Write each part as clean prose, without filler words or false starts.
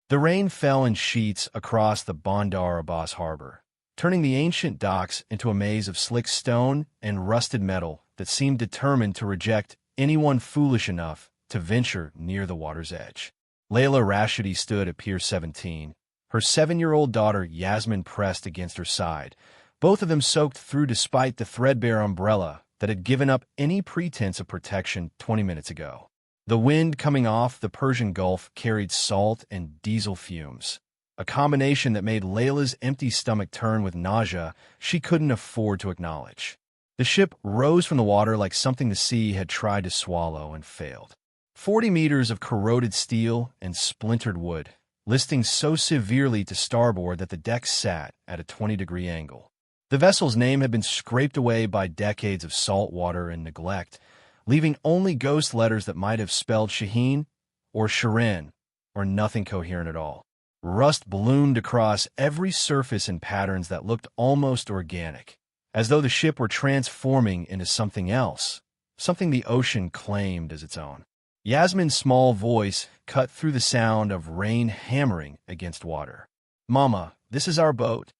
The rain fell in sheets across the Bandar Abbas harbor, turning the ancient docks into a maze of slick stone and rusted metal that seemed determined to reject anyone foolish enough to venture near the water's edge. Layla Rashidi stood at Pier 17, her 7-year-old daughter Yasmin pressed against her side, both of them soaked through despite the threadbare umbrella that had given up any pretense of protection 20 minutes ago. The wind coming off the Persian Gulf carried salt and diesel fumes, a combination that made Layla's empty stomach turn with nausea she couldn't afford to acknowledge. The ship rose from the water like something the sea had tried to swallow and failed. 40 meters of corroded steel and splintered wood, listing so severely to starboard that the deck sat at a 20-degree angle. The vessel's name had been scraped away by decades of salt water and neglect, leaving only ghost letters that might have spelled Shahin or Shirin, or nothing coherent at all. Rust ballooned across every surface in patterns that looked almost organic, as though the ship were transforming into something else, something the ocean claimed as its own. Yasmin's small voice cut through the sound of rain hammering against water. "Mama, this is our boat."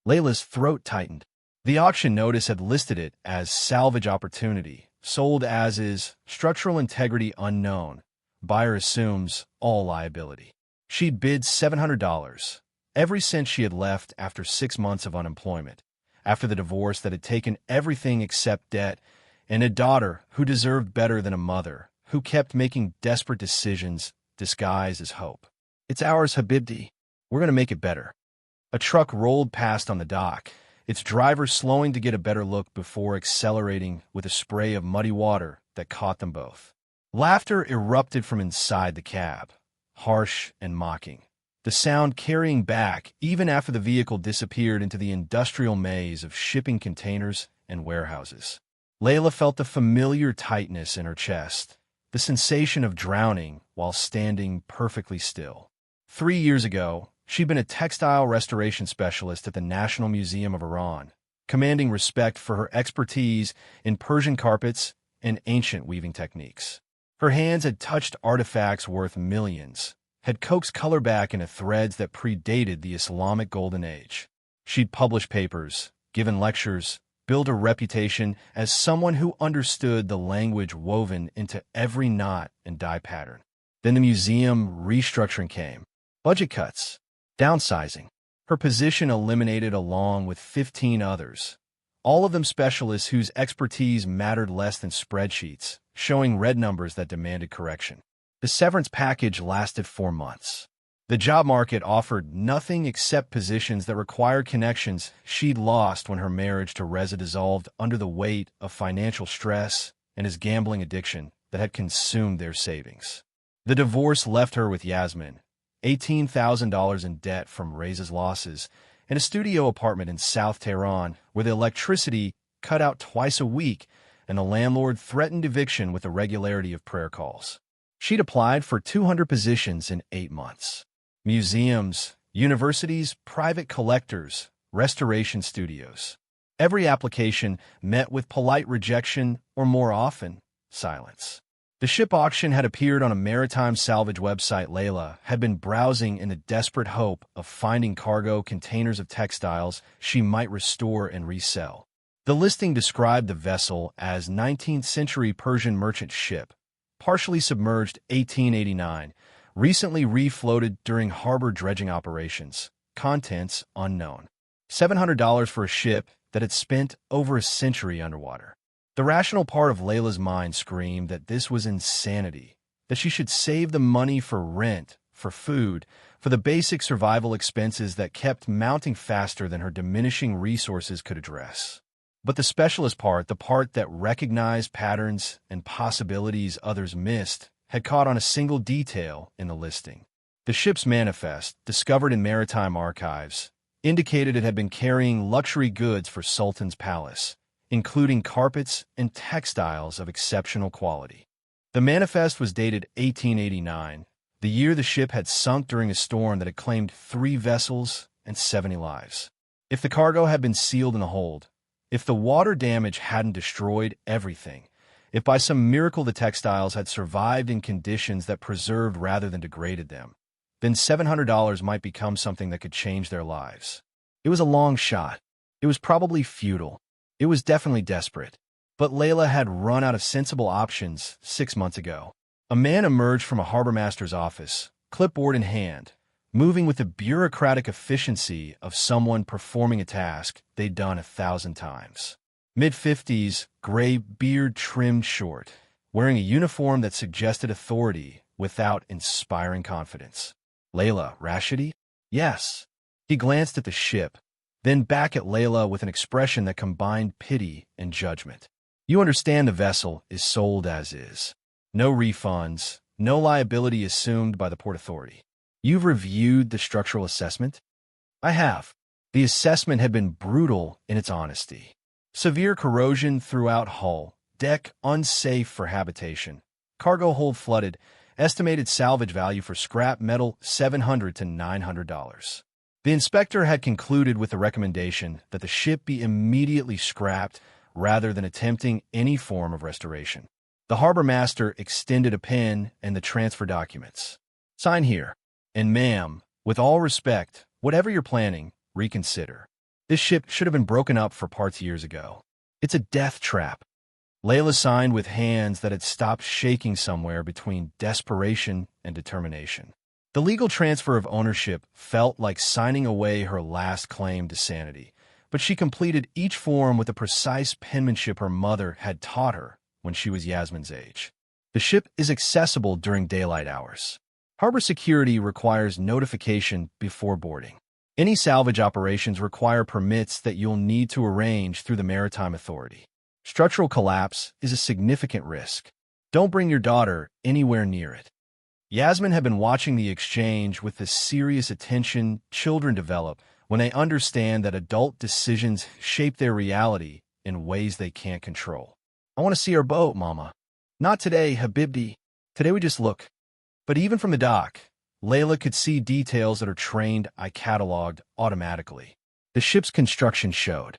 Layla's throat tightened. The auction notice had listed it as salvage opportunity, sold as is, structural integrity unknown. Buyer assumes all liability. She'd bid $700, every cent she had left after 6 months of unemployment, after the divorce that had taken everything except debt, and a daughter who deserved better than a mother, who kept making desperate decisions disguised as hope. "It's ours, Habibti. We're going to make it better." A truck rolled past on the dock, its driver slowing to get a better look before accelerating with a spray of muddy water that caught them both. Laughter erupted from inside the cab, harsh and mocking, the sound carrying back even after the vehicle disappeared into the industrial maze of shipping containers and warehouses. Layla felt the familiar tightness in her chest, the sensation of drowning while standing perfectly still. 3 years ago, she'd been a textile restoration specialist at the National Museum of Iran, commanding respect for her expertise in Persian carpets and ancient weaving techniques. Her hands had touched artifacts worth millions, had coaxed color back into threads that predated the Islamic Golden Age. She'd published papers, given lectures, built a reputation as someone who understood the language woven into every knot and dye pattern. Then the museum restructuring came. Budget cuts, downsizing. Her position eliminated along with 15 others, all of them specialists whose expertise mattered less than spreadsheets, showing red numbers that demanded correction. The severance package lasted 4 months. The job market offered nothing except positions that required connections she'd lost when her marriage to Reza dissolved under the weight of financial stress and his gambling addiction that had consumed their savings. The divorce left her with Yasmin, $18,000 in debt from Reza's losses, and a studio apartment in South Tehran where the electricity cut out twice a week and the landlord threatened eviction with the regularity of prayer calls. She'd applied for 200 positions in 8 months. Museums, universities, private collectors, restoration studios. Every application met with polite rejection or, more often, silence. The ship auction had appeared on a maritime salvage website. Layla had been browsing in the desperate hope of finding cargo containers of textiles she might restore and resell. The listing described the vessel as 19th-century Persian merchant ship, partially submerged 1889, recently refloated during harbor dredging operations, contents unknown. $700 for a ship that had spent over a century underwater. The rational part of Layla's mind screamed that this was insanity, that she should save the money for rent, for food, for the basic survival expenses that kept mounting faster than her diminishing resources could address. But the specialist part, the part that recognized patterns and possibilities others missed, had caught on a single detail in the listing. The ship's manifest, discovered in maritime archives, indicated it had been carrying luxury goods for Sultan's palace, including carpets and textiles of exceptional quality. The manifest was dated 1889, the year the ship had sunk during a storm that had claimed 3 vessels and 70 lives. If the cargo had been sealed in the hold, if the water damage hadn't destroyed everything, if by some miracle the textiles had survived in conditions that preserved rather than degraded them, then $700 might become something that could change their lives. It was a long shot. It was probably futile. It was definitely desperate. But Layla had run out of sensible options 6 months ago. A man emerged from a harbormaster's office, clipboard in hand, moving with the bureaucratic efficiency of someone performing a task they'd done 1,000 times. Mid-50s, gray beard trimmed short, wearing a uniform that suggested authority without inspiring confidence. Layla Rashidi? Yes. He glanced at the ship, then back at Layla with an expression that combined pity and judgment. You understand the vessel is sold as is. No refunds, no liability assumed by the Port Authority. You've reviewed the structural assessment? I have. The assessment had been brutal in its honesty. Severe corrosion throughout hull, deck unsafe for habitation, cargo hold flooded, estimated salvage value for scrap metal $700 to $900. The inspector had concluded with the recommendation that the ship be immediately scrapped rather than attempting any form of restoration. The harbor master extended a pen and the transfer documents. Sign here. And ma'am, with all respect, whatever you're planning, reconsider. This ship should have been broken up for parts years ago. It's a death trap. Layla signed with hands that had stopped shaking somewhere between desperation and determination. The legal transfer of ownership felt like signing away her last claim to sanity, but she completed each form with the precise penmanship her mother had taught her when she was Yasmin's age. The ship is accessible during daylight hours. Harbor security requires notification before boarding. Any salvage operations require permits that you'll need to arrange through the Maritime Authority. Structural collapse is a significant risk. Don't bring your daughter anywhere near it. Yasmin had been watching the exchange with the serious attention children develop when they understand that adult decisions shape their reality in ways they can't control. I want to see our boat, Mama. Not today, Habibdi. Today we just look. But even from the dock, Layla could see details that her trained eye cataloged automatically. The ship's construction showed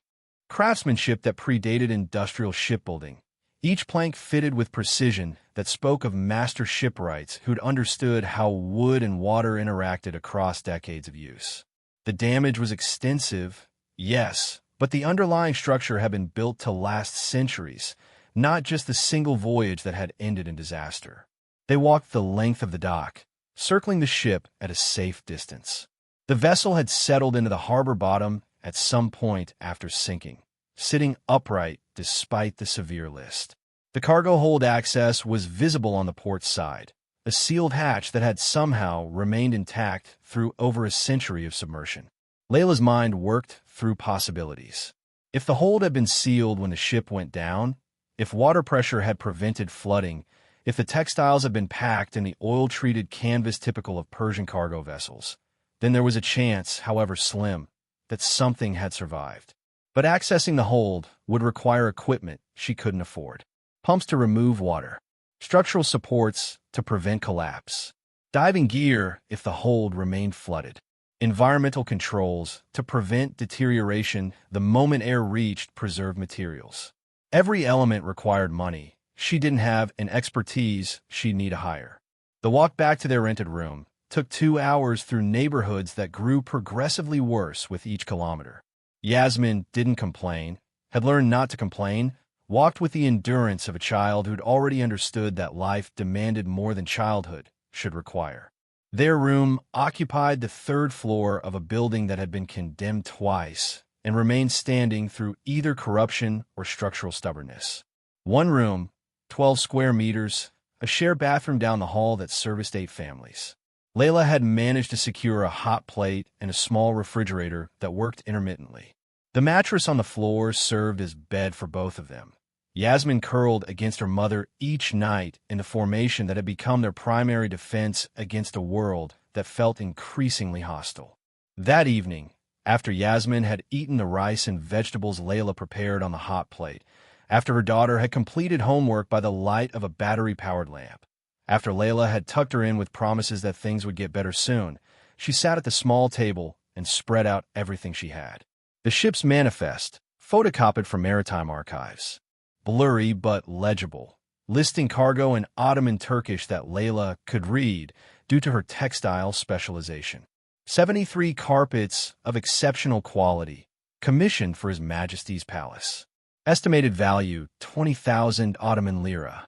craftsmanship that predated industrial shipbuilding, each plank fitted with precision that spoke of master shipwrights who'd understood how wood and water interacted across decades of use. The damage was extensive, yes, but the underlying structure had been built to last centuries, not just the single voyage that had ended in disaster. They walked the length of the dock, circling the ship at a safe distance. The vessel had settled into the harbor bottom at some point after sinking, sitting upright despite the severe list. The cargo hold access was visible on the port side, a sealed hatch that had somehow remained intact through over a century of submersion. Layla's mind worked through possibilities. If the hold had been sealed when the ship went down, if water pressure had prevented flooding, if the textiles had been packed in the oil-treated canvas typical of Persian cargo vessels, then there was a chance, however slim, that something had survived. But accessing the hold would require equipment she couldn't afford. Pumps to remove water, structural supports to prevent collapse, diving gear if the hold remained flooded, environmental controls to prevent deterioration the moment air reached preserved materials. Every element required money. She didn't have an expertise she'd need to hire. The walk back to their rented room took 2 hours through neighborhoods that grew progressively worse with each kilometer. Yasmin didn't complain, had learned not to complain, walked with the endurance of a child who'd already understood that life demanded more than childhood should require. Their room occupied the 3rd floor of a building that had been condemned twice and remained standing through either corruption or structural stubbornness. One room, 12 square meters, a shared bathroom down the hall that serviced 8 families. Layla had managed to secure a hot plate and a small refrigerator that worked intermittently. The mattress on the floor served as bed for both of them. Yasmin curled against her mother each night in the formation that had become their primary defense against a world that felt increasingly hostile. That evening, after Yasmin had eaten the rice and vegetables Layla prepared on the hot plate, after her daughter had completed homework by the light of a battery-powered lamp, after Layla had tucked her in with promises that things would get better soon, she sat at the small table and spread out everything she had. The ship's manifest, photocopied from maritime archives. Blurry but legible, listing cargo in Ottoman Turkish that Layla could read, due to her textile specialization. 73 carpets of exceptional quality, commissioned for His Majesty's palace. Estimated value, 20,000 Ottoman lira.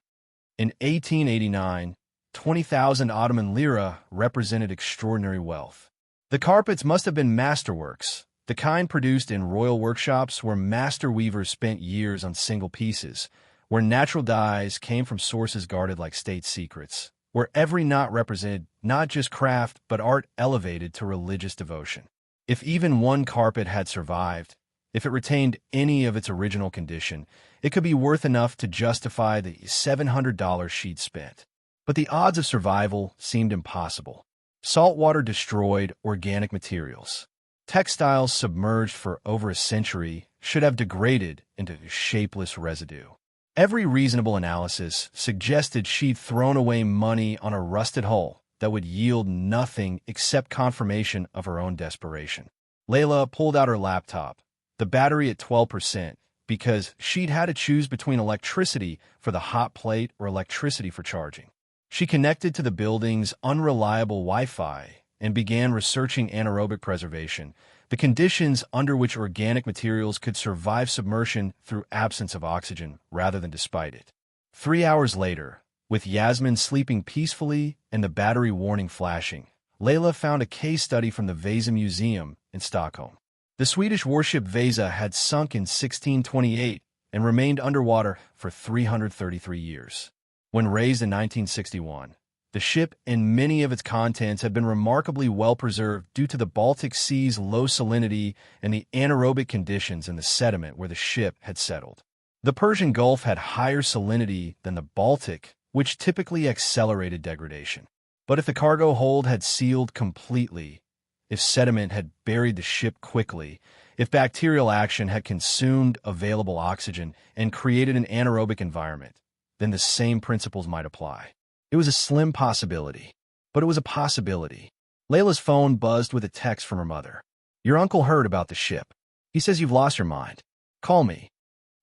In 1889, 20,000 Ottoman lira represented extraordinary wealth. The carpets must have been masterworks, the kind produced in royal workshops where master weavers spent years on single pieces, where natural dyes came from sources guarded like state secrets, where every knot represented not just craft but art elevated to religious devotion. If even one carpet had survived, if it retained any of its original condition, it could be worth enough to justify the $700 she'd spent. But the odds of survival seemed impossible. Saltwater destroyed organic materials. Textiles submerged for over a century should have degraded into shapeless residue. Every reasonable analysis suggested she'd thrown away money on a rusted hull that would yield nothing except confirmation of her own desperation. Layla pulled out her laptop, the battery at 12%, because she'd had to choose between electricity for the hot plate or electricity for charging. She connected to the building's unreliable Wi-Fi and began researching anaerobic preservation, the conditions under which organic materials could survive submersion through absence of oxygen rather than despite it. 3 hours later, with Yasmin sleeping peacefully and the battery warning flashing, Layla found a case study from the Vasa Museum in Stockholm. The Swedish warship Vasa had sunk in 1628 and remained underwater for 333 years. When raised in 1961, the ship and many of its contents have been remarkably well preserved due to the Baltic Sea's low salinity and the anaerobic conditions in the sediment where the ship had settled. The Persian Gulf had higher salinity than the Baltic, which typically accelerated degradation. But if the cargo hold had sealed completely, if sediment had buried the ship quickly, if bacterial action had consumed available oxygen and created an anaerobic environment, then the same principles might apply. It was a slim possibility, but it was a possibility. Layla's phone buzzed with a text from her mother. "Your uncle heard about the ship. He says you've lost your mind. Call me."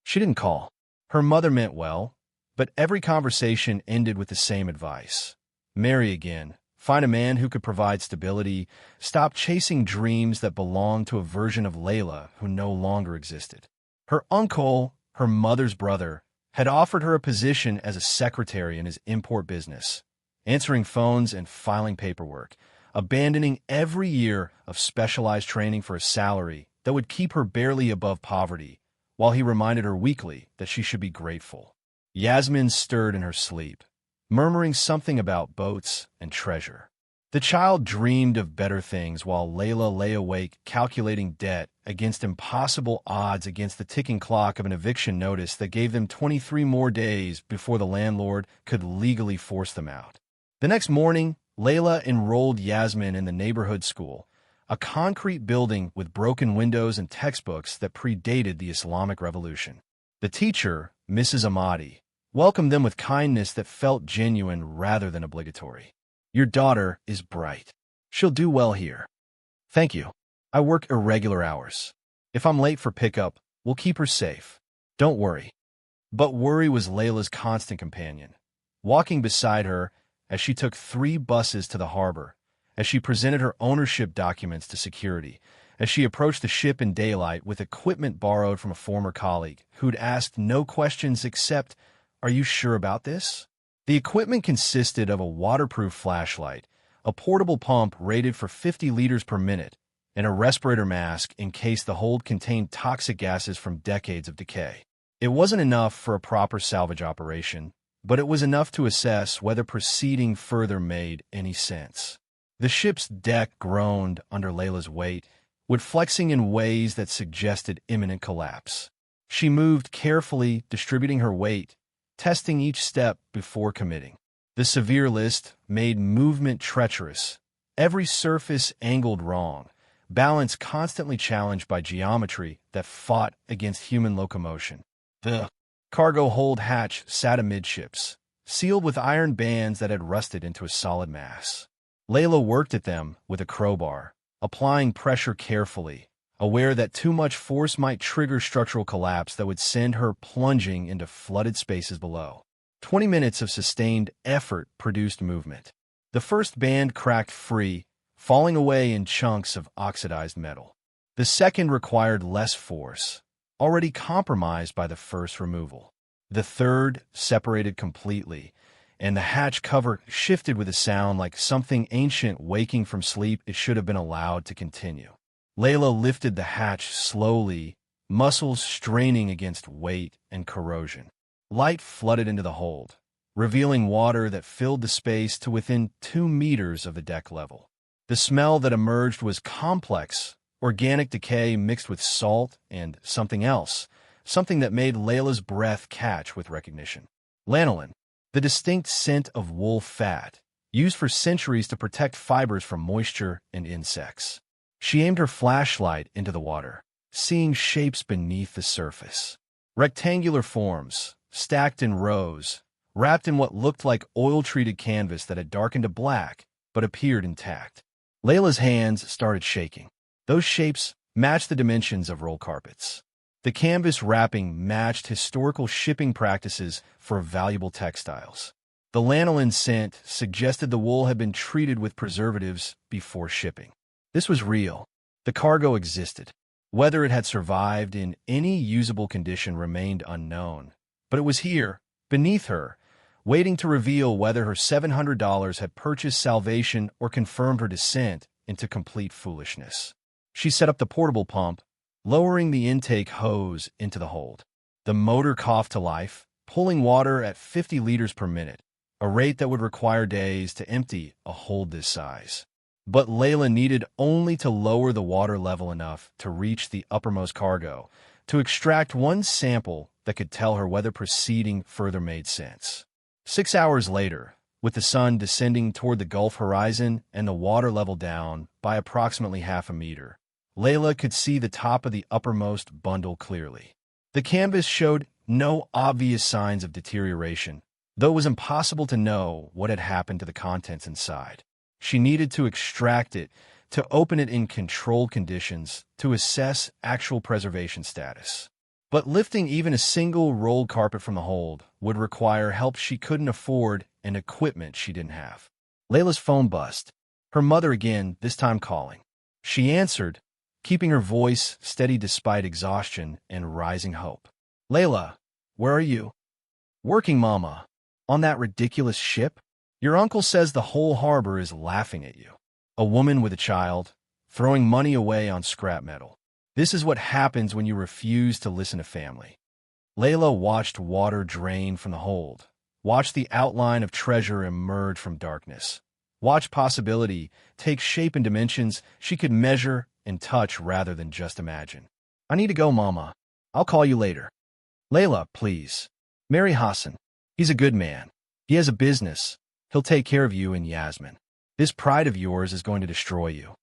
She didn't call. Her mother meant well, but every conversation ended with the same advice. Marry again. Find a man who could provide stability. Stop chasing dreams that belonged to a version of Layla who no longer existed. Her uncle, her mother's brother, had offered her a position as a secretary in his import business, answering phones and filing paperwork, abandoning every year of specialized training for a salary that would keep her barely above poverty, while he reminded her weekly that she should be grateful. Yasmin stirred in her sleep, murmuring something about boats and treasure. The child dreamed of better things while Layla lay awake calculating debt against impossible odds against the ticking clock of an eviction notice that gave them 23 more days before the landlord could legally force them out. The next morning, Layla enrolled Yasmin in the neighborhood school, a concrete building with broken windows and textbooks that predated the Islamic Revolution. The teacher, Mrs. Ahmadi, welcomed them with kindness that felt genuine rather than obligatory. "Your daughter is bright. She'll do well here." "Thank you. I work irregular hours. If I'm late for pickup, we'll keep her safe. Don't worry." But worry was Layla's constant companion, walking beside her as she took 3 buses to the harbor, as she presented her ownership documents to security, as she approached the ship in daylight with equipment borrowed from a former colleague who'd asked no questions except, "Are you sure about this?" The equipment consisted of a waterproof flashlight, a portable pump rated for 50 liters per minute, and a respirator mask in case the hold contained toxic gases from decades of decay. It wasn't enough for a proper salvage operation, but it was enough to assess whether proceeding further made any sense. The ship's deck groaned under Layla's weight, with flexing in ways that suggested imminent collapse. She moved carefully, distributing her weight, testing each step before committing. The severe list made movement treacherous, every surface angled wrong, balance constantly challenged by geometry that fought against human locomotion. The cargo hold hatch sat amidships, sealed with iron bands that had rusted into a solid mass. Layla worked at them with a crowbar, applying pressure carefully, aware that too much force might trigger structural collapse that would send her plunging into flooded spaces below. 20 minutes of sustained effort produced movement. The first band cracked free, falling away in chunks of oxidized metal. The second required less force, already compromised by the first removal. The third separated completely, and the hatch cover shifted with a sound like something ancient waking from sleep. It should have been allowed to continue. Layla lifted the hatch slowly, muscles straining against weight and corrosion. Light flooded into the hold, revealing water that filled the space to within 2 meters of the deck level. The smell that emerged was complex, organic decay mixed with salt and something else, something that made Layla's breath catch with recognition. Lanolin, the distinct scent of wool fat, used for centuries to protect fibers from moisture and insects. She aimed her flashlight into the water, seeing shapes beneath the surface. Rectangular forms, stacked in rows, wrapped in what looked like oil-treated canvas that had darkened to black, but appeared intact. Layla's hands started shaking. Those shapes matched the dimensions of roll carpets. The canvas wrapping matched historical shipping practices for valuable textiles. The lanolin scent suggested the wool had been treated with preservatives before shipping. This was real. The cargo existed. Whether it had survived in any usable condition remained unknown. But it was here, beneath her, waiting to reveal whether her $700 had purchased salvation or confirmed her descent into complete foolishness. She set up the portable pump, lowering the intake hose into the hold. The motor coughed to life, pulling water at 50 liters per minute, a rate that would require days to empty a hold this size. But Layla needed only to lower the water level enough to reach the uppermost cargo, to extract one sample that could tell her whether proceeding further made sense. 6 hours later, with the sun descending toward the Gulf horizon and the water level down by approximately half a meter, Layla could see the top of the uppermost bundle clearly. The canvas showed no obvious signs of deterioration, though it was impossible to know what had happened to the contents inside. She needed to extract it, to open it in controlled conditions, to assess actual preservation status. But lifting even a single rolled carpet from the hold would require help she couldn't afford and equipment she didn't have. Layla's phone buzzed. Her mother again, this time calling. She answered, keeping her voice steady despite exhaustion and rising hope. Layla, where are you? Working, Mama. On that ridiculous ship? Your uncle says the whole harbor is laughing at you. A woman with a child, throwing money away on scrap metal. This is what happens when you refuse to listen to family. Layla watched water drain from the hold, watched the outline of treasure emerge from darkness, watched possibility take shape and dimensions she could measure and touch rather than just imagine. I need to go, Mama. I'll call you later. Layla, please. Marry Hassan. He's a good man. He has a business. He'll take care of you and Yasmin. This pride of yours is going to destroy you.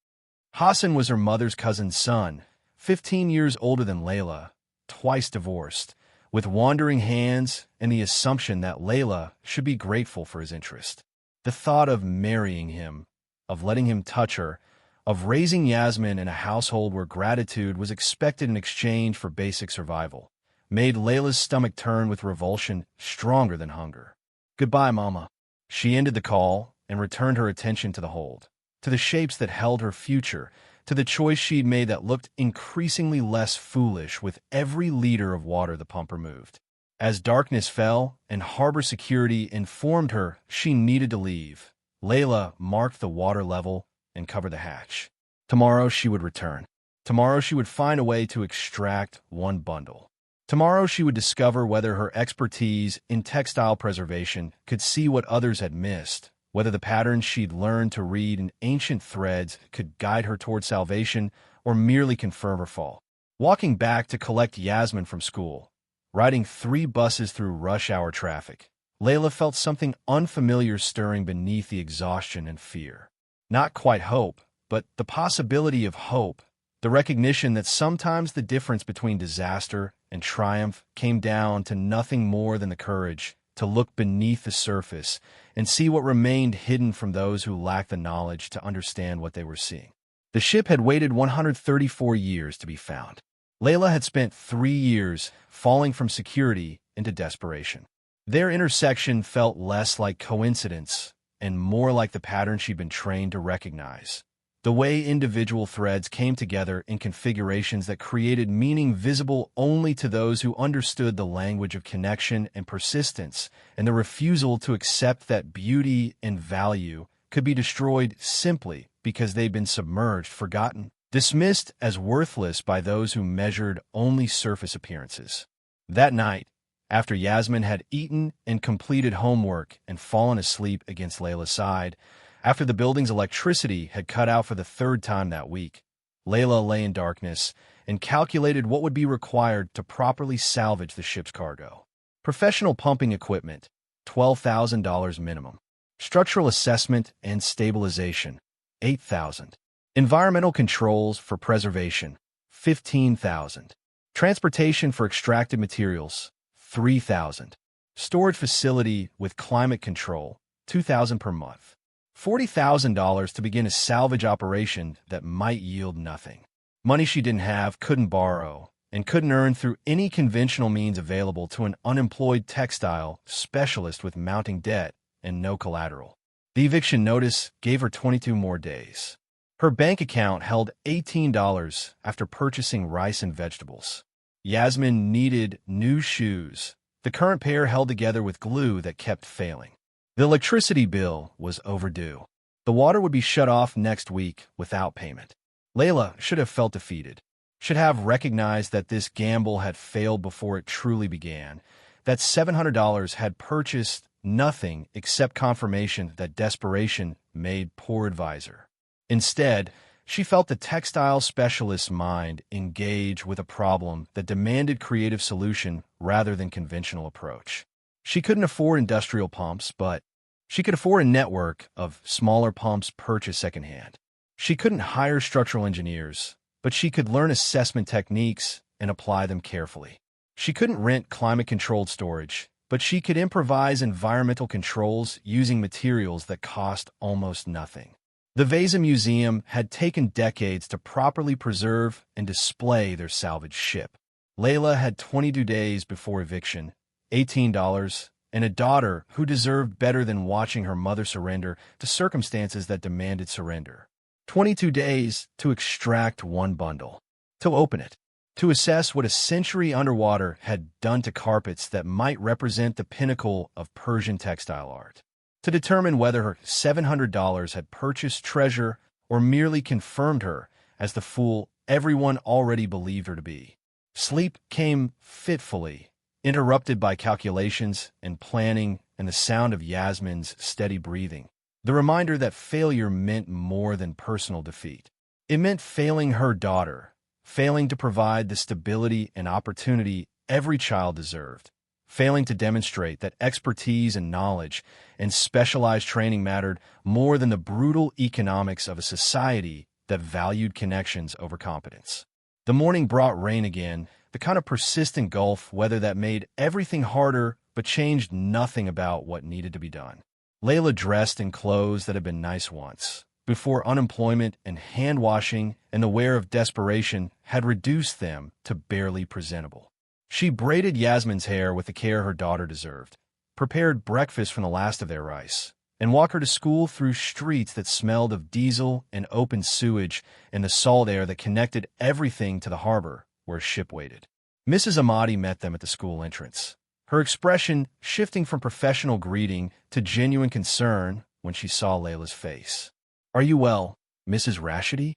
Hassan was her mother's cousin's son, 15 years older than Layla, twice divorced, with wandering hands and the assumption that Layla should be grateful for his interest. The thought of marrying him, of letting him touch her, of raising Yasmin in a household where gratitude was expected in exchange for basic survival, made Layla's stomach turn with revulsion stronger than hunger. Goodbye, Mama. She ended the call and returned her attention to the hold, to the shapes that held her future, to the choice she'd made that looked increasingly less foolish with every liter of water the pump removed. As darkness fell and harbor security informed her she needed to leave, Layla marked the water level and covered the hatch. Tomorrow she would return. Tomorrow she would find a way to extract one bundle. Tomorrow she would discover whether her expertise in textile preservation could see what others had missed, whether the patterns she'd learned to read in ancient threads could guide her toward salvation or merely confirm her fall. Walking back to collect Yasmin from school, riding 3 buses through rush-hour traffic, Layla felt something unfamiliar stirring beneath the exhaustion and fear. Not quite hope, but the possibility of hope, the recognition that sometimes the difference between disaster and triumph came down to nothing more than the courage to look beneath the surface and see what remained hidden from those who lacked the knowledge to understand what they were seeing. The ship had waited 134 years to be found. Layla had spent 3 years falling from security into desperation. Their intersection felt less like coincidence and more like the pattern she'd been trained to recognize. The way individual threads came together in configurations that created meaning visible only to those who understood the language of connection and persistence, and the refusal to accept that beauty and value could be destroyed simply because they'd been submerged, forgotten, dismissed as worthless by those who measured only surface appearances. That night, after Yasmin had eaten and completed homework and fallen asleep against Layla's side, after the building's electricity had cut out for the third time that week, Layla lay in darkness and calculated what would be required to properly salvage the ship's cargo. Professional pumping equipment, $12,000 minimum. Structural assessment and stabilization, $8,000. Environmental controls for preservation, $15,000. Transportation for extracted materials, $3,000. Storage facility with climate control, $2,000 per month. $40,000 to begin a salvage operation that might yield nothing. Money she didn't have, couldn't borrow, and couldn't earn through any conventional means available to an unemployed textile specialist with mounting debt and no collateral. The eviction notice gave her 22 more days. Her bank account held $18 after purchasing rice and vegetables. Yasmin needed new shoes. The current pair held together with glue that kept failing. The electricity bill was overdue. The water would be shut off next week without payment. Layla should have felt defeated, should have recognized that this gamble had failed before it truly began, that $700 had purchased nothing except confirmation that desperation made poor advisor. Instead, she felt the textile specialist's mind engage with a problem that demanded creative solution rather than conventional approach. She couldn't afford industrial pumps, but she could afford a network of smaller pumps purchased secondhand. She couldn't hire structural engineers, but she could learn assessment techniques and apply them carefully. She couldn't rent climate-controlled storage, but she could improvise environmental controls using materials that cost almost nothing. The Vasa Museum had taken decades to properly preserve and display their salvaged ship. Layla had 22 days before eviction, $18, and a daughter who deserved better than watching her mother surrender to circumstances that demanded surrender. 22 days to extract one bundle, to open it, to assess what a century underwater had done to carpets that might represent the pinnacle of Persian textile art, to determine whether her $700 had purchased treasure or merely confirmed her as the fool everyone already believed her to be. Sleep came fitfully, interrupted by calculations and planning and the sound of Yasmin's steady breathing, the reminder that failure meant more than personal defeat. It meant failing her daughter, failing to provide the stability and opportunity every child deserved, failing to demonstrate that expertise and knowledge and specialized training mattered more than the brutal economics of a society that valued connections over competence. The morning brought rain again, the kind of persistent gulf weather that made everything harder but changed nothing about what needed to be done. Layla dressed in clothes that had been nice once, before unemployment and hand-washing and the wear of desperation had reduced them to barely presentable. She braided Yasmin's hair with the care her daughter deserved, prepared breakfast from the last of their rice, and walked her to school through streets that smelled of diesel and open sewage and the salt air that connected everything to the harbor where a ship waited. Mrs. Ahmadi met them at the school entrance, her expression shifting from professional greeting to genuine concern when she saw Layla's face. "Are you well, Mrs. Rashidi?"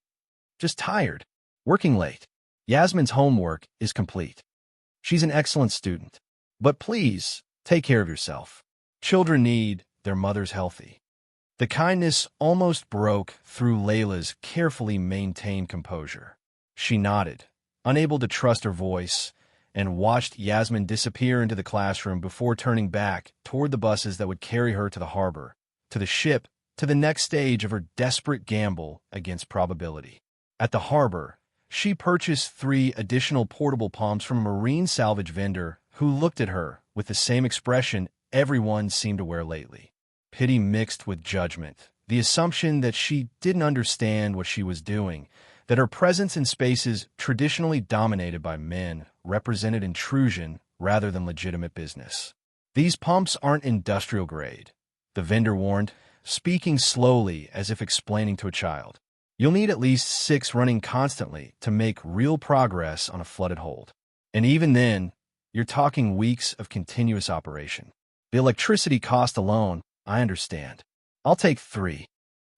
"Just tired. Working late. Yasmin's homework is complete. She's an excellent student. But please, take care of yourself. Children need their mothers healthy." The kindness almost broke through Layla's carefully maintained composure. She nodded, unable to trust her voice, and watched Yasmin disappear into the classroom before turning back toward the buses that would carry her to the harbor, to the ship, to the next stage of her desperate gamble against probability. At the harbor, she purchased 3 additional portable pumps from a marine salvage vendor who looked at her with the same expression everyone seemed to wear lately. Pity mixed with judgment, the assumption that she didn't understand what she was doing, that her presence in spaces traditionally dominated by men represented intrusion rather than legitimate business. "These pumps aren't industrial grade," the vendor warned, speaking slowly as if explaining to a child. You'll need at least 6 running constantly to make real progress on a flooded hold. And even then, you're talking weeks of continuous operation. The electricity cost alone, I understand. I'll take 3.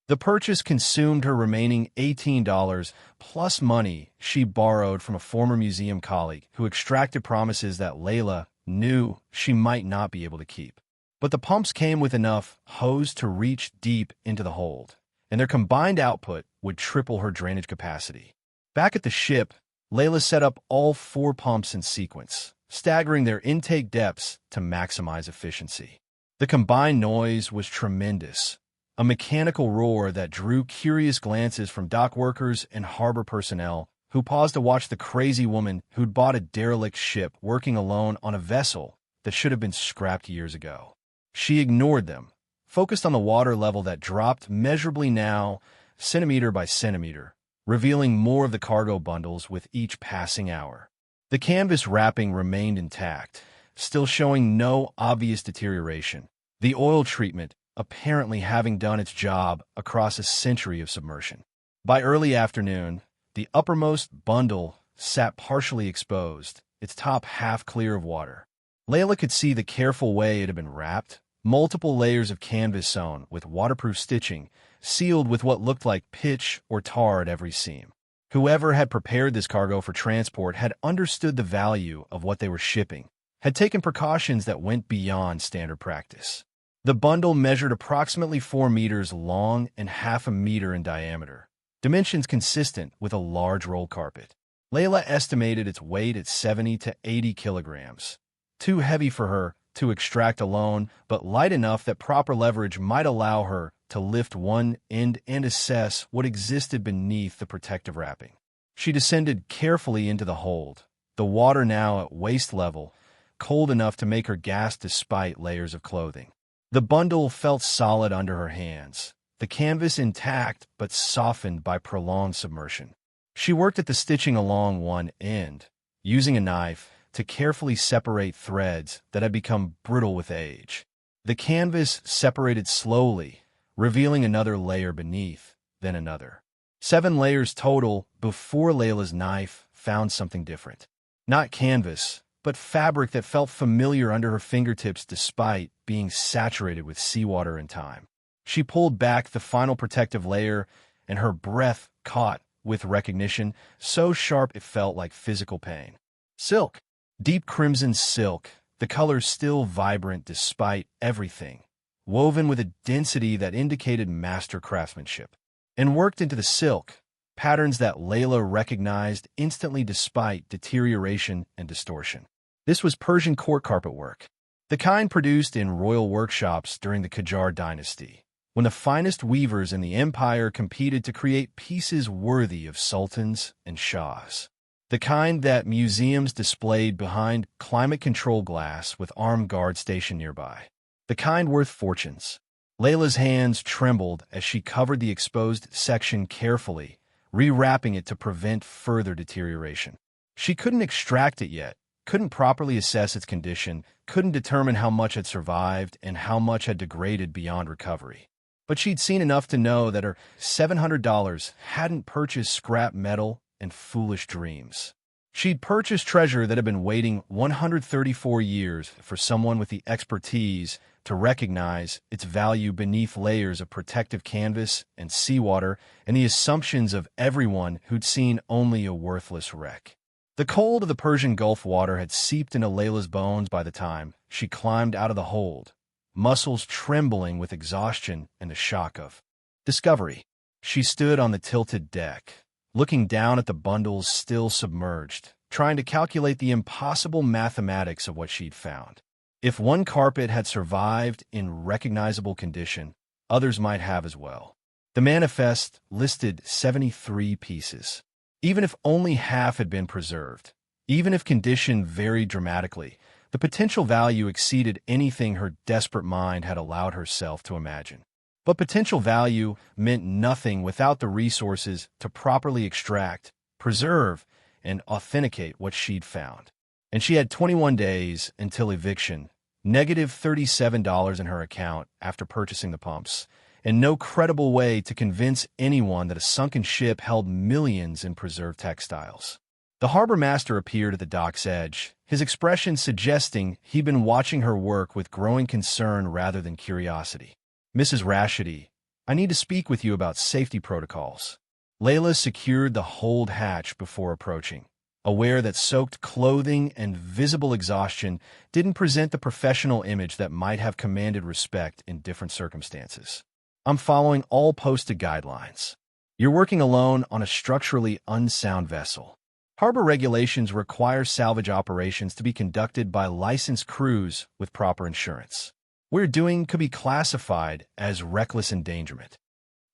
The purchase consumed her remaining $18 plus money she borrowed from a former museum colleague who extracted promises that Layla knew she might not be able to keep. But the pumps came with enough hose to reach deep into the hold, and their combined output would triple her drainage capacity. Back at the ship, Layla set up all 4 pumps in sequence, staggering their intake depths to maximize efficiency. The combined noise was tremendous, a mechanical roar that drew curious glances from dock workers and harbor personnel who paused to watch the crazy woman who'd bought a derelict ship working alone on a vessel that should have been scrapped years ago. She ignored them, focused on the water level that dropped measurably now, centimeter by centimeter, revealing more of the cargo bundles with each passing hour. The canvas wrapping remained intact, still showing no obvious deterioration, the oil treatment apparently having done its job across a century of submersion. By early afternoon, the uppermost bundle sat partially exposed, its top half clear of water. Layla could see the careful way it had been wrapped, multiple layers of canvas sewn with waterproof stitching, sealed with what looked like pitch or tar at every seam. Whoever had prepared this cargo for transport had understood the value of what they were shipping, had taken precautions that went beyond standard practice. The bundle measured approximately 4 meters long and half a meter in diameter, dimensions consistent with a large roll carpet. Layla estimated its weight at 70 to 80 kilograms, too heavy for her to extract alone, but light enough that proper leverage might allow her to lift one end and assess what existed beneath the protective wrapping. She descended carefully into the hold, the water now at waist level, cold enough to make her gasp despite layers of clothing. The bundle felt solid under her hands, the canvas intact but softened by prolonged submersion. She worked at the stitching along one end, using a knife to carefully separate threads that had become brittle with age. The canvas separated slowly, revealing another layer beneath, then another. 7 layers total before Layla's knife found something different. Not canvas, but fabric that felt familiar under her fingertips despite being saturated with seawater and time. She pulled back the final protective layer, and her breath caught with recognition, so sharp it felt like physical pain. Silk. Deep crimson silk, the color still vibrant despite everything, woven with a density that indicated master craftsmanship. And worked into the silk, patterns that Layla recognized instantly despite deterioration and distortion. This was Persian court carpet work, the kind produced in royal workshops during the Qajar dynasty, when the finest weavers in the empire competed to create pieces worthy of sultans and shahs. The kind that museums displayed behind climate control glass with armed guards stationed nearby. The kind worth fortunes. Layla's hands trembled as she covered the exposed section carefully, rewrapping it to prevent further deterioration. She couldn't extract it yet, couldn't properly assess its condition, couldn't determine how much had survived and how much had degraded beyond recovery. But she'd seen enough to know that her $700 hadn't purchased scrap metal and foolish dreams. She'd purchased treasure that had been waiting 134 years for someone with the expertise to recognize its value beneath layers of protective canvas and seawater and the assumptions of everyone who'd seen only a worthless wreck. The cold of the Persian Gulf water had seeped into Layla's bones by the time she climbed out of the hold, muscles trembling with exhaustion and the shock of discovery. She stood on the tilted deck, looking down at the bundles still submerged, trying to calculate the impossible mathematics of what she'd found. If one carpet had survived in recognizable condition, others might have as well. The manifest listed 73 pieces. Even if only half had been preserved, even if condition varied dramatically, the potential value exceeded anything her desperate mind had allowed herself to imagine. But potential value meant nothing without the resources to properly extract, preserve, and authenticate what she'd found. And she had 21 days until eviction, negative $37 in her account after purchasing the pumps, and no credible way to convince anyone that a sunken ship held millions in preserved textiles. The harbor master appeared at the dock's edge, his expression suggesting he'd been watching her work with growing concern rather than curiosity. "Mrs. Rashidi, I need to speak with you about safety protocols." Layla secured the hold hatch before approaching, aware that soaked clothing and visible exhaustion didn't present the professional image that might have commanded respect in different circumstances. "I'm following all posted guidelines. You're working alone on a structurally unsound vessel. Harbor regulations require salvage operations to be conducted by licensed crews with proper insurance. What you're doing could be classified as reckless endangerment."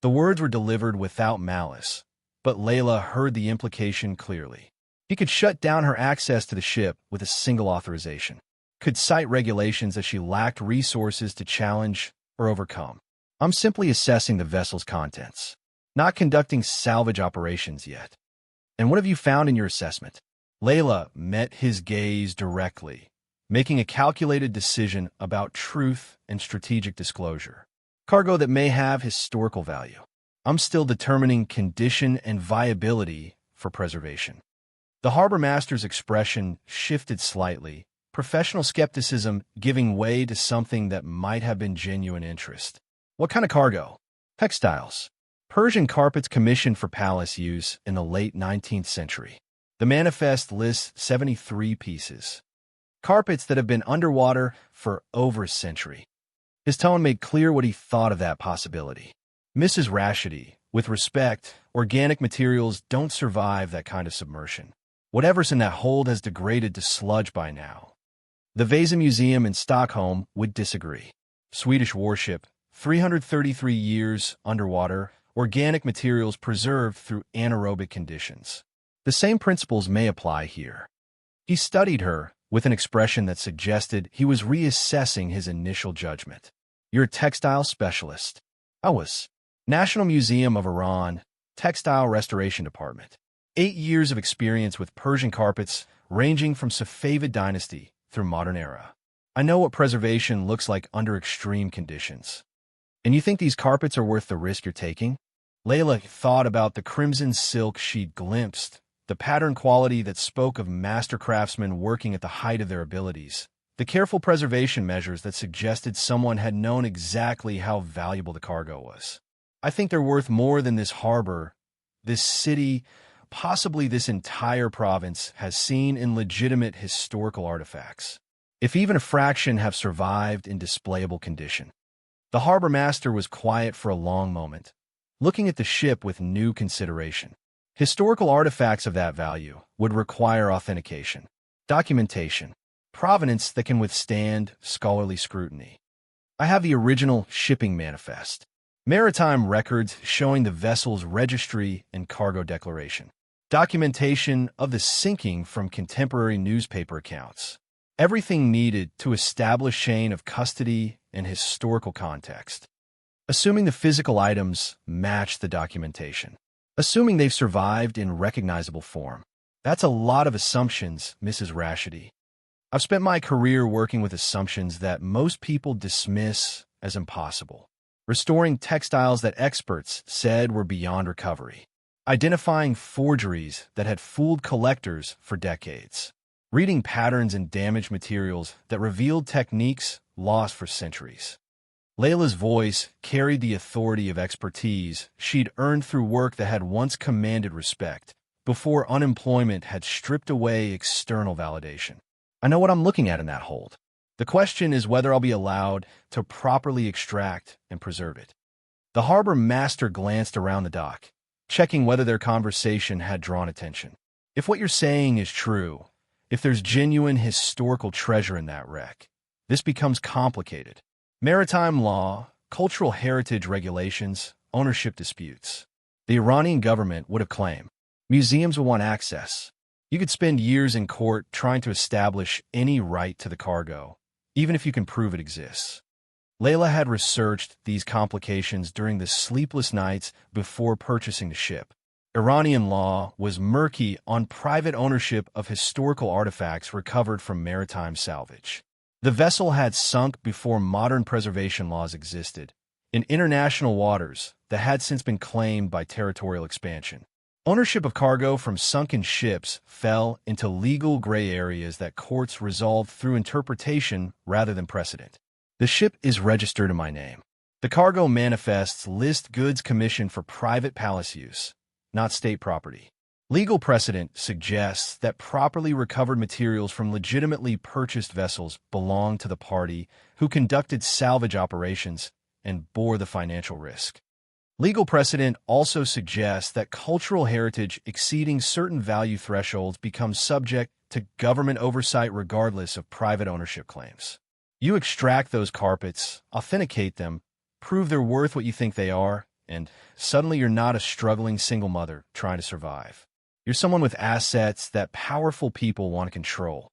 The words were delivered without malice, but Layla heard the implication clearly. He could shut down her access to the ship with a single authorization, could cite regulations that she lacked resources to challenge or overcome. "I'm simply assessing the vessel's contents, not conducting salvage operations yet." "And what have you found in your assessment?" Layla met his gaze directly, making a calculated decision about truth and strategic disclosure. "Cargo that may have historical value. I'm still determining condition and viability for preservation." The harbor master's expression shifted slightly, professional skepticism giving way to something that might have been genuine interest. "What kind of cargo?" "Textiles. Persian carpets commissioned for palace use in the late 19th century. The manifest lists 73 pieces. Carpets that have been underwater for over a century." His tone made clear what he thought of that possibility. "Mrs. Rashidi, with respect, organic materials don't survive that kind of submersion. Whatever's in that hold has degraded to sludge by now." The Vasa Museum in Stockholm would disagree. Swedish warship, 333 years underwater, organic materials preserved through anaerobic conditions. The same principles may apply here. He studied her with an expression that suggested he was reassessing his initial judgment. "You're a textile specialist." "I was." "National Museum of Iran, Textile Restoration Department. 8 years of experience with Persian carpets ranging from Safavid dynasty through modern era. I know what preservation looks like under extreme conditions." "And you think these carpets are worth the risk you're taking?" Layla thought about the crimson silk she'd glimpsed, the pattern quality that spoke of master craftsmen working at the height of their abilities, the careful preservation measures that suggested someone had known exactly how valuable the cargo was. "I think they're worth more than this harbor, this city, possibly this entire province has seen in legitimate historical artifacts, if even a fraction have survived in displayable condition." The harbor master was quiet for a long moment, looking at the ship with new consideration. Historical artifacts of that value would require authentication, documentation, provenance that can withstand scholarly scrutiny. "I have the original shipping manifest, maritime records showing the vessel's registry and cargo declaration, documentation of the sinking from contemporary newspaper accounts, everything needed to establish chain of custody and historical context. Assuming the physical items match the documentation. Assuming they've survived in recognizable form. That's a lot of assumptions, Mrs. Rashidi. I've spent my career working with assumptions that most people dismiss as impossible. Restoring textiles that experts said were beyond recovery. Identifying forgeries that had fooled collectors for decades. Reading patterns in damaged materials that revealed techniques lost for centuries. Layla's voice carried the authority of expertise she'd earned through work that had once commanded respect, before unemployment had stripped away external validation. I know what I'm looking at in that hold. The question is whether I'll be allowed to properly extract and preserve it. The harbor master glanced around the dock, checking whether their conversation had drawn attention. If what you're saying is true, if there's genuine historical treasure in that wreck, this becomes complicated. Maritime law, cultural heritage regulations, ownership disputes. The Iranian government would have claimed. Museums would want access. You could spend years in court trying to establish any right to the cargo, even if you can prove it exists. Layla had researched these complications during the sleepless nights before purchasing the ship. Iranian law was murky on private ownership of historical artifacts recovered from maritime salvage. The vessel had sunk before modern preservation laws existed, in international waters that had since been claimed by territorial expansion. Ownership of cargo from sunken ships fell into legal gray areas that courts resolved through interpretation rather than precedent. The ship is registered in my name. The cargo manifests list goods commissioned for private palace use, not state property. Legal precedent suggests that properly recovered materials from legitimately purchased vessels belong to the party who conducted salvage operations and bore the financial risk. Legal precedent also suggests that cultural heritage exceeding certain value thresholds becomes subject to government oversight regardless of private ownership claims. You extract those carpets, authenticate them, prove they're worth what you think they are, and suddenly you're not a struggling single mother trying to survive. You're someone with assets that powerful people want to control.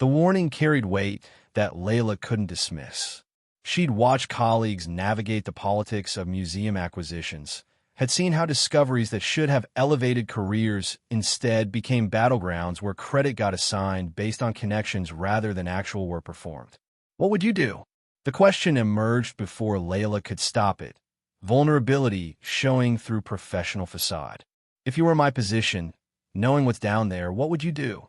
The warning carried weight that Layla couldn't dismiss. She'd watched colleagues navigate the politics of museum acquisitions, had seen how discoveries that should have elevated careers instead became battlegrounds where credit got assigned based on connections rather than actual work performed. What would you do? The question emerged before Layla could stop it, vulnerability showing through professional facade. If you were in my position, knowing what's down there, what would you do?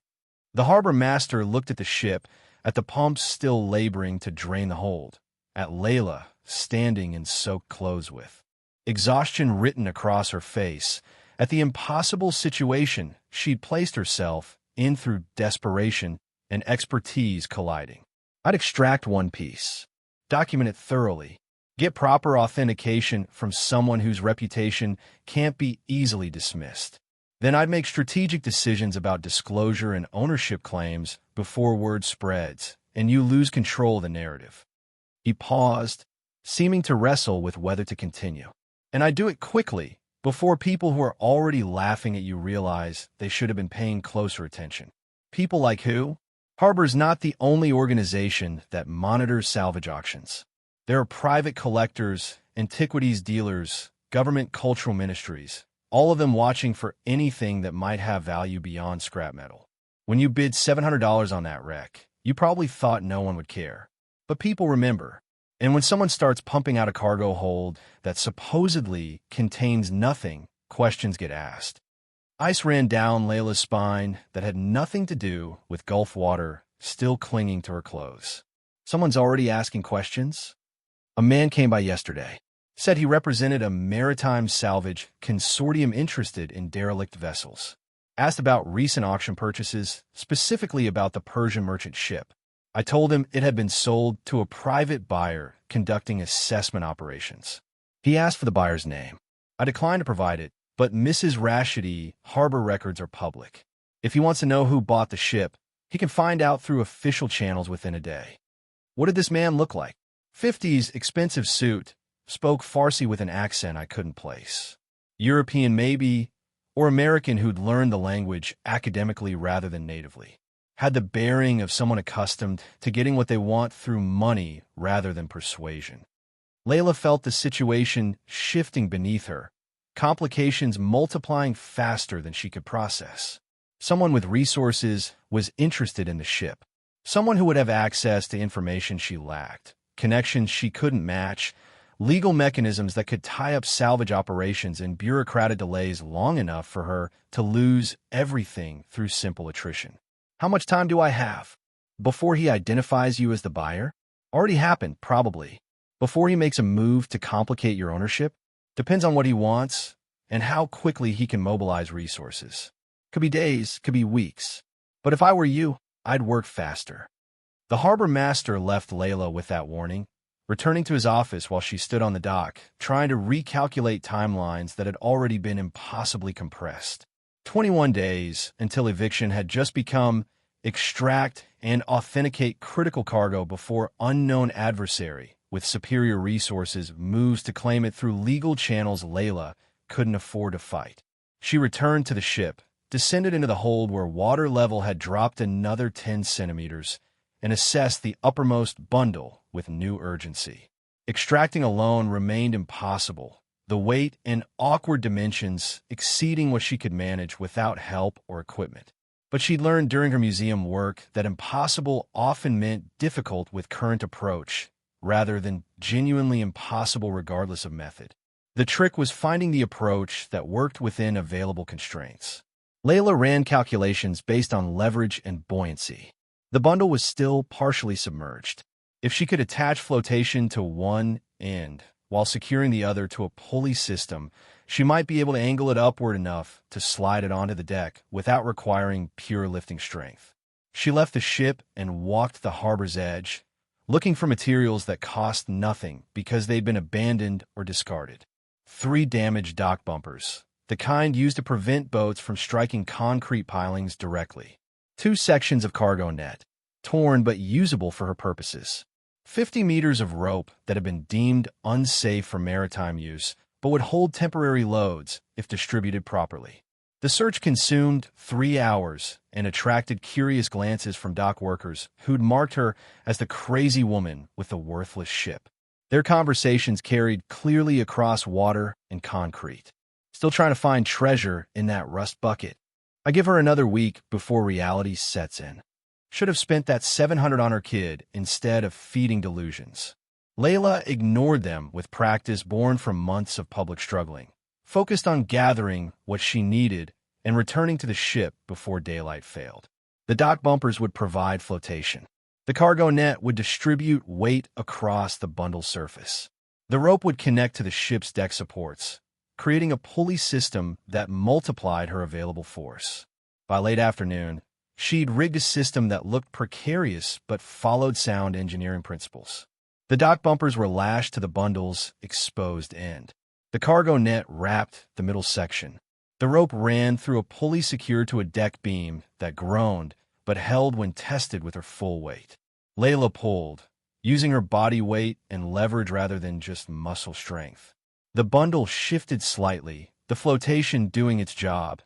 The harbor master looked at the ship, at the pumps still laboring to drain the hold, at Layla standing in soaked clothes with exhaustion written across her face, at the impossible situation she'd placed herself in through desperation and expertise colliding. I'd extract one piece, document it thoroughly, get proper authentication from someone whose reputation can't be easily dismissed. Then I'd make strategic decisions about disclosure and ownership claims before word spreads and you lose control of the narrative. He paused, seeming to wrestle with whether to continue. And I'd do it quickly, before people who are already laughing at you realize they should have been paying closer attention. People like who? Harbor's not the only organization that monitors salvage auctions. There are private collectors, antiquities dealers, government cultural ministries, all of them watching for anything that might have value beyond scrap metal. When you bid $700 on that wreck, you probably thought no one would care. But people remember. And when someone starts pumping out a cargo hold that supposedly contains nothing, questions get asked. Ice ran down Layla's spine that had nothing to do with Gulf water still clinging to her clothes. Someone's already asking questions? A man came by yesterday, said he represented a maritime salvage consortium interested in derelict vessels. Asked about recent auction purchases, specifically about the Persian merchant ship. I told him it had been sold to a private buyer conducting assessment operations. He asked for the buyer's name. I declined to provide it, but Mrs. Rashidi harbor records are public. If he wants to know who bought the ship, he can find out through official channels within a day. What did this man look like? 50s, expensive suit, spoke Farsi with an accent I couldn't place. European maybe, or American who'd learned the language academically rather than natively. Had the bearing of someone accustomed to getting what they want through money rather than persuasion. Layla felt the situation shifting beneath her, complications multiplying faster than she could process. Someone with resources was interested in the ship. Someone who would have access to information she lacked, connections she couldn't match, legal mechanisms that could tie up salvage operations and bureaucratic delays long enough for her to lose everything through simple attrition. How much time do I have? Before he identifies you as the buyer? Already happened, probably. Before he makes a move to complicate your ownership? Depends on what he wants and how quickly he can mobilize resources. Could be days, could be weeks. But if I were you, I'd work faster. The harbor master left Layla with that warning, returning to his office while she stood on the dock, trying to recalculate timelines that had already been impossibly compressed. 21 days until eviction had just become extract and authenticate critical cargo before unknown adversary with superior resources moves to claim it through legal channels Layla couldn't afford to fight. She returned to the ship, descended into the hold where water level had dropped another 10 centimeters, and assessed the uppermost bundle with new urgency. Extracting alone remained impossible, the weight and awkward dimensions exceeding what she could manage without help or equipment. But she'd learned during her museum work that impossible often meant difficult with current approach, rather than genuinely impossible regardless of method. The trick was finding the approach that worked within available constraints. Layla ran calculations based on leverage and buoyancy. The bundle was still partially submerged. If she could attach flotation to one end while securing the other to a pulley system, she might be able to angle it upward enough to slide it onto the deck without requiring pure lifting strength. She left the ship and walked the harbor's edge, looking for materials that cost nothing because they'd been abandoned or discarded. 3 damaged dock bumpers, the kind used to prevent boats from striking concrete pilings directly. 2 sections of cargo net, torn but usable for her purposes. 50 meters of rope that had been deemed unsafe for maritime use, but would hold temporary loads if distributed properly. The search consumed 3 hours and attracted curious glances from dock workers who'd marked her as the crazy woman with the worthless ship. Their conversations carried clearly across water and concrete. Still trying to find treasure in that rust bucket. I give her another week before reality sets in. Should have spent that $700 on her kid instead of feeding delusions. Layla ignored them with practice born from months of public struggling, focused on gathering what she needed and returning to the ship before daylight failed. The dock bumpers would provide flotation. The cargo net would distribute weight across the bundle surface. The rope would connect to the ship's deck supports, creating a pulley system that multiplied her available force. By late afternoon, she'd rigged a system that looked precarious but followed sound engineering principles. The dock bumpers were lashed to the bundle's exposed end. The cargo net wrapped the middle section. The rope ran through a pulley secured to a deck beam that groaned but held when tested with her full weight. Layla pulled, using her body weight and leverage rather than just muscle strength. The bundle shifted slightly, the flotation doing its job,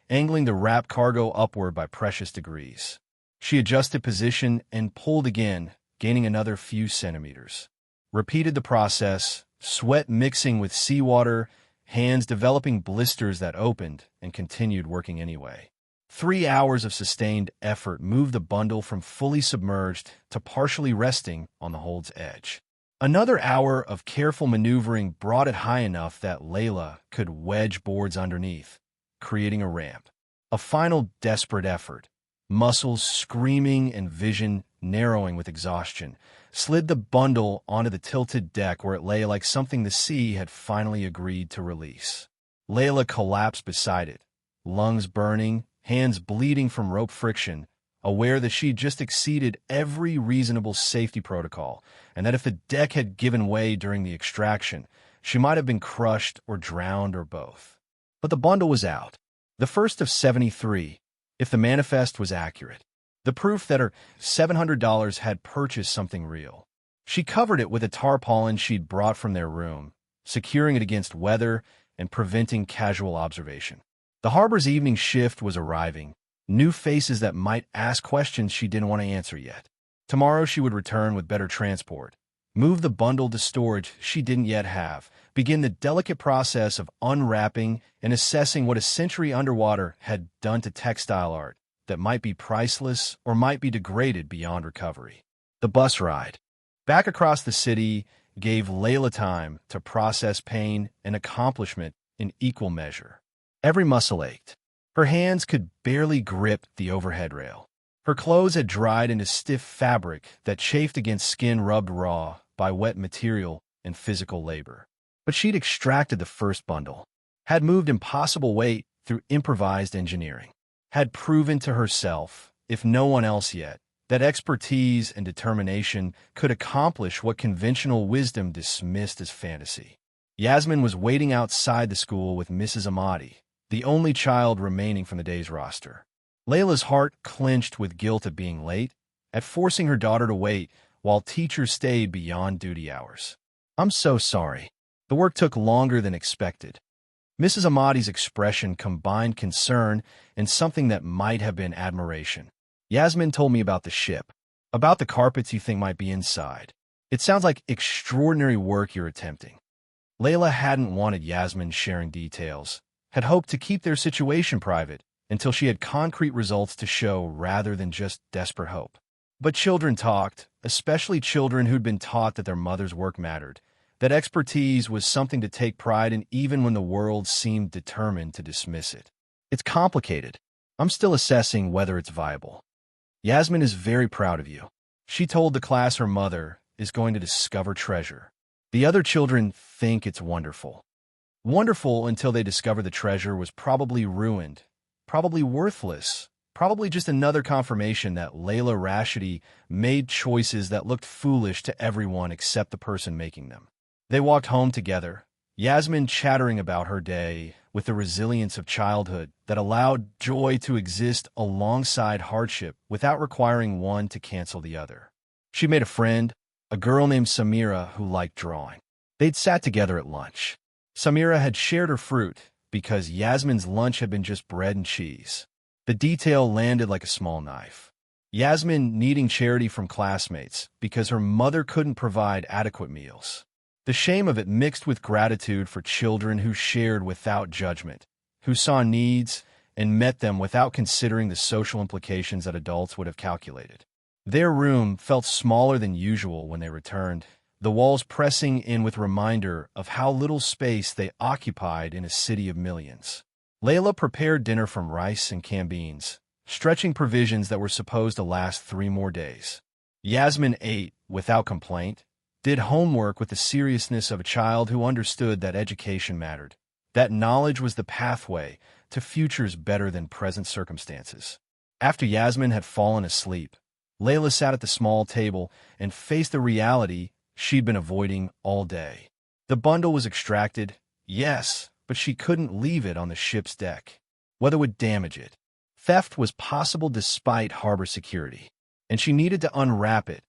angling the wrapped cargo upward by precious degrees. She adjusted position and pulled again, gaining another few centimeters. Repeated the process, sweat mixing with seawater, hands developing blisters that opened, and continued working anyway. 3 hours of sustained effort moved the bundle from fully submerged to partially resting on the hold's edge. Another hour of careful maneuvering brought it high enough that Layla could wedge boards underneath, creating a ramp. A final desperate effort, muscles screaming and vision narrowing with exhaustion, slid the bundle onto the tilted deck where it lay like something the sea had finally agreed to release. Layla collapsed beside it, lungs burning, hands bleeding from rope friction, aware that she'd just exceeded every reasonable safety protocol, and that if the deck had given way during the extraction, she might have been crushed or drowned or both. But the bundle was out. The first of 73, if the manifest was accurate. The proof that her $700 had purchased something real. She covered it with a tarpaulin she'd brought from their room, securing it against weather and preventing casual observation. The harbor's evening shift was arriving, new faces that might ask questions she didn't want to answer yet. Tomorrow she would return with better transport, move the bundle to storage she didn't yet have, begin the delicate process of unwrapping and assessing what a century underwater had done to textile art that might be priceless or might be degraded beyond recovery. The bus ride back across the city gave Layla time to process pain and accomplishment in equal measure. Every muscle ached. Her hands could barely grip the overhead rail. Her clothes had dried into stiff fabric that chafed against skin rubbed raw by wet material and physical labor. But she'd extracted the first bundle, had moved impossible weight through improvised engineering, had proven to herself, if no one else yet, that expertise and determination could accomplish what conventional wisdom dismissed as fantasy. Yasmin was waiting outside the school with Mrs. Ahmadi, the only child remaining from the day's roster. Layla's heart clenched with guilt at being late, at forcing her daughter to wait while teachers stayed beyond duty hours. "I'm so sorry. The work took longer than expected." Mrs. Ahmadi's expression combined concern and something that might have been admiration. "Yasmin told me about the ship, about the carpets you think might be inside. It sounds like extraordinary work you're attempting." Layla hadn't wanted Yasmin sharing details, had hoped to keep their situation private until she had concrete results to show rather than just desperate hope. But children talked, especially children who'd been taught that their mother's work mattered, that expertise was something to take pride in even when the world seemed determined to dismiss it. It's complicated. I'm still assessing whether it's viable. Yasmin is very proud of you. She told the class her mother is going to discover treasure. The other children think it's wonderful. Wonderful until they discover the treasure was probably ruined, probably worthless, probably just another confirmation that Layla Rashidi made choices that looked foolish to everyone except the person making them. They walked home together, Yasmin chattering about her day with the resilience of childhood that allowed joy to exist alongside hardship without requiring one to cancel the other. She made a friend, a girl named Samira who liked drawing. They'd sat together at lunch. Samira had shared her fruit because Yasmin's lunch had been just bread and cheese. The detail landed like a small knife. Yasmin needing charity from classmates because her mother couldn't provide adequate meals. The shame of it mixed with gratitude for children who shared without judgment, who saw needs and met them without considering the social implications that adults would have calculated. Their room felt smaller than usual when they returned, the walls pressing in with reminder of how little space they occupied in a city of millions. Layla prepared dinner from rice and canned beans, stretching provisions that were supposed to last 3 more days. Yasmin ate without complaint, did homework with the seriousness of a child who understood that education mattered, that knowledge was the pathway to futures better than present circumstances. After Yasmin had fallen asleep, Layla sat at the small table and faced the reality she'd been avoiding all day. The bundle was extracted, yes, but she couldn't leave it on the ship's deck. Weather would damage it. Theft was possible despite harbor security, and she needed to unwrap it,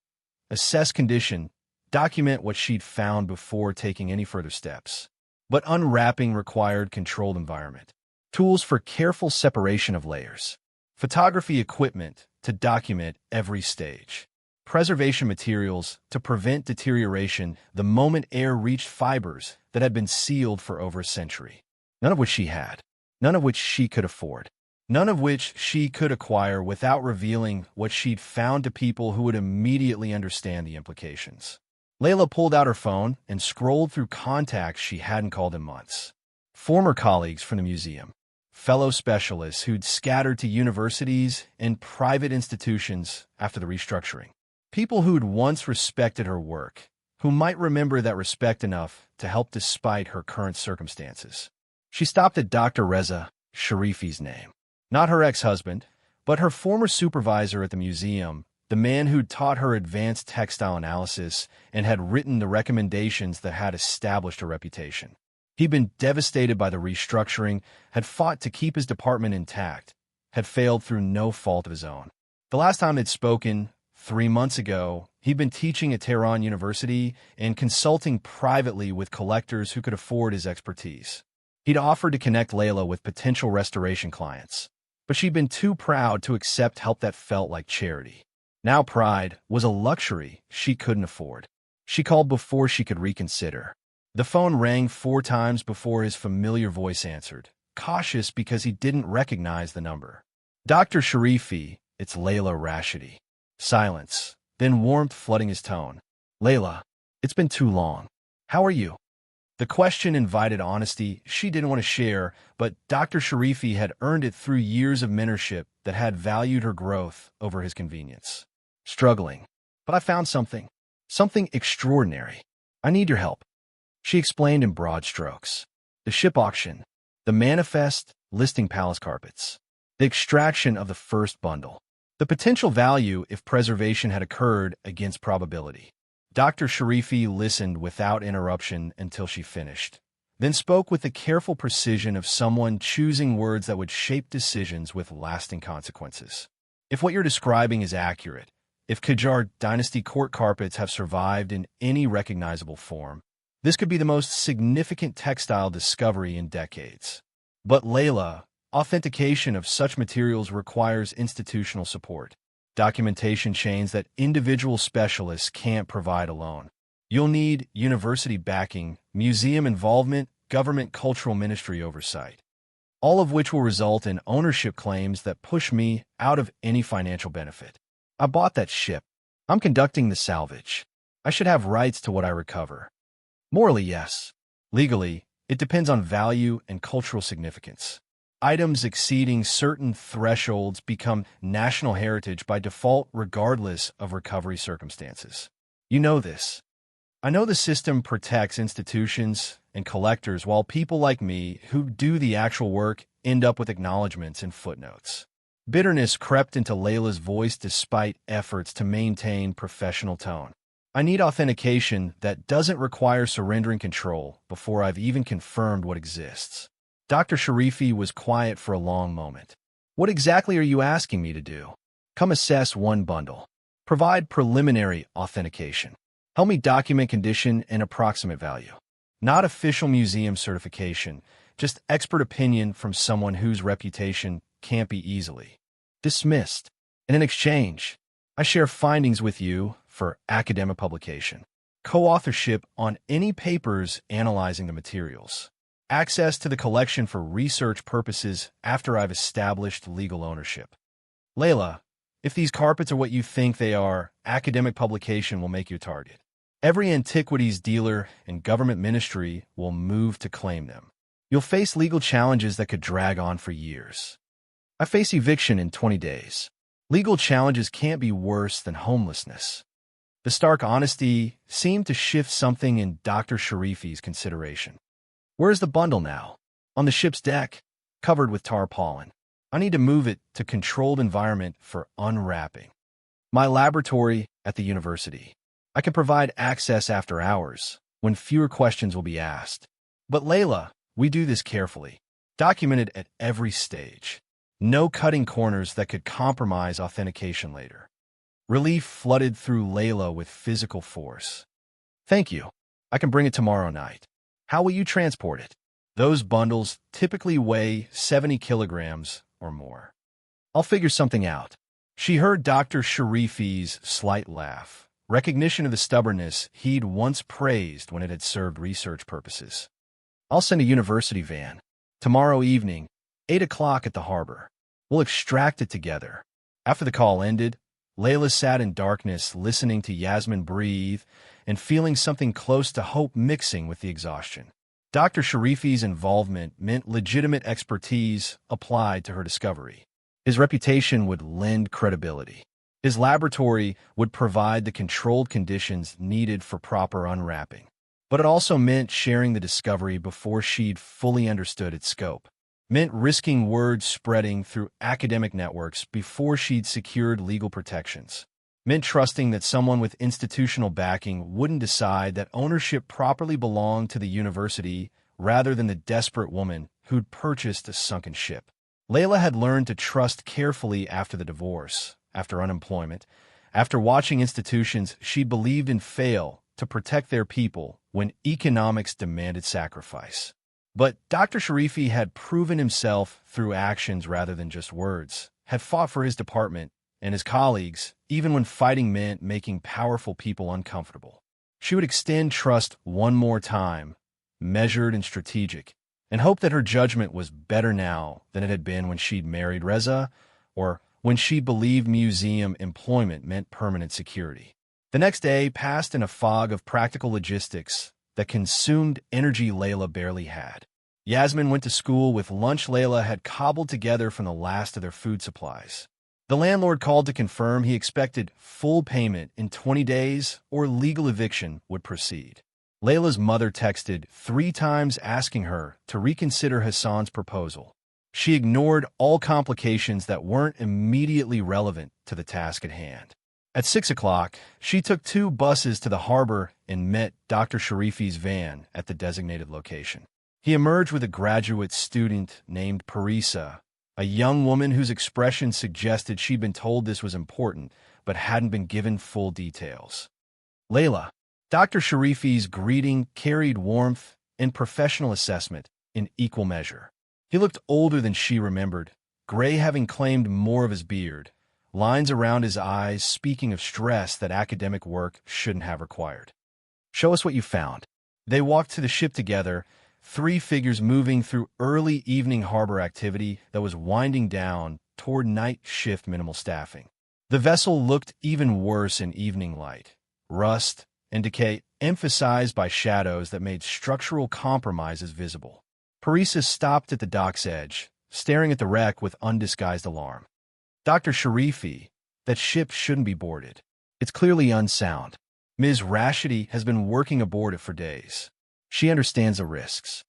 assess condition, document what she'd found before taking any further steps. But unwrapping required controlled environment, tools for careful separation of layers, photography equipment to document every stage, preservation materials to prevent deterioration the moment air reached fibers that had been sealed for over a century, none of which she had, none of which she could afford, none of which she could acquire without revealing what she'd found to people who would immediately understand the implications. Layla pulled out her phone and scrolled through contacts she hadn't called in months. Former colleagues from the museum, fellow specialists who'd scattered to universities and private institutions after the restructuring. People who'd once respected her work, who might remember that respect enough to help despite her current circumstances. She stopped at Dr. Reza Sharifi's name. Not her ex-husband, but her former supervisor at the museum, the man who'd taught her advanced textile analysis and had written the recommendations that had established her reputation. He'd been devastated by the restructuring, had fought to keep his department intact, had failed through no fault of his own. The last time they'd spoken, 3 months ago, he'd been teaching at Tehran University and consulting privately with collectors who could afford his expertise. He'd offered to connect Layla with potential restoration clients, but she'd been too proud to accept help that felt like charity. Now pride was a luxury she couldn't afford. She called before she could reconsider. The phone rang 4 times before his familiar voice answered, cautious because he didn't recognize the number. Dr. Sharifi, it's Layla Rashidi. Silence, then warmth flooding his tone. Layla, it's been too long. How are you? The question invited honesty she didn't want to share, but Dr. Sharifi had earned it through years of mentorship that had valued her growth over his convenience. Struggling, but I found something extraordinary. I need your help. She explained in broad strokes. The ship auction, the manifest listing palace carpets, the extraction of the first bundle, the potential value if preservation had occurred against probability. Dr. Sharifi listened without interruption until she finished, then spoke with the careful precision of someone choosing words that would shape decisions with lasting consequences. If what you're describing is accurate, if Qajar dynasty court carpets have survived in any recognizable form, this could be the most significant textile discovery in decades. But Layla, authentication of such materials requires institutional support, documentation chains that individual specialists can't provide alone. You'll need university backing, museum involvement, government cultural ministry oversight, all of which will result in ownership claims that push me out of any financial benefit. I bought that ship. I'm conducting the salvage. I should have rights to what I recover. Morally, yes. Legally, it depends on value and cultural significance. Items exceeding certain thresholds become national heritage by default regardless of recovery circumstances. You know this. I know the system protects institutions and collectors while people like me who do the actual work end up with acknowledgments and footnotes. Bitterness crept into Layla's voice despite efforts to maintain professional tone. I need authentication that doesn't require surrendering control before I've even confirmed what exists. Dr. Sharifi was quiet for a long moment. What exactly are you asking me to do? Come assess one bundle. Provide preliminary authentication. Help me document condition and approximate value. Not official museum certification, just expert opinion from someone whose reputation can't be easily dismissed. And in exchange, I share findings with you for academic publication, co-authorship on any papers analyzing the materials, access to the collection for research purposes after I've established legal ownership. Layla, if these carpets are what you think they are, academic publication will make you a target. Every antiquities dealer and government ministry will move to claim them. You'll face legal challenges that could drag on for years. I face eviction in 20 days. Legal challenges can't be worse than homelessness. The stark honesty seemed to shift something in Dr. Sharifi's consideration. Where's the bundle now? On the ship's deck, covered with tarpaulin. I need to move it to controlled environment for unwrapping. My laboratory at the university. I can provide access after hours, when fewer questions will be asked. But Layla, we do this carefully, documented at every stage. No cutting corners that could compromise authentication later. Relief flooded through Layla with physical force. Thank you. I can bring it tomorrow night. How will you transport it? Those bundles typically weigh 70 kilograms or more. I'll figure something out. She heard Dr. Sharifi's slight laugh, recognition of the stubbornness he'd once praised when it had served research purposes. I'll send a university van. Tomorrow evening, 8 o'clock at the harbor. We'll extract it together. After the call ended, Layla sat in darkness listening to Yasmin breathe and feeling something close to hope mixing with the exhaustion. Dr. Sharifi's involvement meant legitimate expertise applied to her discovery. His reputation would lend credibility. His laboratory would provide the controlled conditions needed for proper unwrapping. But it also meant sharing the discovery before she'd fully understood its scope. Meant risking word spreading through academic networks before she'd secured legal protections. Meant trusting that someone with institutional backing wouldn't decide that ownership properly belonged to the university rather than the desperate woman who'd purchased a sunken ship. Layla had learned to trust carefully after the divorce, after unemployment, after watching institutions she believed in fail to protect their people when economics demanded sacrifice. But Dr. Sharifi had proven himself through actions rather than just words, had fought for his department and his colleagues, even when fighting meant making powerful people uncomfortable. She would extend trust one more time, measured and strategic, and hope that her judgment was better now than it had been when she'd married Reza, or when she believed museum employment meant permanent security. The next day passed in a fog of practical logistics that consumed energy Layla barely had. Yasmin went to school with lunch Layla had cobbled together from the last of their food supplies. The landlord called to confirm he expected full payment in 20 days or legal eviction would proceed. Layla's mother texted 3 times asking her to reconsider Hassan's proposal. She ignored all complications that weren't immediately relevant to the task at hand. At 6 o'clock, she took 2 buses to the harbor and met Dr. Sharifi's van at the designated location. He emerged with a graduate student named Parisa, a young woman whose expression suggested she'd been told this was important but hadn't been given full details. Layla, Dr. Sharifi's greeting carried warmth and professional assessment in equal measure. He looked older than she remembered, gray having claimed more of his beard, lines around his eyes speaking of stress that academic work shouldn't have required. Show us what you found. They walked to the ship together, 3 figures moving through early evening harbor activity that was winding down toward night shift minimal staffing. The vessel looked even worse in evening light. Rust and decay emphasized by shadows that made structural compromises visible. Parisa stopped at the dock's edge, staring at the wreck with undisguised alarm. Dr. Sharifi, that ship shouldn't be boarded. It's clearly unsound. Ms. Rashidi has been working aboard it for days. She understands the risks.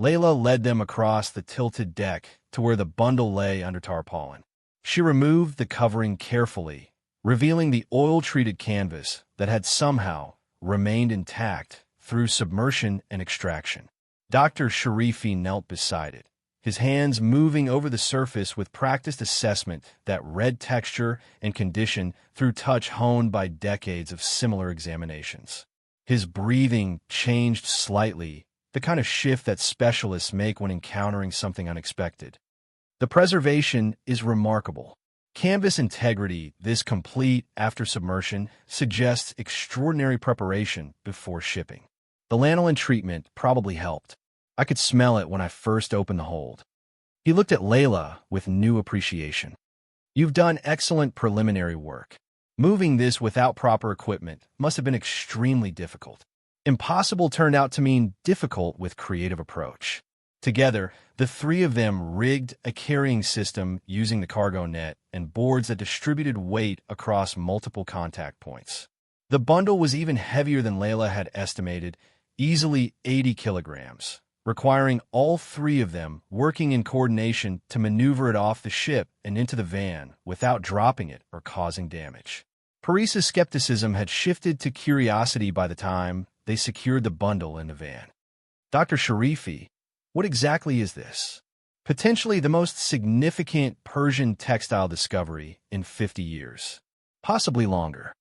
Layla led them across the tilted deck to where the bundle lay under tarpaulin. She removed the covering carefully, revealing the oil-treated canvas that had somehow remained intact through submersion and extraction. Dr. Sharifi knelt beside it, his hands moving over the surface with practiced assessment that read texture and condition through touch honed by decades of similar examinations. His breathing changed slightly, the kind of shift that specialists make when encountering something unexpected. The preservation is remarkable. Canvas integrity, this complete after submersion, suggests extraordinary preparation before shipping. The lanolin treatment probably helped. I could smell it when I first opened the hold. He looked at Layla with new appreciation. You've done excellent preliminary work. Moving this without proper equipment must have been extremely difficult. Impossible turned out to mean difficult with creative approach. Together, the three of them rigged a carrying system using the cargo net and boards that distributed weight across multiple contact points. The bundle was even heavier than Layla had estimated, easily 80 kilograms, requiring all three of them working in coordination to maneuver it off the ship and into the van without dropping it or causing damage. Parisa's skepticism had shifted to curiosity by the time they secured the bundle in the van. Dr. Sharifi, what exactly is this? Potentially the most significant Persian textile discovery in 50 years. Possibly longer.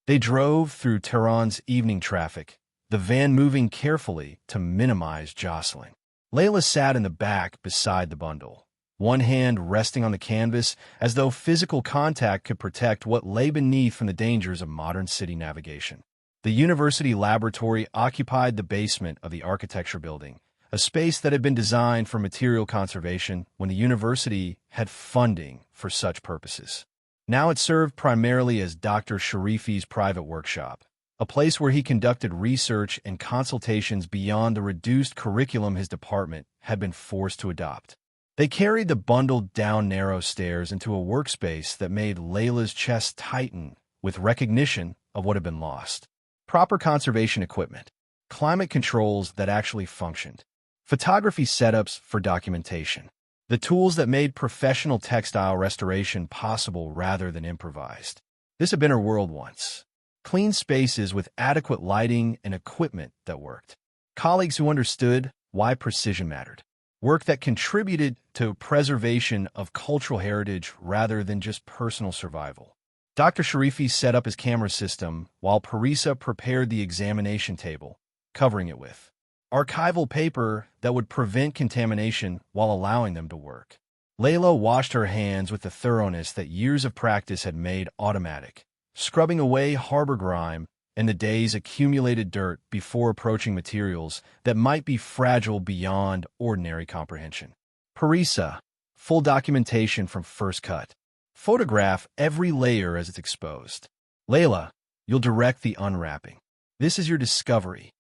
They drove through Tehran's evening traffic, the van moving carefully to minimize jostling. Layla sat in the back beside the bundle, one hand resting on the canvas as though physical contact could protect what lay beneath from the dangers of modern city navigation. The university laboratory occupied the basement of the architecture building, a space that had been designed for material conservation when the university had funding for such purposes. Now it served primarily as Dr. Sharifi's private workshop, a place where he conducted research and consultations beyond the reduced curriculum his department had been forced to adopt. They carried the bundle down narrow stairs into a workspace that made Layla's chest tighten with recognition of what had been lost. Proper conservation equipment, climate controls that actually functioned, photography setups for documentation, the tools that made professional textile restoration possible rather than improvised. This had been her world once. Clean spaces with adequate lighting and equipment that worked. Colleagues who understood why precision mattered. Work that contributed to preservation of cultural heritage rather than just personal survival. Dr. Sharifi set up his camera system while Parisa prepared the examination table, covering it with archival paper that would prevent contamination while allowing them to work. Layla washed her hands with the thoroughness that years of practice had made automatic, scrubbing away harbor grime and the day's accumulated dirt before approaching materials that might be fragile beyond ordinary comprehension. Parisa, full documentation from first cut. Photograph every layer as it's exposed. Layla, you'll direct the unwrapping. This is your discovery.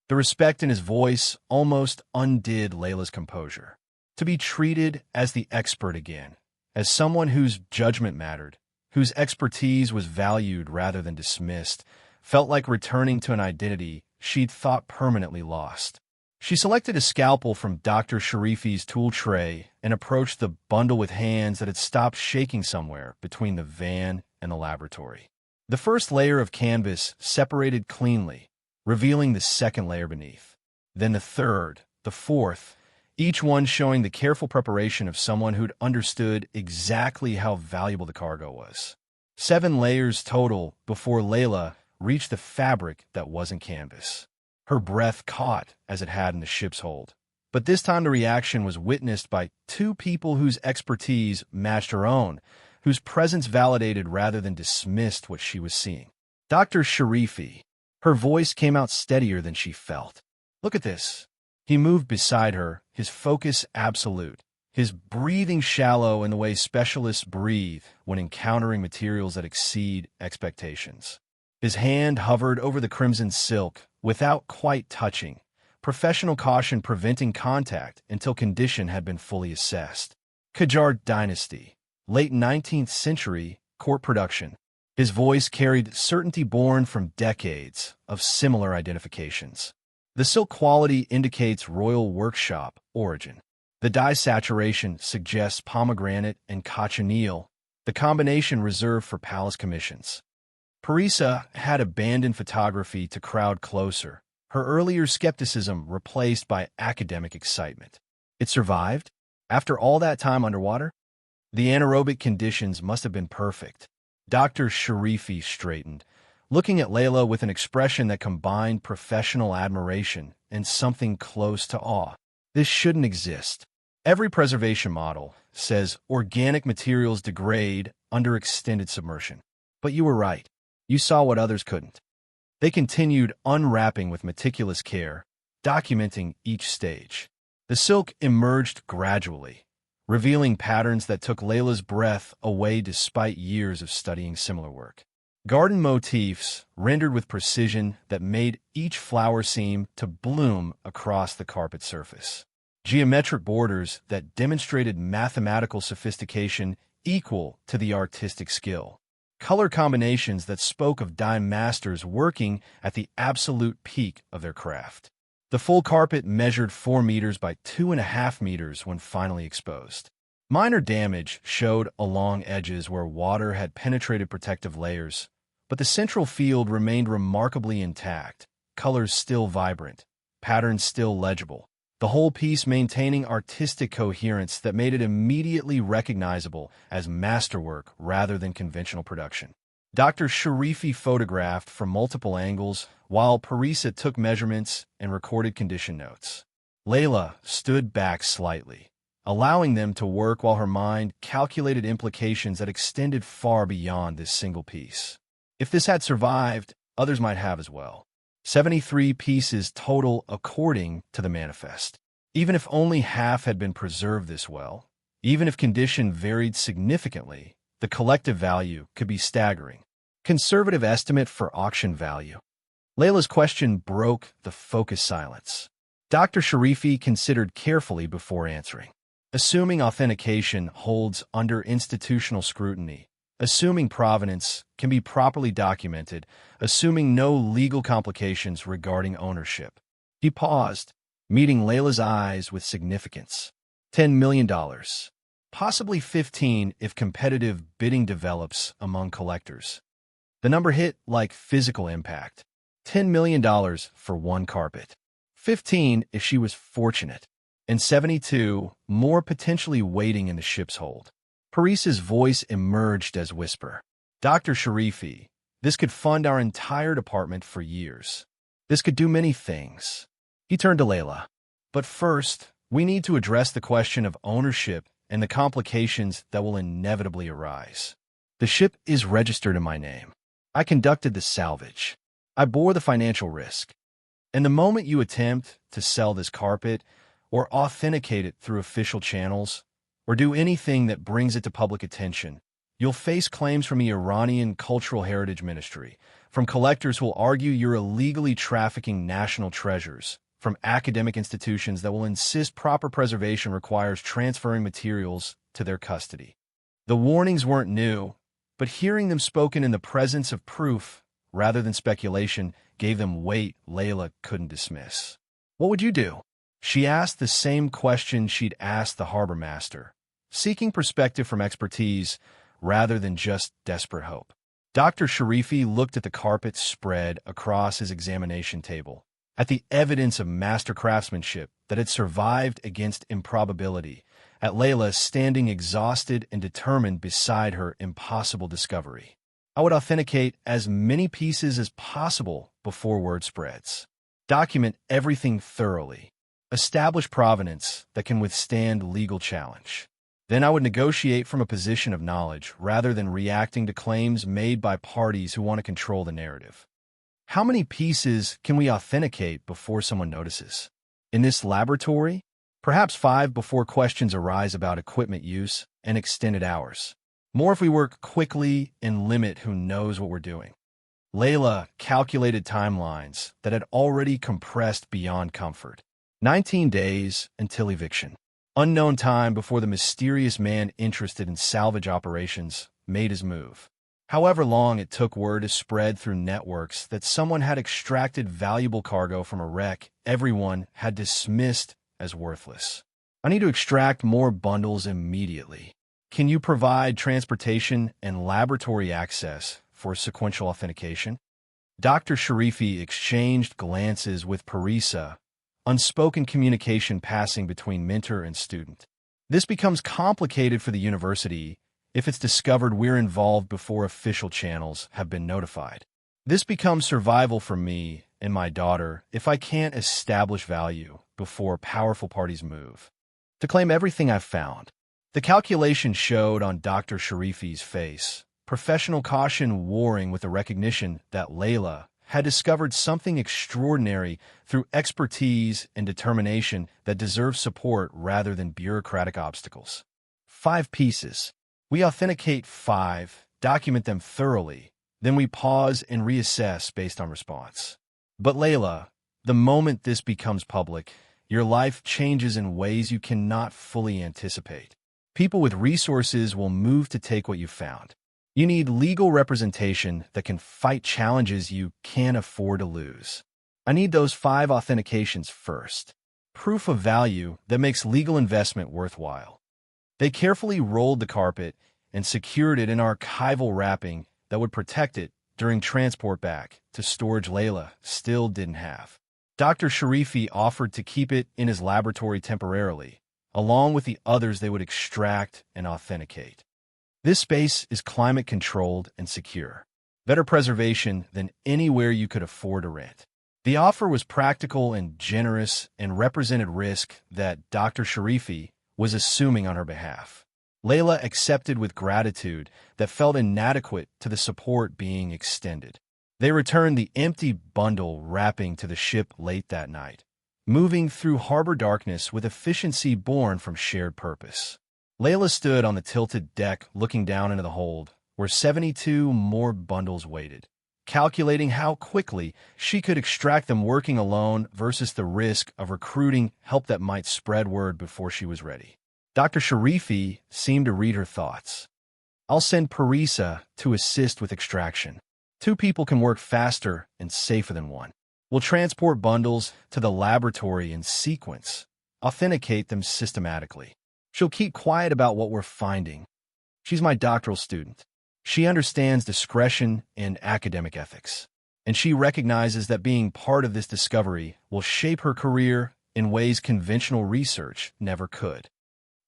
The respect in his voice almost undid Layla's composure. To be treated as the expert again, as someone whose judgment mattered, whose expertise was valued rather than dismissed, felt like returning to an identity she'd thought permanently lost. She selected a scalpel from Dr. Sharifi's tool tray and approached the bundle with hands that had stopped shaking somewhere between the van and the laboratory. The first layer of canvas separated cleanly, revealing the second layer beneath. Then the third, the fourth, each one showing the careful preparation of someone who'd understood exactly how valuable the cargo was. 7 layers total before Layla reached the fabric that wasn't canvas. Her breath caught as it had in the ship's hold. But this time the reaction was witnessed by 2 people whose expertise matched her own, whose presence validated rather than dismissed what she was seeing. Dr. Sharifi. Her voice came out steadier than she felt. Look at this. He moved beside her, his focus absolute, his breathing shallow in the way specialists breathe when encountering materials that exceed expectations. His hand hovered over the crimson silk without quite touching, professional caution preventing contact until condition had been fully assessed. Qajar dynasty, late 19th century, court production. His voice carried certainty born from decades of similar identifications. The silk quality indicates royal workshop origin. The dye saturation suggests pomegranate and cochineal, the combination reserved for palace commissions. Parisa had abandoned photography to crowd closer, her earlier skepticism replaced by academic excitement. It survived? After all that time underwater? The anaerobic conditions must have been perfect. Dr. Sharifi straightened, looking at Layla with an expression that combined professional admiration and something close to awe. This shouldn't exist. Every preservation model says organic materials degrade under extended submersion. But you were right. You saw what others couldn't. They continued unwrapping with meticulous care, documenting each stage. The silk emerged gradually, revealing patterns that took Layla's breath away despite years of studying similar work. Garden motifs rendered with precision that made each flower seem to bloom across the carpet surface. Geometric borders that demonstrated mathematical sophistication equal to the artistic skill. Color combinations that spoke of dye masters working at the absolute peak of their craft. The full carpet measured 4 meters by 2.5 meters when finally exposed. Minor damage showed along edges where water had penetrated protective layers, but the central field remained remarkably intact, colors still vibrant, patterns still legible. The whole piece maintaining artistic coherence that made it immediately recognizable as masterwork rather than conventional production. Dr. Sharifi photographed from multiple angles while Parisa took measurements and recorded condition notes. Layla stood back slightly, allowing them to work while her mind calculated implications that extended far beyond this single piece. If this had survived, others might have as well. 73 pieces total according to the manifest. Even if only half had been preserved this well, even if condition varied significantly, the collective value could be staggering. Conservative estimate for auction value. Layla's question broke the focused silence. Dr. Sharifi considered carefully before answering. Assuming authentication holds under institutional scrutiny, assuming provenance can be properly documented, assuming no legal complications regarding ownership. He paused, meeting Layla's eyes with significance. $10 million. Possibly 15 if competitive bidding develops among collectors. The number hit like physical impact. $10 million for one carpet. 15 if she was fortunate. And 72 more potentially waiting in the ship's hold. Parisa's voice emerged as whisper. Dr. Sharifi, this could fund our entire department for years. This could do many things. He turned to Layla. But first, we need to address the question of ownership and the complications that will inevitably arise. The ship is registered in my name. I conducted the salvage. I bore the financial risk. And the moment you attempt to sell this carpet or authenticate it through official channels, or do anything that brings it to public attention, you'll face claims from the Iranian Cultural Heritage Ministry, from collectors who will argue you're illegally trafficking national treasures, from academic institutions that will insist proper preservation requires transferring materials to their custody. The warnings weren't new, but hearing them spoken in the presence of proof, rather than speculation, gave them weight Layla couldn't dismiss. What would you do? She asked the same question she'd asked the harbor master, seeking perspective from expertise rather than just desperate hope. Dr. Sharifi looked at the carpet spread across his examination table, at the evidence of master craftsmanship that had survived against improbability, at Layla standing exhausted and determined beside her impossible discovery. I would authenticate as many pieces as possible before word spreads. Document everything thoroughly. Establish provenance that can withstand legal challenge. Then I would negotiate from a position of knowledge rather than reacting to claims made by parties who want to control the narrative. How many pieces can we authenticate before someone notices? In this laboratory? Perhaps 5 before questions arise about equipment use and extended hours. More if we work quickly and limit who knows what we're doing. Layla calculated timelines that had already compressed beyond comfort. 19 days until eviction. Unknown time before the mysterious man interested in salvage operations made his move. However long it took word to spread through networks that someone had extracted valuable cargo from a wreck everyone had dismissed as worthless. I need to extract more bundles immediately. Can you provide transportation and laboratory access for sequential authentication? Dr. Sharifi exchanged glances with Parisa, unspoken communication passing between mentor and student. This becomes complicated for the university if it's discovered we're involved before official channels have been notified. This becomes survival for me and my daughter if I can't establish value before powerful parties move. To claim everything I've found. The calculation showed on Dr. Sharifi's face, professional caution warring with the recognition that Layla had discovered something extraordinary through expertise and determination that deserves support rather than bureaucratic obstacles. 5 pieces. We authenticate 5, document them thoroughly, then we pause and reassess based on response. But Layla, the moment this becomes public, your life changes in ways you cannot fully anticipate. People with resources will move to take what you found. You need legal representation that can fight challenges you can't afford to lose. I need those 5 authentications first. Proof of value that makes legal investment worthwhile. They carefully rolled the carpet and secured it in archival wrapping that would protect it during transport back to storage Layla still didn't have. Dr. Sharifi offered to keep it in his laboratory temporarily, along with the others they would extract and authenticate. This space is climate-controlled and secure. Better preservation than anywhere you could afford to rent. The offer was practical and generous and represented risk that Dr. Sharifi was assuming on her behalf. Layla accepted with gratitude that felt inadequate to the support being extended. They returned the empty bundle wrapping to the ship late that night, moving through harbor darkness with efficiency born from shared purpose. Layla stood on the tilted deck looking down into the hold, where 72 more bundles waited, calculating how quickly she could extract them working alone versus the risk of recruiting help that might spread word before she was ready. Dr. Sharifi seemed to read her thoughts. I'll send Parisa to assist with extraction. 2 people can work faster and safer than 1. We'll transport bundles to the laboratory in sequence, authenticate them systematically. She'll keep quiet about what we're finding. She's my doctoral student. She understands discretion and academic ethics, and she recognizes that being part of this discovery will shape her career in ways conventional research never could.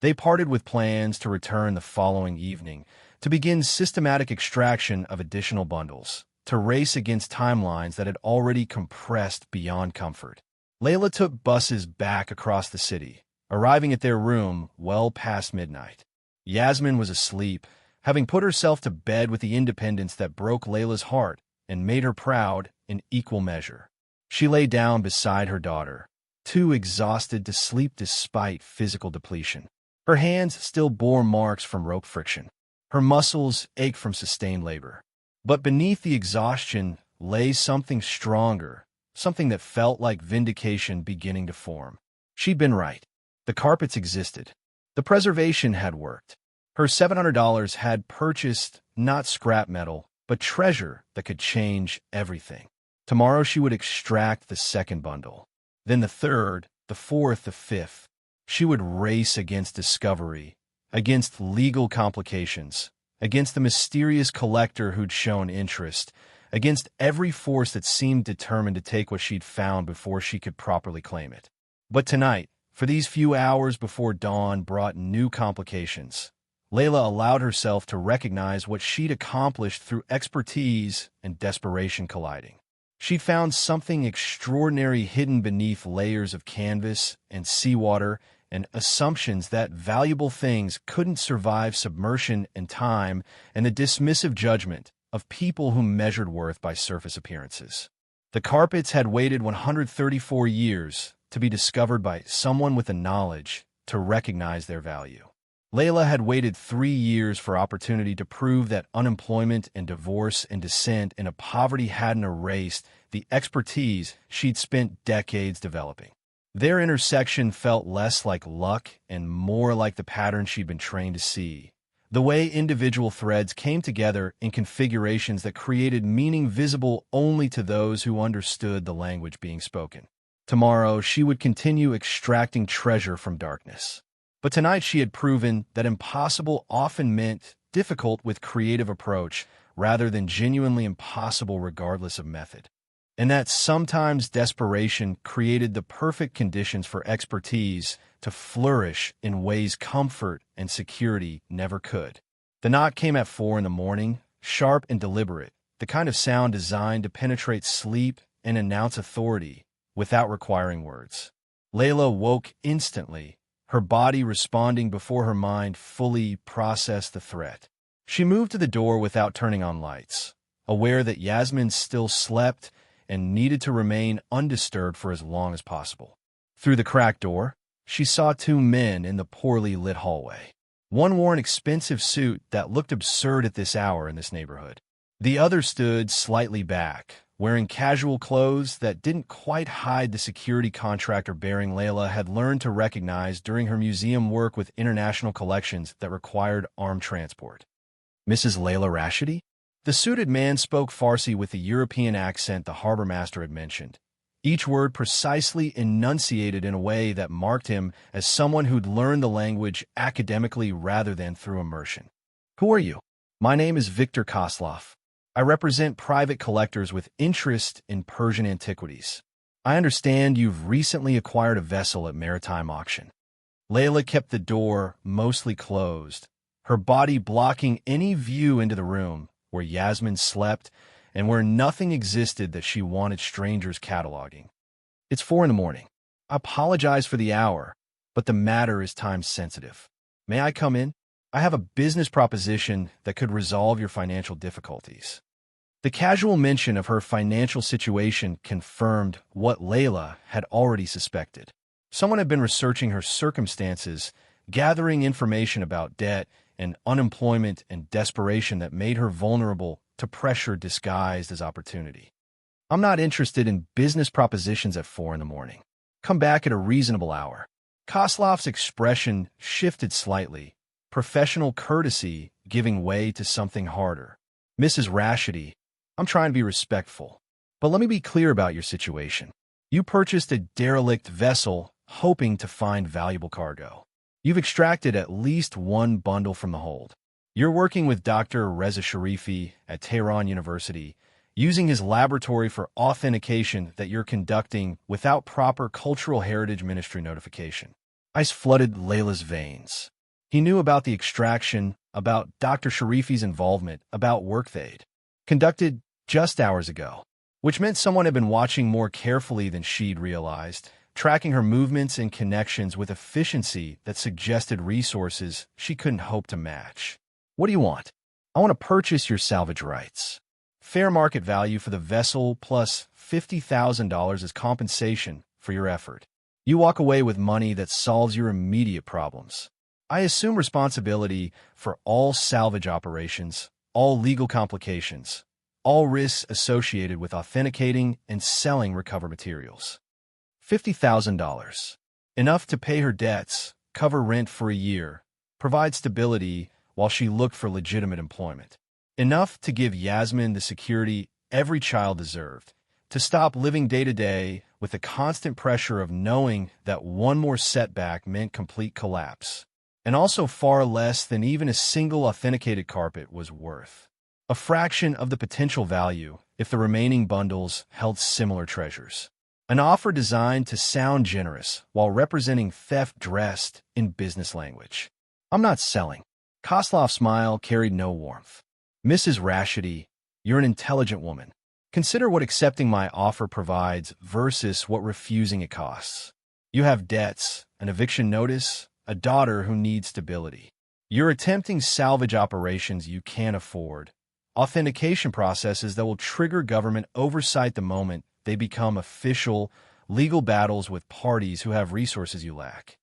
They parted with plans to return the following evening to begin systematic extraction of additional bundles, to race against timelines that had already compressed beyond comfort. Layla took buses back across the city, arriving at their room well past midnight. Yasmin was asleep, having put herself to bed with the independence that broke Layla's heart and made her proud in equal measure. She lay down beside her daughter, too exhausted to sleep despite physical depletion. Her hands still bore marks from rope friction. Her muscles ached from sustained labor. But beneath the exhaustion lay something stronger, something that felt like vindication beginning to form. She'd been right. The carpets existed. The preservation had worked. Her $700 had purchased not scrap metal, but treasure that could change everything. Tomorrow she would extract the 2nd bundle. Then the 3rd, the 4th, the 5th. She would race against discovery, against legal complications, against the mysterious collector who'd shown interest, against every force that seemed determined to take what she'd found before she could properly claim it. But tonight, for these few hours before dawn brought new complications, Layla allowed herself to recognize what she'd accomplished through expertise and desperation colliding. She'd found something extraordinary hidden beneath layers of canvas and seawater and assumptions that valuable things couldn't survive submersion and time and the dismissive judgment of people who measured worth by surface appearances. The carpets had waited 134 years, to be discovered by someone with the knowledge to recognize their value. Layla had waited 3 years for opportunity to prove that unemployment and divorce and descent into poverty hadn't erased the expertise she'd spent decades developing. Their intersection felt less like luck and more like the pattern she'd been trained to see. The way individual threads came together in configurations that created meaning visible only to those who understood the language being spoken. Tomorrow, she would continue extracting treasure from darkness. But tonight she had proven that impossible often meant difficult with creative approach rather than genuinely impossible regardless of method. And that sometimes desperation created the perfect conditions for expertise to flourish in ways comfort and security never could. The knock came at 4 in the morning, sharp and deliberate, the kind of sound designed to penetrate sleep and announce authority without requiring words. Layla woke instantly, her body responding before her mind fully processed the threat. She moved to the door without turning on lights, aware that Yasmin still slept and needed to remain undisturbed for as long as possible. Through the cracked door, she saw 2 men in the poorly lit hallway. One wore an expensive suit that looked absurd at this hour in this neighborhood. The other stood slightly back, wearing casual clothes that didn't quite hide the security contractor bearing Layla had learned to recognize during her museum work with international collections that required armed transport. Mrs. Layla Rashidi? The suited man spoke Farsi with the European accent the harbor master had mentioned, each word precisely enunciated in a way that marked him as someone who'd learned the language academically rather than through immersion. Who are you? My name is Victor Koslov. I represent private collectors with interest in Persian antiquities. I understand you've recently acquired a vessel at maritime auction. Layla kept the door mostly closed, her body blocking any view into the room where Yasmin slept and where nothing existed that she wanted strangers cataloging. It's 4 in the morning. I apologize for the hour, but the matter is time-sensitive. May I come in? I have a business proposition that could resolve your financial difficulties. The casual mention of her financial situation confirmed what Layla had already suspected. Someone had been researching her circumstances, gathering information about debt and unemployment and desperation that made her vulnerable to pressure disguised as opportunity. I'm not interested in business propositions at 4 in the morning. Come back at a reasonable hour. Koslov's expression shifted slightly, professional courtesy giving way to something harder. Mrs. Rashidi, I'm trying to be respectful, but let me be clear about your situation. You purchased a derelict vessel hoping to find valuable cargo. You've extracted at least 1 bundle from the hold. You're working with Dr. Reza Sharifi at Tehran University, using his laboratory for authentication that you're conducting without proper Cultural Heritage Ministry notification. Ice flooded Layla's veins. He knew about the extraction, about Dr. Sharifi's involvement, about work they'd conducted just hours ago, which meant someone had been watching more carefully than she'd realized, tracking her movements and connections with efficiency that suggested resources she couldn't hope to match. What do you want? I want to purchase your salvage rights. Fair market value for the vessel plus $50,000 as compensation for your effort. You walk away with money that solves your immediate problems. I assume responsibility for all salvage operations, all legal complications, all risks associated with authenticating and selling recovered materials. $50,000. Enough to pay her debts, cover rent for a year, provide stability while she looked for legitimate employment. Enough to give Yasmin the security every child deserved, to stop living day to day with the constant pressure of knowing that one more setback meant complete collapse, and also far less than even a single authenticated carpet was worth. A fraction of the potential value if the remaining bundles held similar treasures. An offer designed to sound generous while representing theft dressed in business language. I'm not selling. Koslov's smile carried no warmth. Mrs. Rashidi, you're an intelligent woman. Consider what accepting my offer provides versus what refusing it costs. You have debts, an eviction notice, a daughter who needs stability. You're attempting salvage operations you can't afford, authentication processes that will trigger government oversight the moment they become official legal battles with parties who have resources you lack.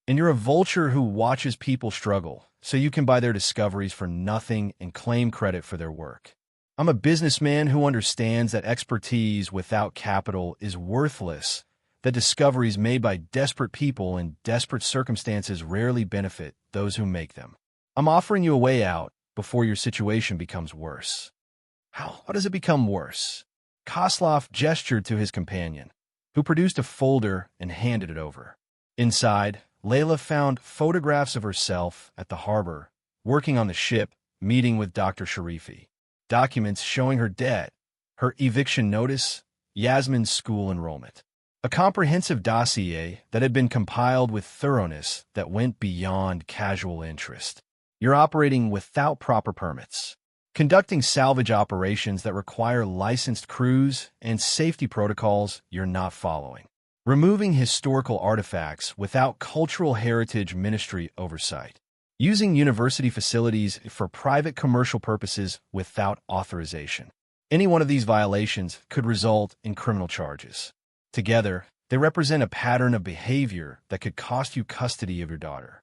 And you're a vulture who watches people struggle, so you can buy their discoveries for nothing and claim credit for their work. I'm a businessman who understands that expertise without capital is worthless, that discoveries made by desperate people in desperate circumstances rarely benefit those who make them. I'm offering you a way out before your situation becomes worse. How does it become worse? Kozlov gestured to his companion, who produced a folder and handed it over. Inside, Layla found photographs of herself at the harbor, working on the ship, meeting with Dr. Sharifi, documents showing her debt, her eviction notice, Yasmin's school enrollment. A comprehensive dossier that had been compiled with thoroughness that went beyond casual interest. You're operating without proper permits, conducting salvage operations that require licensed crews and safety protocols you're not following, removing historical artifacts without cultural heritage ministry oversight, using university facilities for private commercial purposes without authorization. Any one of these violations could result in criminal charges. Together, they represent a pattern of behavior that could cost you custody of your daughter.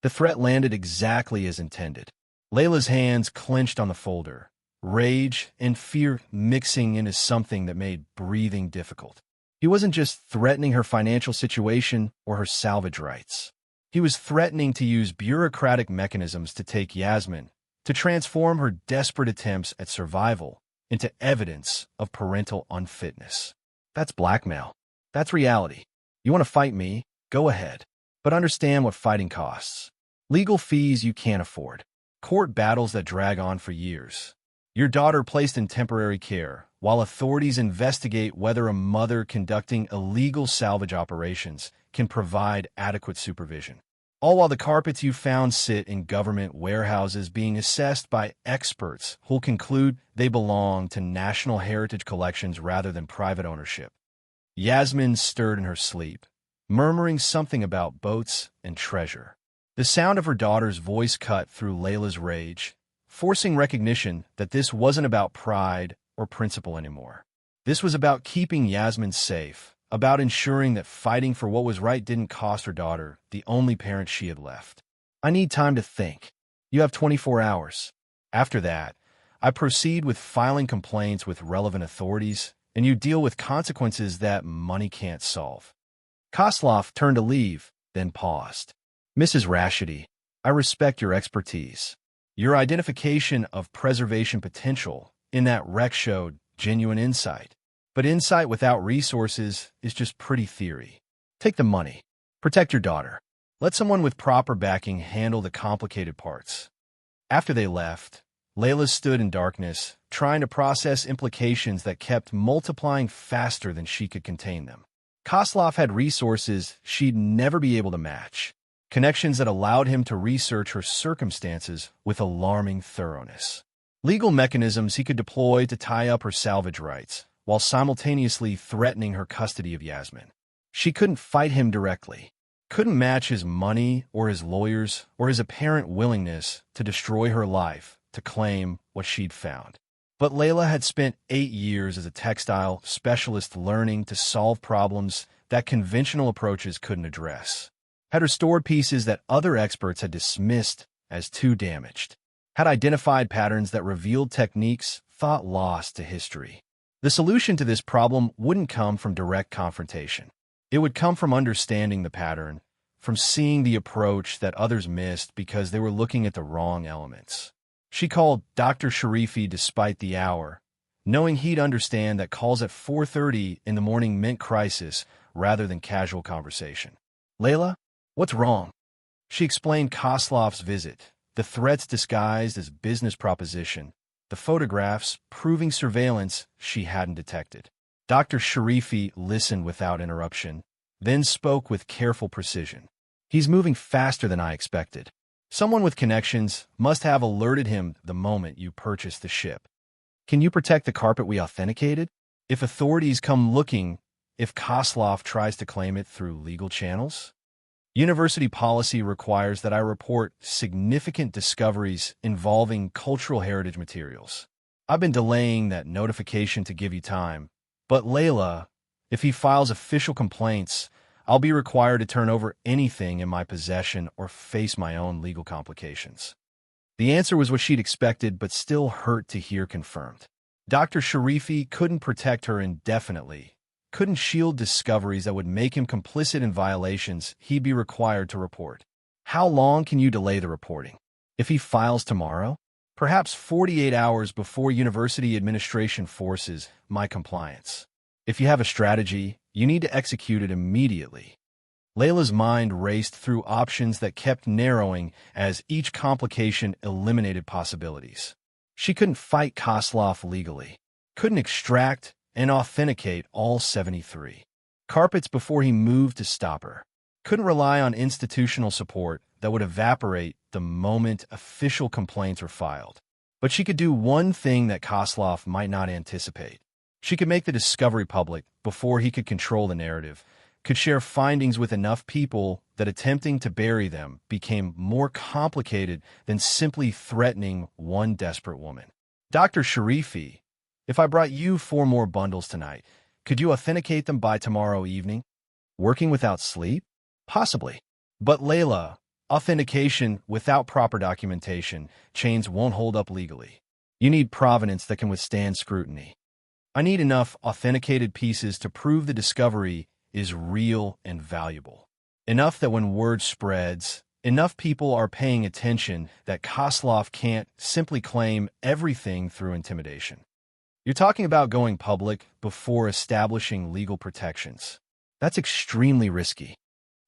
The threat landed exactly as intended. Layla's hands clenched on the folder, rage and fear mixing into something that made breathing difficult. He wasn't just threatening her financial situation or her salvage rights. He was threatening to use bureaucratic mechanisms to take Yasmin, to transform her desperate attempts at survival into evidence of parental unfitness. That's blackmail. That's reality. You want to fight me? Go ahead. But understand what fighting costs. Legal fees you can't afford. Court battles that drag on for years. Your daughter placed in temporary care, while authorities investigate whether a mother conducting illegal salvage operations can provide adequate supervision. All while the carpets you found sit in government warehouses being assessed by experts who'll conclude they belong to national heritage collections rather than private ownership. Yasmin stirred in her sleep, murmuring something about boats and treasure. The sound of her daughter's voice cut through Layla's rage, forcing recognition that this wasn't about pride or principle anymore. This was about keeping Yasmin safe, about ensuring that fighting for what was right didn't cost her daughter the only parent she had left. I need time to think. You have 24 hours. After that, I proceed with filing complaints with relevant authorities, and you deal with consequences that money can't solve. Kozlov turned to leave, then paused. Mrs. Rashidi, I respect your expertise. Your identification of preservation potential in that wreck showed genuine insight. But insight without resources is just pretty theory. Take the money. Protect your daughter. Let someone with proper backing handle the complicated parts. After they left, Layla stood in darkness, trying to process implications that kept multiplying faster than she could contain them. Kozlov had resources she'd never be able to match, connections that allowed him to research her circumstances with alarming thoroughness, legal mechanisms he could deploy to tie up her salvage rights, while simultaneously threatening her custody of Yasmin. She couldn't fight him directly, couldn't match his money or his lawyers or his apparent willingness to destroy her life to claim what she'd found. But Layla had spent 8 years as a textile specialist learning to solve problems that conventional approaches couldn't address, had restored pieces that other experts had dismissed as too damaged, had identified patterns that revealed techniques thought lost to history. The solution to this problem wouldn't come from direct confrontation. It would come from understanding the pattern, from seeing the approach that others missed because they were looking at the wrong elements. She called Dr. Sharifi despite the hour, knowing he'd understand that calls at 4:30 in the morning meant crisis rather than casual conversation. Layla, what's wrong? She explained Kozlov's visit, the threats disguised as business proposition, the photographs proving surveillance she hadn't detected. Dr. Sharifi listened without interruption, then spoke with careful precision. He's moving faster than I expected. Someone with connections must have alerted him the moment you purchased the ship. Can you protect the carpet we authenticated? If authorities come looking, if Kozlov tries to claim it through legal channels? University policy requires that I report significant discoveries involving cultural heritage materials. I've been delaying that notification to give you time, but Layla, If he files official complaints, I'll be required to turn over anything in my possession or face my own legal complications. The answer was what she'd expected, but still hurt to hear confirmed. Dr. Sharifi couldn't protect her indefinitely, couldn't shield discoveries that would make him complicit in violations he'd be required to report. How long can you delay the reporting? If he files tomorrow? Perhaps 48 hours before university administration forces my compliance. If you have a strategy, you need to execute it immediately. Layla's mind raced through options that kept narrowing as each complication eliminated possibilities. She couldn't fight Koslov legally, couldn't extract and authenticate all 73 carpets before he moved to stop her, couldn't rely on institutional support that would evaporate the moment official complaints were filed. But she could do one thing that Koslov might not anticipate. She could make the discovery public before he could control the narrative, could share findings with enough people that attempting to bury them became more complicated than simply threatening one desperate woman. Dr. Sharifi, if I brought you 4 more bundles tonight, could you authenticate them by tomorrow evening? Working without sleep? Possibly. But Layla, authentication without proper documentation, chains won't hold up legally. You need provenance that can withstand scrutiny. I need enough authenticated pieces to prove the discovery is real and valuable. Enough that when word spreads, enough people are paying attention that Koslov can't simply claim everything through intimidation. You're talking about going public before establishing legal protections. That's extremely risky.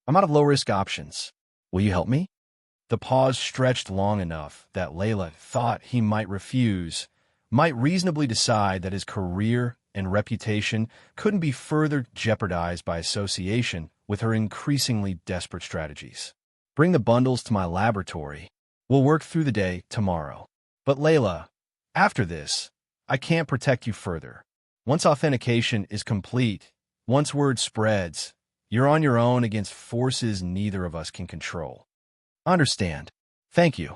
I'm out of low-risk options. Will you help me? The pause stretched long enough that Layla thought he might refuse, might reasonably decide that his career and reputation couldn't be further jeopardized by association with her increasingly desperate strategies. Bring the bundles to my laboratory. We'll work through the day tomorrow. But Layla, after this, I can't protect you further. Once authentication is complete, once word spreads, you're on your own against forces neither of us can control. Understand. Thank you.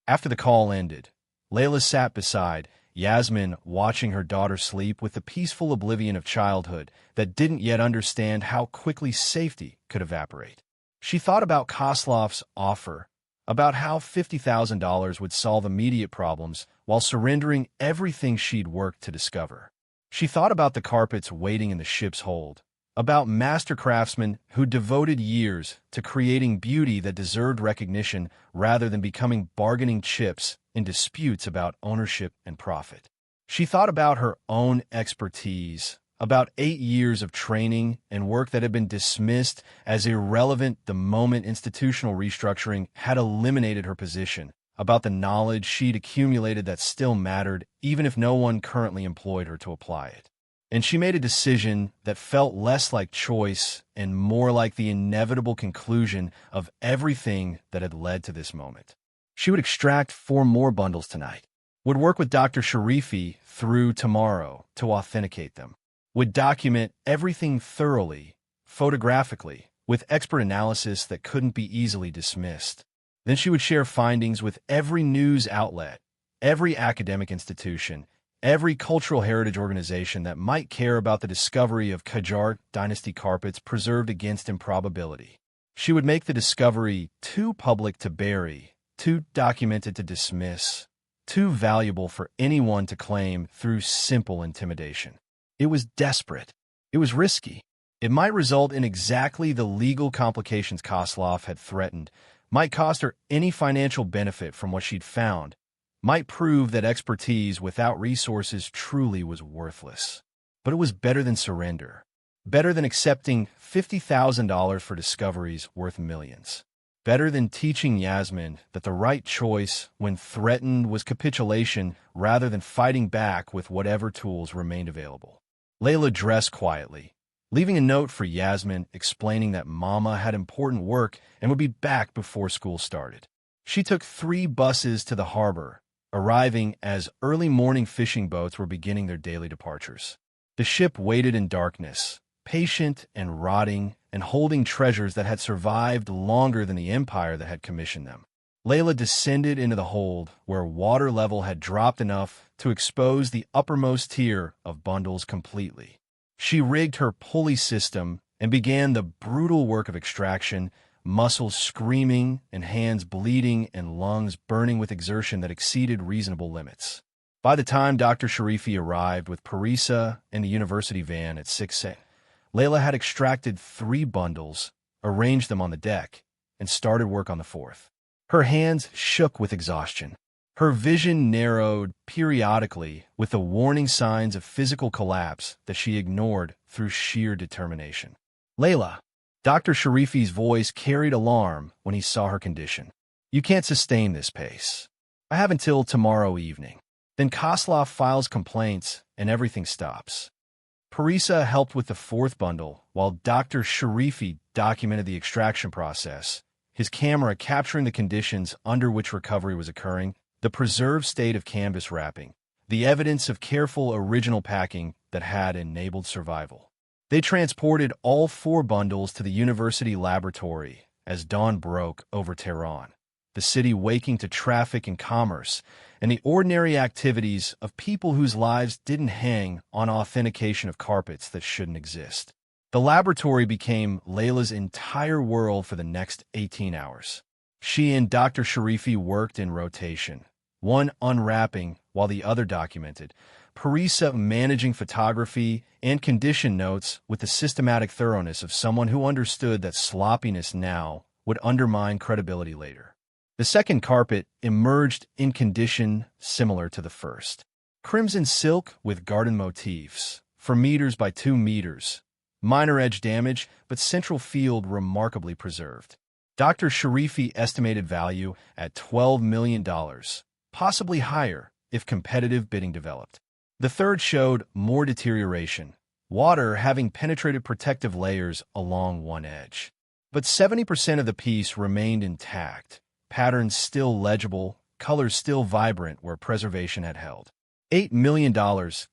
After the call ended, Layla sat beside Yasmin, watching her daughter sleep with the peaceful oblivion of childhood that didn't yet understand how quickly safety could evaporate. She thought about Koslov's offer, about how $50,000 would solve immediate problems while surrendering everything she'd worked to discover. She thought about the carpets waiting in the ship's hold, about master craftsmen who devoted years to creating beauty that deserved recognition rather than becoming bargaining chips in disputes about ownership and profit. She thought about her own expertise, about 8 years of training and work that had been dismissed as irrelevant the moment institutional restructuring had eliminated her position, about the knowledge she'd accumulated that still mattered even if no one currently employed her to apply it. And she made a decision that felt less like choice and more like the inevitable conclusion of everything that had led to this moment. She would extract 4 more bundles tonight, would work with Dr. Sharifi through tomorrow to authenticate them, would document everything thoroughly, photographically, with expert analysis that couldn't be easily dismissed. Then she would share findings with every news outlet, every academic institution, every cultural heritage organization that might care about the discovery of Qajar dynasty carpets preserved against improbability. She would make the discovery too public to bury, too documented to dismiss, too valuable for anyone to claim through simple intimidation. It was desperate. It was risky. It might result in exactly the legal complications Koslov had threatened, might cost her any financial benefit from what she'd found, might prove that expertise without resources truly was worthless. But it was better than surrender, better than accepting $50,000 for discoveries worth millions, better than teaching Yasmin that the right choice when threatened was capitulation rather than fighting back with whatever tools remained available. Layla dressed quietly, leaving a note for Yasmin explaining that Mama had important work and would be back before school started. She took 3 buses to the harbor, arriving as early morning fishing boats were beginning their daily departures. The ship waited in darkness, patient and rotting, and holding treasures that had survived longer than the empire that had commissioned them. Layla descended into the hold, where water level had dropped enough to expose the uppermost tier of bundles completely. She rigged her pulley system and began the brutal work of extraction, muscles screaming and hands bleeding and lungs burning with exertion that exceeded reasonable limits. By the time Dr. Sharifi arrived with Parisa and the university van at 6 a.m., Layla had extracted 3 bundles, arranged them on the deck, and started work on the 4th. Her hands shook with exhaustion. Her vision narrowed periodically with the warning signs of physical collapse that she ignored through sheer determination. Layla, Dr. Sharifi's voice carried alarm when he saw her condition. You can't sustain this pace. I have until tomorrow evening. Then Koslov files complaints and everything stops. Parisa helped with the 4th bundle while Dr. Sharifi documented the extraction process, his camera capturing the conditions under which recovery was occurring, the preserved state of canvas wrapping, the evidence of careful original packing that had enabled survival. They transported all 4 bundles to the university laboratory as dawn broke over Tehran, the city waking to traffic and commerce, and the ordinary activities of people whose lives didn't hang on authentication of carpets that shouldn't exist. The laboratory became Layla's entire world for the next 18 hours. She and Dr. Sharifi worked in rotation, one unwrapping while the other documented, Parisa managing photography and condition notes with the systematic thoroughness of someone who understood that sloppiness now would undermine credibility later. The 2nd carpet emerged in condition similar to the 1st. Crimson silk with garden motifs, 4 meters by 2 meters. Minor edge damage, but central field remarkably preserved. Dr. Sharifi estimated value at $12 million, possibly higher if competitive bidding developed. The 3rd showed more deterioration, water having penetrated protective layers along one edge. But 70% of the piece remained intact, patterns still legible, colors still vibrant where preservation had held. $8 million,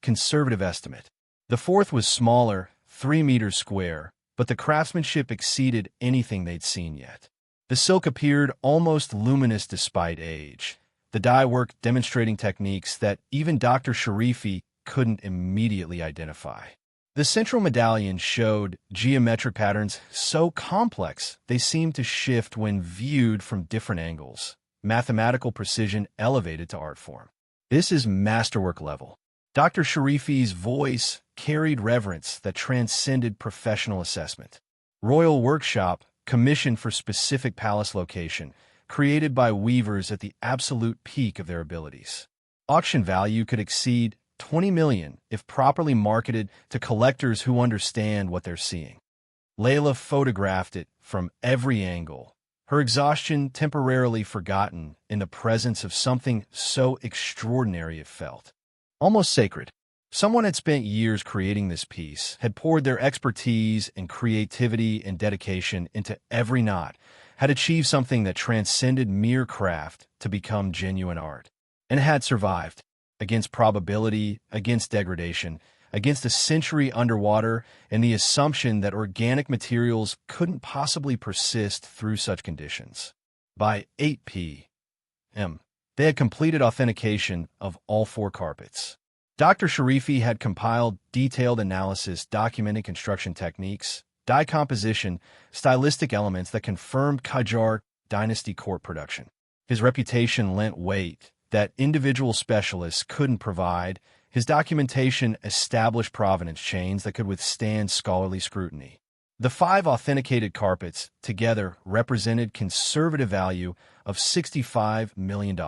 conservative estimate. The 4th was smaller, 3 meters square, but the craftsmanship exceeded anything they'd seen yet. The silk appeared almost luminous despite age, the dye work demonstrating techniques that even Dr. Sharifi couldn't immediately identify. The central medallion showed geometric patterns so complex they seemed to shift when viewed from different angles, mathematical precision elevated to art form. This is masterwork level. Dr. Sharifi's voice carried reverence that transcended professional assessment. Royal workshop, commissioned for specific palace location, created by weavers at the absolute peak of their abilities. Auction value could exceed $20 million if properly marketed to collectors who understand what they're seeing. Layla photographed it from every angle, her exhaustion temporarily forgotten in the presence of something so extraordinary it felt. Almost sacred. Someone had spent years creating this piece, had poured their expertise and creativity and dedication into every knot, had achieved something that transcended mere craft to become genuine art, and had survived, against probability, against degradation, against a century underwater, and the assumption that organic materials couldn't possibly persist through such conditions. By 8 p.m., they had completed authentication of all 4 carpets. Dr. Sharifi had compiled detailed analysis documenting construction techniques, dye composition, stylistic elements that confirmed Qajar dynasty court production. His reputation lent weight that individual specialists couldn't provide. His documentation established provenance chains that could withstand scholarly scrutiny. The 5 authenticated carpets together represented conservative value of $65 million,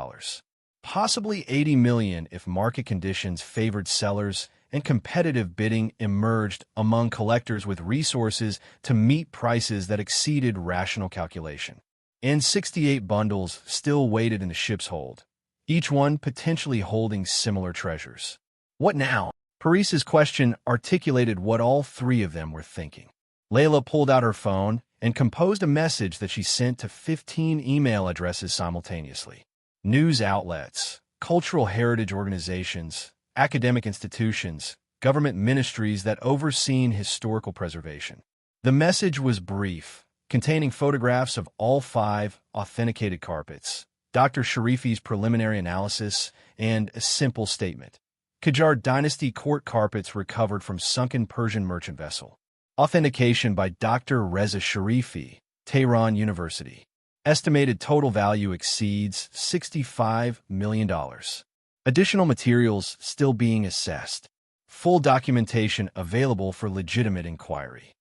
possibly $80 million if market conditions favored sellers and competitive bidding emerged among collectors with resources to meet prices that exceeded rational calculation. And 68 bundles still waited in the ship's hold, each one potentially holding similar treasures. What now? Parisa's question articulated what all 3 of them were thinking. Layla pulled out her phone and composed a message that she sent to 15 email addresses simultaneously. News outlets, cultural heritage organizations, academic institutions, government ministries that overseen historical preservation. The message was brief, containing photographs of all 5 authenticated carpets, Dr. Sharifi's preliminary analysis, and a simple statement. Qajar Dynasty court carpets recovered from sunken Persian merchant vessel. Authentication by Dr. Reza Sharifi, Tehran University. Estimated total value exceeds $65 million. Additional materials still being assessed. Full documentation available for legitimate inquiry.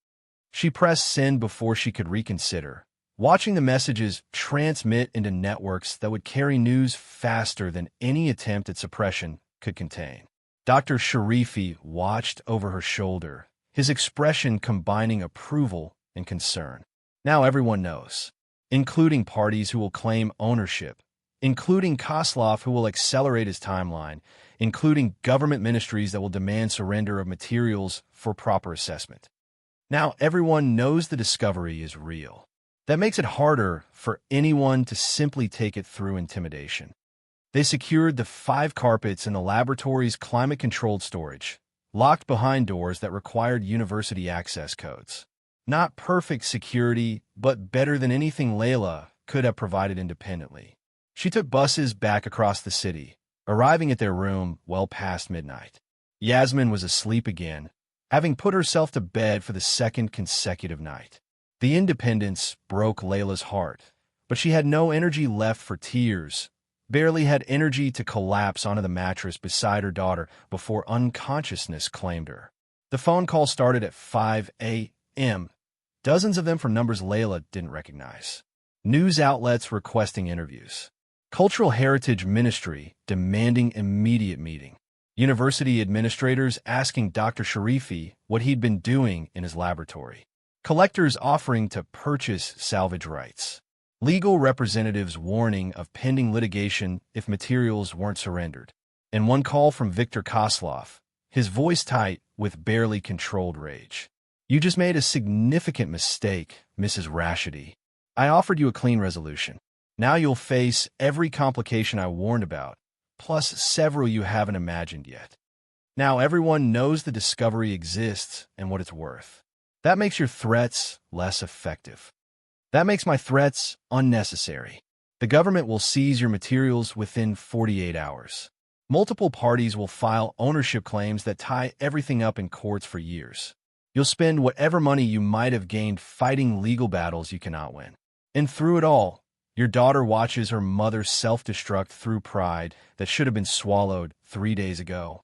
She pressed send before she could reconsider, watching the messages transmit into networks that would carry news faster than any attempt at suppression could contain. Dr. Sharifi watched over her shoulder, his expression combining approval and concern. Now everyone knows, including parties who will claim ownership, including Koslov who will accelerate his timeline, including government ministries that will demand surrender of materials for proper assessment. Now everyone knows the discovery is real. That makes it harder for anyone to simply take it through intimidation. They secured the 5 carpets in the laboratory's climate-controlled storage, locked behind doors that required university access codes. Not perfect security, but better than anything Layla could have provided independently. She took buses back across the city, arriving at their room well past midnight. Yasmin was asleep again, having put herself to bed for the 2nd consecutive night. The independence broke Layla's heart, but she had no energy left for tears, barely had energy to collapse onto the mattress beside her daughter before unconsciousness claimed her. The phone call started at 5 a.m., dozens of them from numbers Layla didn't recognize. News outlets requesting interviews. Cultural Heritage Ministry demanding immediate meeting. University administrators asking Dr. Sharifi what he'd been doing in his laboratory. Collectors offering to purchase salvage rights. Legal representatives warning of pending litigation if materials weren't surrendered. And one call from Viktor Koslov, his voice tight with barely controlled rage. You just made a significant mistake, Mrs. Rashidi. I offered you a clean resolution. Now you'll face every complication I warned about, plus several you haven't imagined yet. Now everyone knows the discovery exists and what it's worth. That makes your threats less effective. That makes my threats unnecessary. The government will seize your materials within 48 hours. Multiple parties will file ownership claims that tie everything up in courts for years. You'll spend whatever money you might have gained fighting legal battles you cannot win. And through it all, your daughter watches her mother self-destruct through pride that should have been swallowed 3 days ago.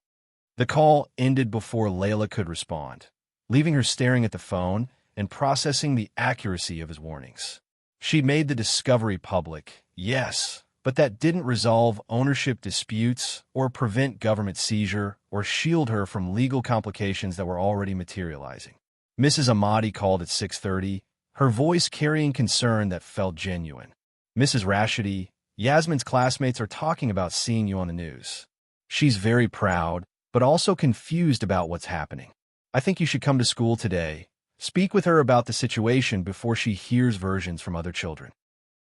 The call ended before Layla could respond, leaving her staring at the phone and processing the accuracy of his warnings. She made the discovery public, yes, but that didn't resolve ownership disputes or prevent government seizure or shield her from legal complications that were already materializing. Mrs. Ahmadi called at 6:30, her voice carrying concern that felt genuine. Mrs. Rashidi, Yasmin's classmates are talking about seeing you on the news. She's very proud, but also confused about what's happening. I think you should come to school today. Speak with her about the situation before she hears versions from other children.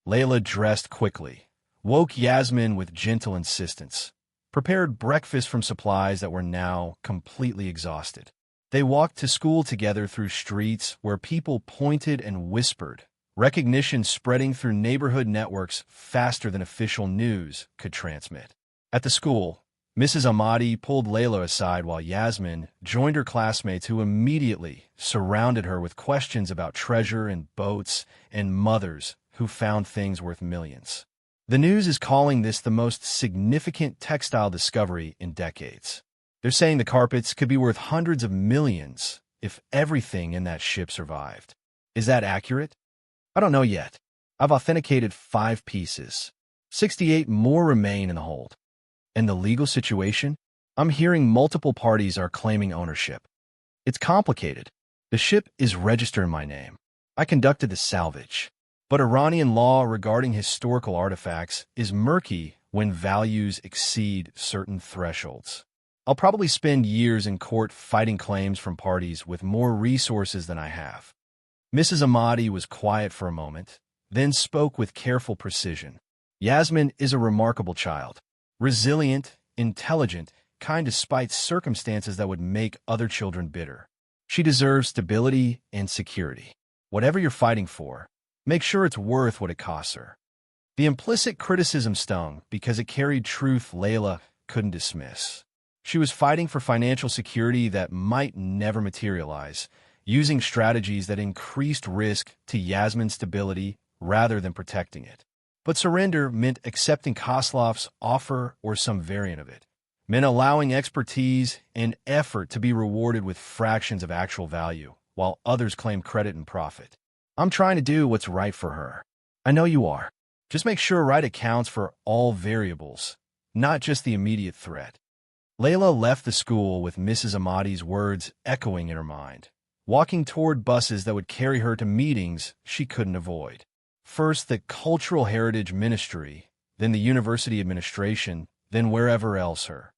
Layla dressed quickly, woke Yasmin with gentle insistence, prepared breakfast from supplies that were now completely exhausted. They walked to school together through streets where people pointed and whispered, recognition spreading through neighborhood networks faster than official news could transmit. At the school, Mrs. Ahmadi pulled Layla aside while Yasmin joined her classmates who immediately surrounded her with questions about treasure and boats and mothers who found things worth millions. The news is calling this the most significant textile discovery in decades. They're saying the carpets could be worth hundreds of millions if everything in that ship survived. Is that accurate? I don't know yet. I've authenticated 5 pieces. 68 more remain in the hold. And the legal situation? I'm hearing multiple parties are claiming ownership. It's complicated. The ship is registered in my name. I conducted the salvage. But Iranian law regarding historical artifacts is murky when values exceed certain thresholds. I'll probably spend years in court fighting claims from parties with more resources than I have. Mrs. Ahmadi was quiet for a moment, then spoke with careful precision. Yasmin is a remarkable child. Resilient, intelligent, kind despite circumstances that would make other children bitter. She deserves stability and security. Whatever you're fighting for, make sure it's worth what it costs her. The implicit criticism stung because it carried truth Layla couldn't dismiss. She was fighting for financial security that might never materialize, using strategies that increased risk to Yasmin's stability rather than protecting it. But surrender meant accepting Koslov's offer or some variant of it, meant allowing expertise and effort to be rewarded with fractions of actual value, while others claim credit and profit. I'm trying to do what's right for her. I know you are. Just make sure right accounts for all variables, not just the immediate threat. Layla left the school with Mrs. Ahmadi's words echoing in her mind, walking toward buses that would carry her to meetings she couldn't avoid. First the Cultural Heritage Ministry, then the University Administration, then wherever else her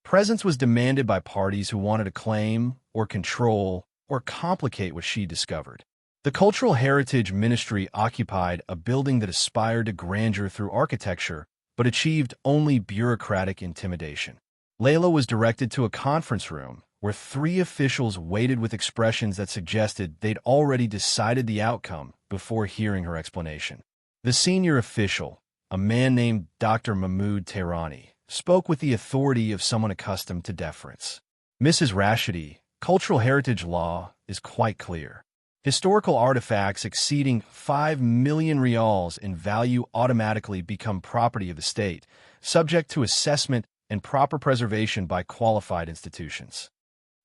presence was demanded by parties who wanted to claim or control or complicate what she discovered. The Cultural Heritage Ministry occupied a building that aspired to grandeur through architecture, but achieved only bureaucratic intimidation. Layla was directed to a conference room where three officials waited with expressions that suggested they'd already decided the outcome before hearing her explanation. The senior official, a man named Dr. Mahmoud Tehrani, spoke with the authority of someone accustomed to deference. Mrs. Rashidi, cultural heritage law is quite clear. Historical artifacts exceeding 5 million rials in value automatically become property of the state, subject to assessment and proper preservation by qualified institutions.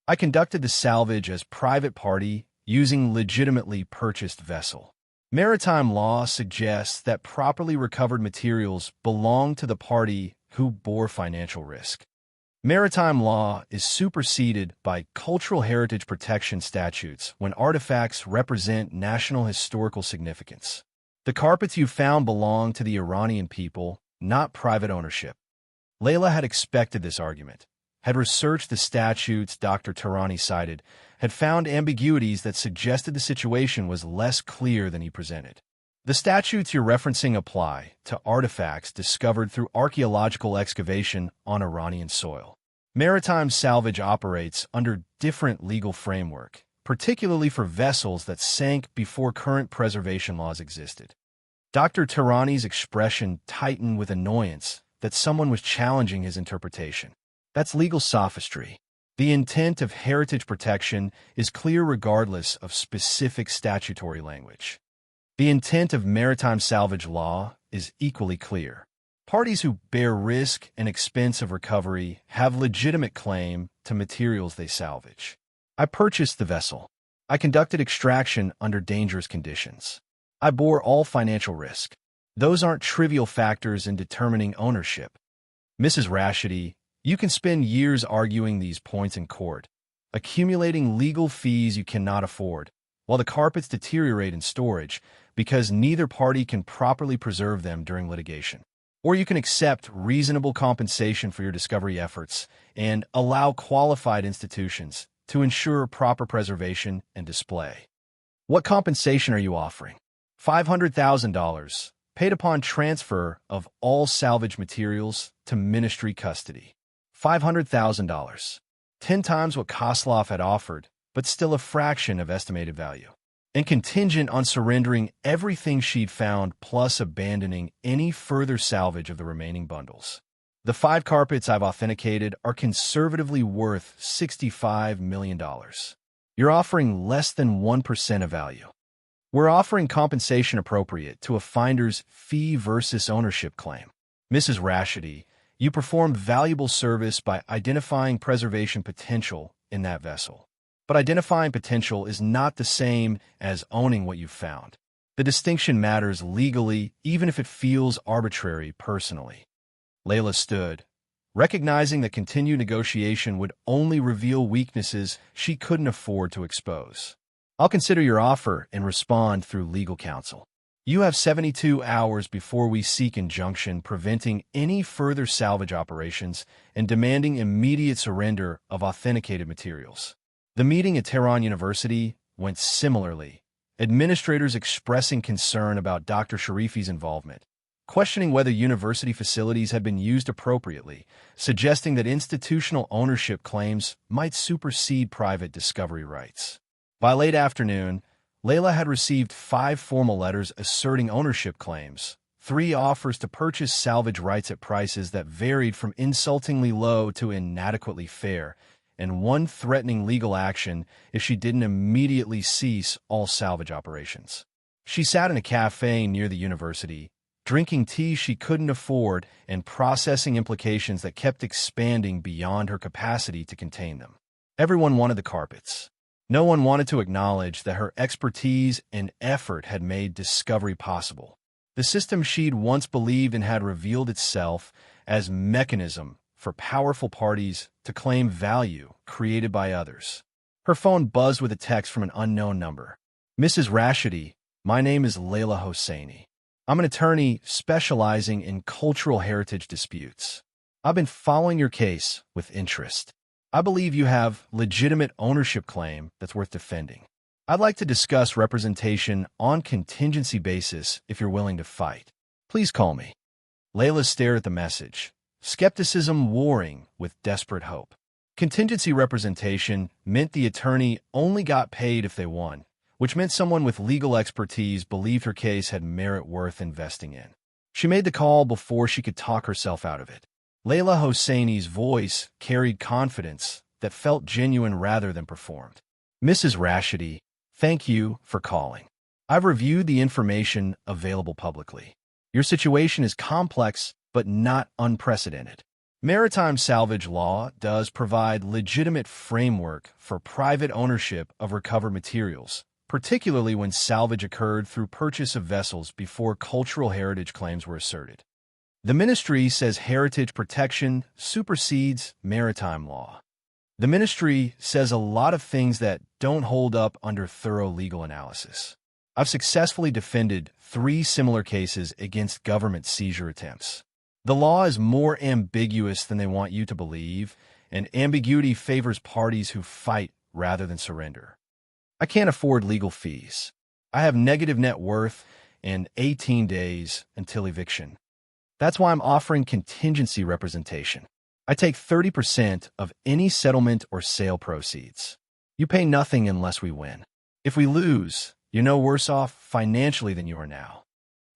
I conducted the salvage as private party using legitimately purchased vessel. Maritime law suggests that properly recovered materials belong to the party who bore financial risk. Maritime law is superseded by cultural heritage protection statutes when artifacts represent national historical significance. The carpets you found belong to the Iranian people, not private ownership. Layla had expected this argument, had researched the statutes Dr. Tehrani cited, had found ambiguities that suggested the situation was less clear than he presented. The statutes you're referencing apply to artifacts discovered through archaeological excavation on Iranian soil. Maritime salvage operates under different legal framework, particularly for vessels that sank before current preservation laws existed. Dr. Tehrani's expression tightened with annoyance that someone was challenging his interpretation. That's legal sophistry. The intent of heritage protection is clear regardless of specific statutory language. The intent of maritime salvage law is equally clear. Parties who bear risk and expense of recovery have legitimate claim to materials they salvage. I purchased the vessel. I conducted extraction under dangerous conditions. I bore all financial risk. Those aren't trivial factors in determining ownership. Mrs. Rashidi, you can spend years arguing these points in court, accumulating legal fees you cannot afford, while the carpets deteriorate in storage because neither party can properly preserve them during litigation. Or you can accept reasonable compensation for your discovery efforts and allow qualified institutions to ensure proper preservation and display. What compensation are you offering? $500,000, paid upon transfer of all salvage materials to ministry custody. $500,000, 10 times what Koslov had offered, but still a fraction of estimated value. And contingent on surrendering everything she'd found plus abandoning any further salvage of the remaining bundles. The 5 carpets I've authenticated are conservatively worth $65 million. You're offering less than 1% of value. We're offering compensation appropriate to a finder's fee versus ownership claim. Mrs. Rashidi, you performed valuable service by identifying preservation potential in that vessel. But identifying potential is not the same as owning what you've found. The distinction matters legally, even if it feels arbitrary personally. Layla stood, recognizing that continued negotiation would only reveal weaknesses she couldn't afford to expose. I'll consider your offer and respond through legal counsel. You have 72 hours before we seek injunction preventing any further salvage operations and demanding immediate surrender of authenticated materials. The meeting at Tehran University went similarly, administrators expressing concern about Dr. Sharifi's involvement, questioning whether university facilities had been used appropriately, suggesting that institutional ownership claims might supersede private discovery rights. By late afternoon, Layla had received 5 formal letters asserting ownership claims, 3 offers to purchase salvage rights at prices that varied from insultingly low to inadequately fair, and 1 threatening legal action if she didn't immediately cease all salvage operations. She sat in a cafe near the university, drinking tea she couldn't afford and processing implications that kept expanding beyond her capacity to contain them. Everyone wanted the carpets. No one wanted to acknowledge that her expertise and effort had made discovery possible. The system she'd once believed in had revealed itself as mechanism for powerful parties to claim value created by others. Her phone buzzed with a text from an unknown number. "Mrs. Rashidi, my name is Layla Hosseini. I'm an attorney specializing in cultural heritage disputes. I've been following your case with interest. I believe you have legitimate ownership claim that's worth defending. I'd like to discuss representation on contingency basis if you're willing to fight. Please call me." Layla stared at the message, skepticism warring with desperate hope. Contingency representation meant the attorney only got paid if they won, which meant someone with legal expertise believed her case had merit worth investing in. She made the call before she could talk herself out of it. Layla Hosseini's voice carried confidence that felt genuine rather than performed. "Mrs. Rashidi, thank you for calling. I've reviewed the information available publicly. Your situation is complex but not unprecedented. Maritime salvage law does provide legitimate framework for private ownership of recovered materials, particularly when salvage occurred through purchase of vessels before cultural heritage claims were asserted. The ministry says heritage protection supersedes maritime law. The ministry says a lot of things that don't hold up under thorough legal analysis. I've successfully defended 3 similar cases against government seizure attempts. The law is more ambiguous than they want you to believe, and ambiguity favors parties who fight rather than surrender. I can't afford legal fees. I have negative net worth and 18 days until eviction. That's why I'm offering contingency representation. I take 30% of any settlement or sale proceeds. You pay nothing unless we win. If we lose, you're no worse off financially than you are now.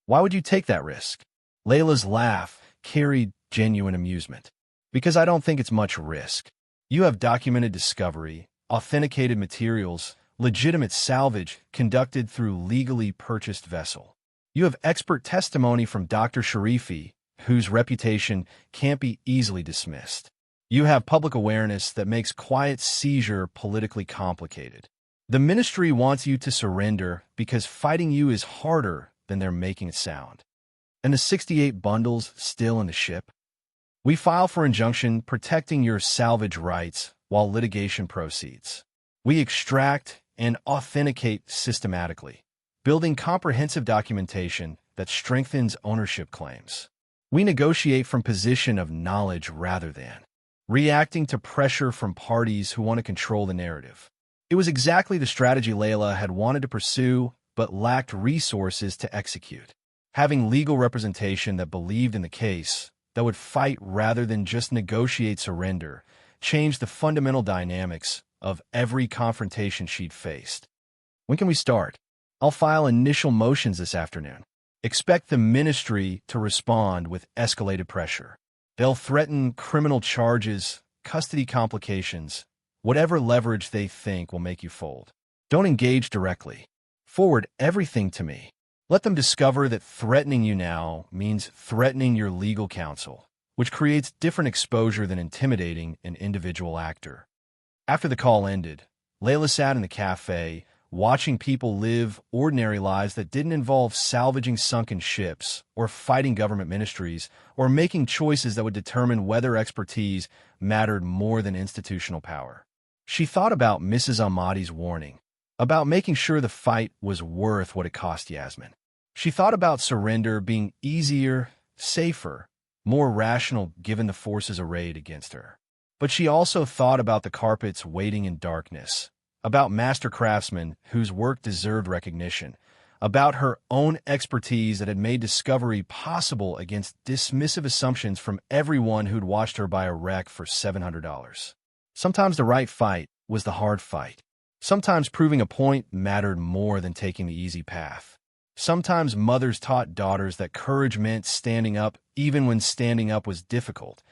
Why would you take that risk?" Layla's laugh carried genuine amusement. "Because I don't think it's much risk. You have documented discovery, authenticated materials, legitimate salvage conducted through legally purchased vessel. You have expert testimony from Dr. Sharifi, whose reputation can't be easily dismissed. You have public awareness that makes quiet seizure politically complicated. The ministry wants you to surrender because fighting you is harder than they're making it sound. And the 68 bundles still in the ship? We file for injunction protecting your salvage rights while litigation proceeds. We extract and authenticate systematically, building comprehensive documentation that strengthens ownership claims. We negotiate from position of knowledge rather than reacting to pressure from parties who want to control the narrative." It was exactly the strategy Layla had wanted to pursue but lacked resources to execute. Having legal representation that believed in the case, that would fight rather than just negotiate surrender, changed the fundamental dynamics of every confrontation she'd faced. "When can we start?" "I'll file initial motions this afternoon. Expect the ministry to respond with escalated pressure. They'll threaten criminal charges, custody complications, whatever leverage they think will make you fold. Don't engage directly. Forward everything to me. Let them discover that threatening you now means threatening your legal counsel, which creates different exposure than intimidating an individual actor." After the call ended, Layla sat in the cafe, watching people live ordinary lives that didn't involve salvaging sunken ships or fighting government ministries or making choices that would determine whether expertise mattered more than institutional power. She thought about Mrs. Ahmadi's warning, about making sure the fight was worth what it cost Yasmin. She thought about surrender being easier, safer, more rational given the forces arrayed against her. But she also thought about the carpets waiting in darkness, about master craftsmen whose work deserved recognition, about her own expertise that had made discovery possible against dismissive assumptions from everyone who'd watched her buy a wreck for $700. Sometimes the right fight was the hard fight. Sometimes proving a point mattered more than taking the easy path. Sometimes mothers taught daughters that courage meant standing up even when standing up was difficult,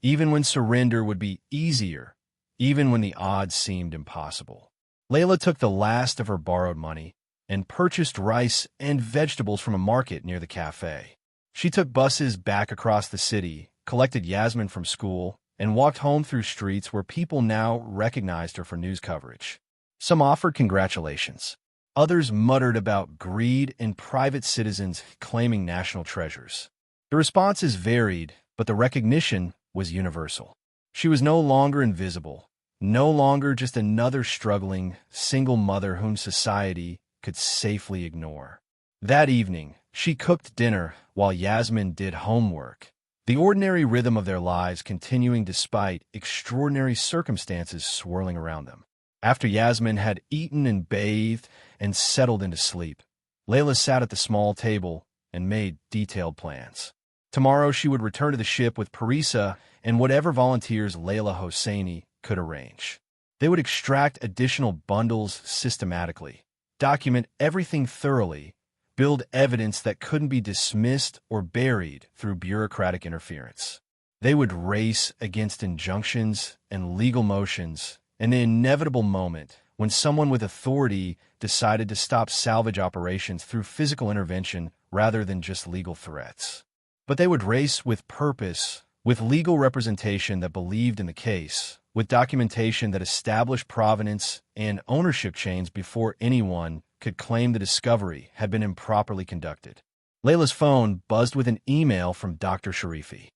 even when surrender would be easier, even when the odds seemed impossible. Layla took the last of her borrowed money and purchased rice and vegetables from a market near the cafe. She took buses back across the city, collected Yasmin from school, and walked home through streets where people now recognized her for news coverage. Some offered congratulations. Others muttered about greed and private citizens claiming national treasures. The responses varied, but the recognition was universal. She was no longer invisible, no longer just another struggling, single mother whom society could safely ignore. That evening, she cooked dinner while Yasmin did homework, the ordinary rhythm of their lives continuing despite extraordinary circumstances swirling around them. After Yasmin had eaten and bathed and settled into sleep, Layla sat at the small table and made detailed plans. Tomorrow she would return to the ship with Parisa and whatever volunteers Layla Hosseini could arrange. They would extract additional bundles systematically, document everything thoroughly, build evidence that couldn't be dismissed or buried through bureaucratic interference. They would race against injunctions and legal motions and the inevitable moment when someone with authority decided to stop salvage operations through physical intervention rather than just legal threats. But they would race with purpose, with legal representation that believed in the case, with documentation that established provenance and ownership chains before anyone could claim the discovery had been improperly conducted. Layla's phone buzzed with an email from Dr. Sharifi.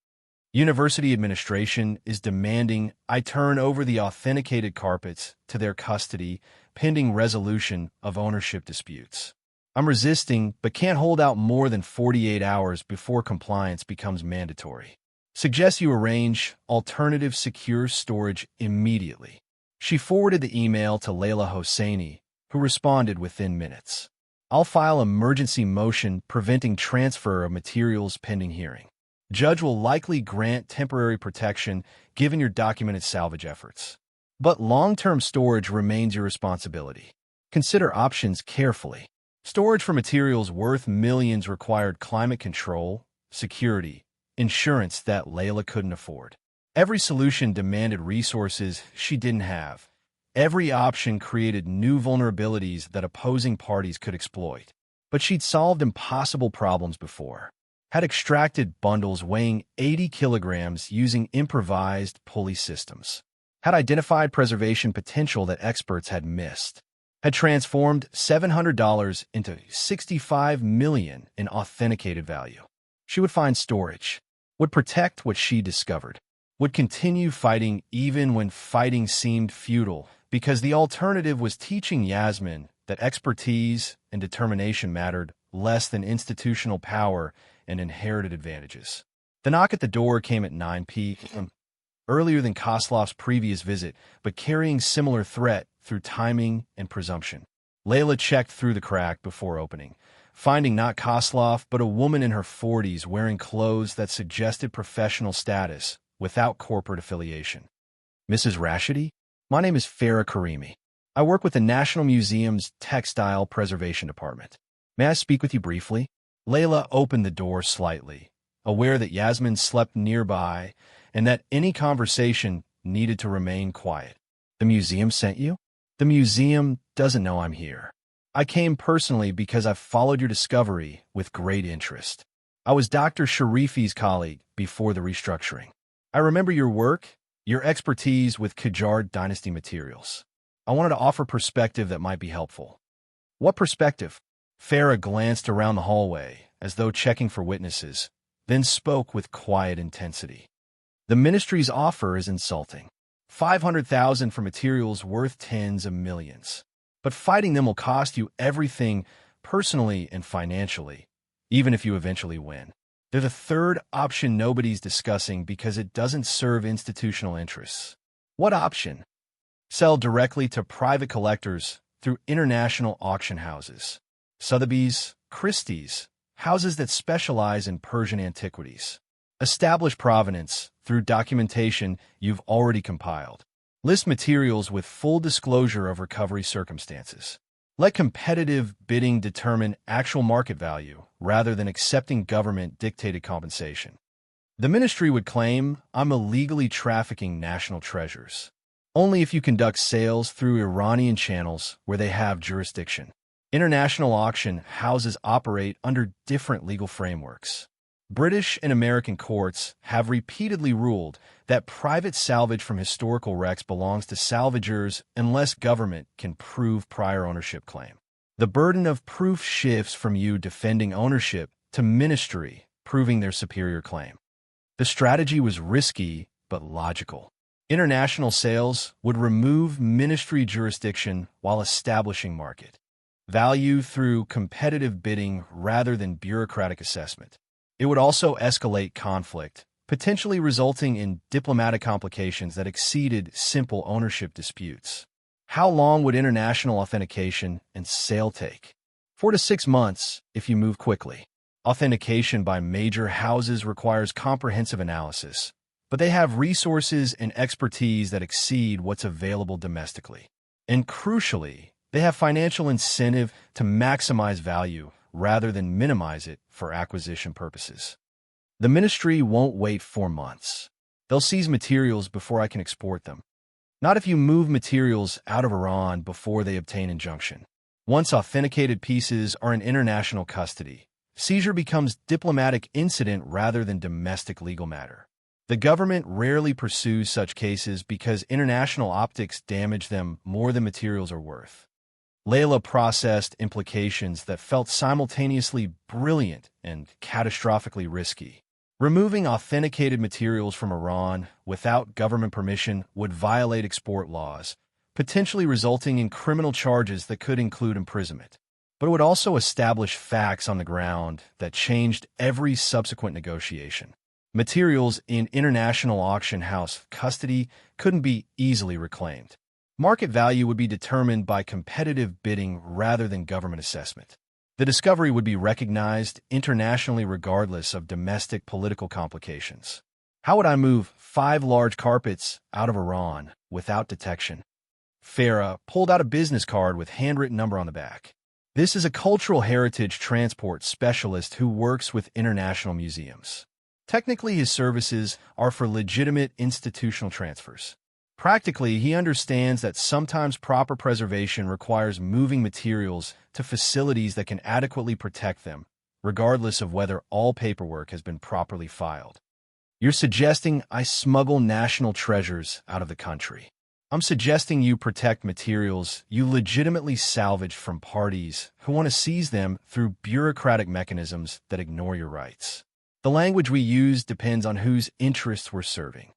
University administration is demanding I turn over the authenticated carpets to their custody pending resolution of ownership disputes. I'm resisting, but can't hold out more than 48 hours before compliance becomes mandatory. Suggest you arrange alternative secure storage immediately. She forwarded the email to Layla Hosseini, who responded within minutes. I'll file emergency motion preventing transfer of materials pending hearing. Judge will likely grant temporary protection given your documented salvage efforts. But long-term storage remains your responsibility. Consider options carefully. Storage for materials worth millions required climate control, security, insurance that Layla couldn't afford. Every solution demanded resources she didn't have. Every option created new vulnerabilities that opposing parties could exploit. But she'd solved impossible problems before. Had extracted bundles weighing 80 kilograms using improvised pulley systems. Had identified preservation potential that experts had missed. Had transformed $700 into $65 million in authenticated value. She would find storage, would protect what she discovered, would continue fighting even when fighting seemed futile, because the alternative was teaching Yasmin that expertise and determination mattered less than institutional power and inherited advantages. The knock at the door came at 9 p.m., earlier than Koslov's previous visit, but carrying similar threat through timing and presumption. Layla checked through the crack before opening, finding not Koslov, but a woman in her 40s wearing clothes that suggested professional status without corporate affiliation. Mrs. Rashidi? My name is Farah Karimi. I work with the National Museum's Textile Preservation Department. May I speak with you briefly? Layla opened the door slightly, aware that Yasmin slept nearby and that any conversation needed to remain quiet. The museum sent you? The museum doesn't know I'm here. I came personally because I've followed your discovery with great interest. I was Dr. Sharifi's colleague before the restructuring. I remember your work, your expertise with Qajar dynasty materials. I wanted to offer perspective that might be helpful. What perspective? Farah glanced around the hallway, as though checking for witnesses, then spoke with quiet intensity. The ministry's offer is insulting. $500,000 for materials worth tens of millions. But fighting them will cost you everything, personally and financially, even if you eventually win. They're the third option nobody's discussing because it doesn't serve institutional interests. What option? Sell directly to private collectors through international auction houses. Sotheby's, Christie's, houses that specialize in Persian antiquities. Establish provenance through documentation you've already compiled. List materials with full disclosure of recovery circumstances. Let competitive bidding determine actual market value rather than accepting government-dictated compensation. The ministry would claim, I'm illegally trafficking national treasures. Only if you conduct sales through Iranian channels where they have jurisdiction. International auction houses operate under different legal frameworks. British and American courts have repeatedly ruled that private salvage from historical wrecks belongs to salvagers unless government can prove prior ownership claim. The burden of proof shifts from you defending ownership to ministry proving their superior claim. The strategy was risky but logical. International sales would remove ministry jurisdiction while establishing market value through competitive bidding rather than bureaucratic assessment. It would also escalate conflict, potentially resulting in diplomatic complications that exceeded simple ownership disputes. How long would international authentication and sale take? 4 to 6 months if you move quickly. Authentication by major houses requires comprehensive analysis, but they have resources and expertise that exceed what's available domestically. And crucially, they have financial incentive to maximize value rather than minimize it for acquisition purposes. The ministry won't wait 4 months. They'll seize materials before I can export them. Not if you move materials out of Iran before they obtain injunction. Once authenticated pieces are in international custody, seizure becomes diplomatic incident rather than domestic legal matter. The government rarely pursues such cases because international optics damage them more than materials are worth. Layla processed implications that felt simultaneously brilliant and catastrophically risky. Removing authenticated materials from Iran without government permission would violate export laws, potentially resulting in criminal charges that could include imprisonment. But it would also establish facts on the ground that changed every subsequent negotiation. Materials in international auction house custody couldn't be easily reclaimed. Market value would be determined by competitive bidding rather than government assessment. The discovery would be recognized internationally regardless of domestic political complications. How would I move 5 large carpets out of Iran without detection? Farah pulled out a business card with handwritten number on the back. This is a cultural heritage transport specialist who works with international museums. Technically, his services are for legitimate institutional transfers. Practically, he understands that sometimes proper preservation requires moving materials to facilities that can adequately protect them, regardless of whether all paperwork has been properly filed. You're suggesting I smuggle national treasures out of the country. I'm suggesting you protect materials you legitimately salvage from parties who want to seize them through bureaucratic mechanisms that ignore your rights. The language we use depends on whose interests we're serving.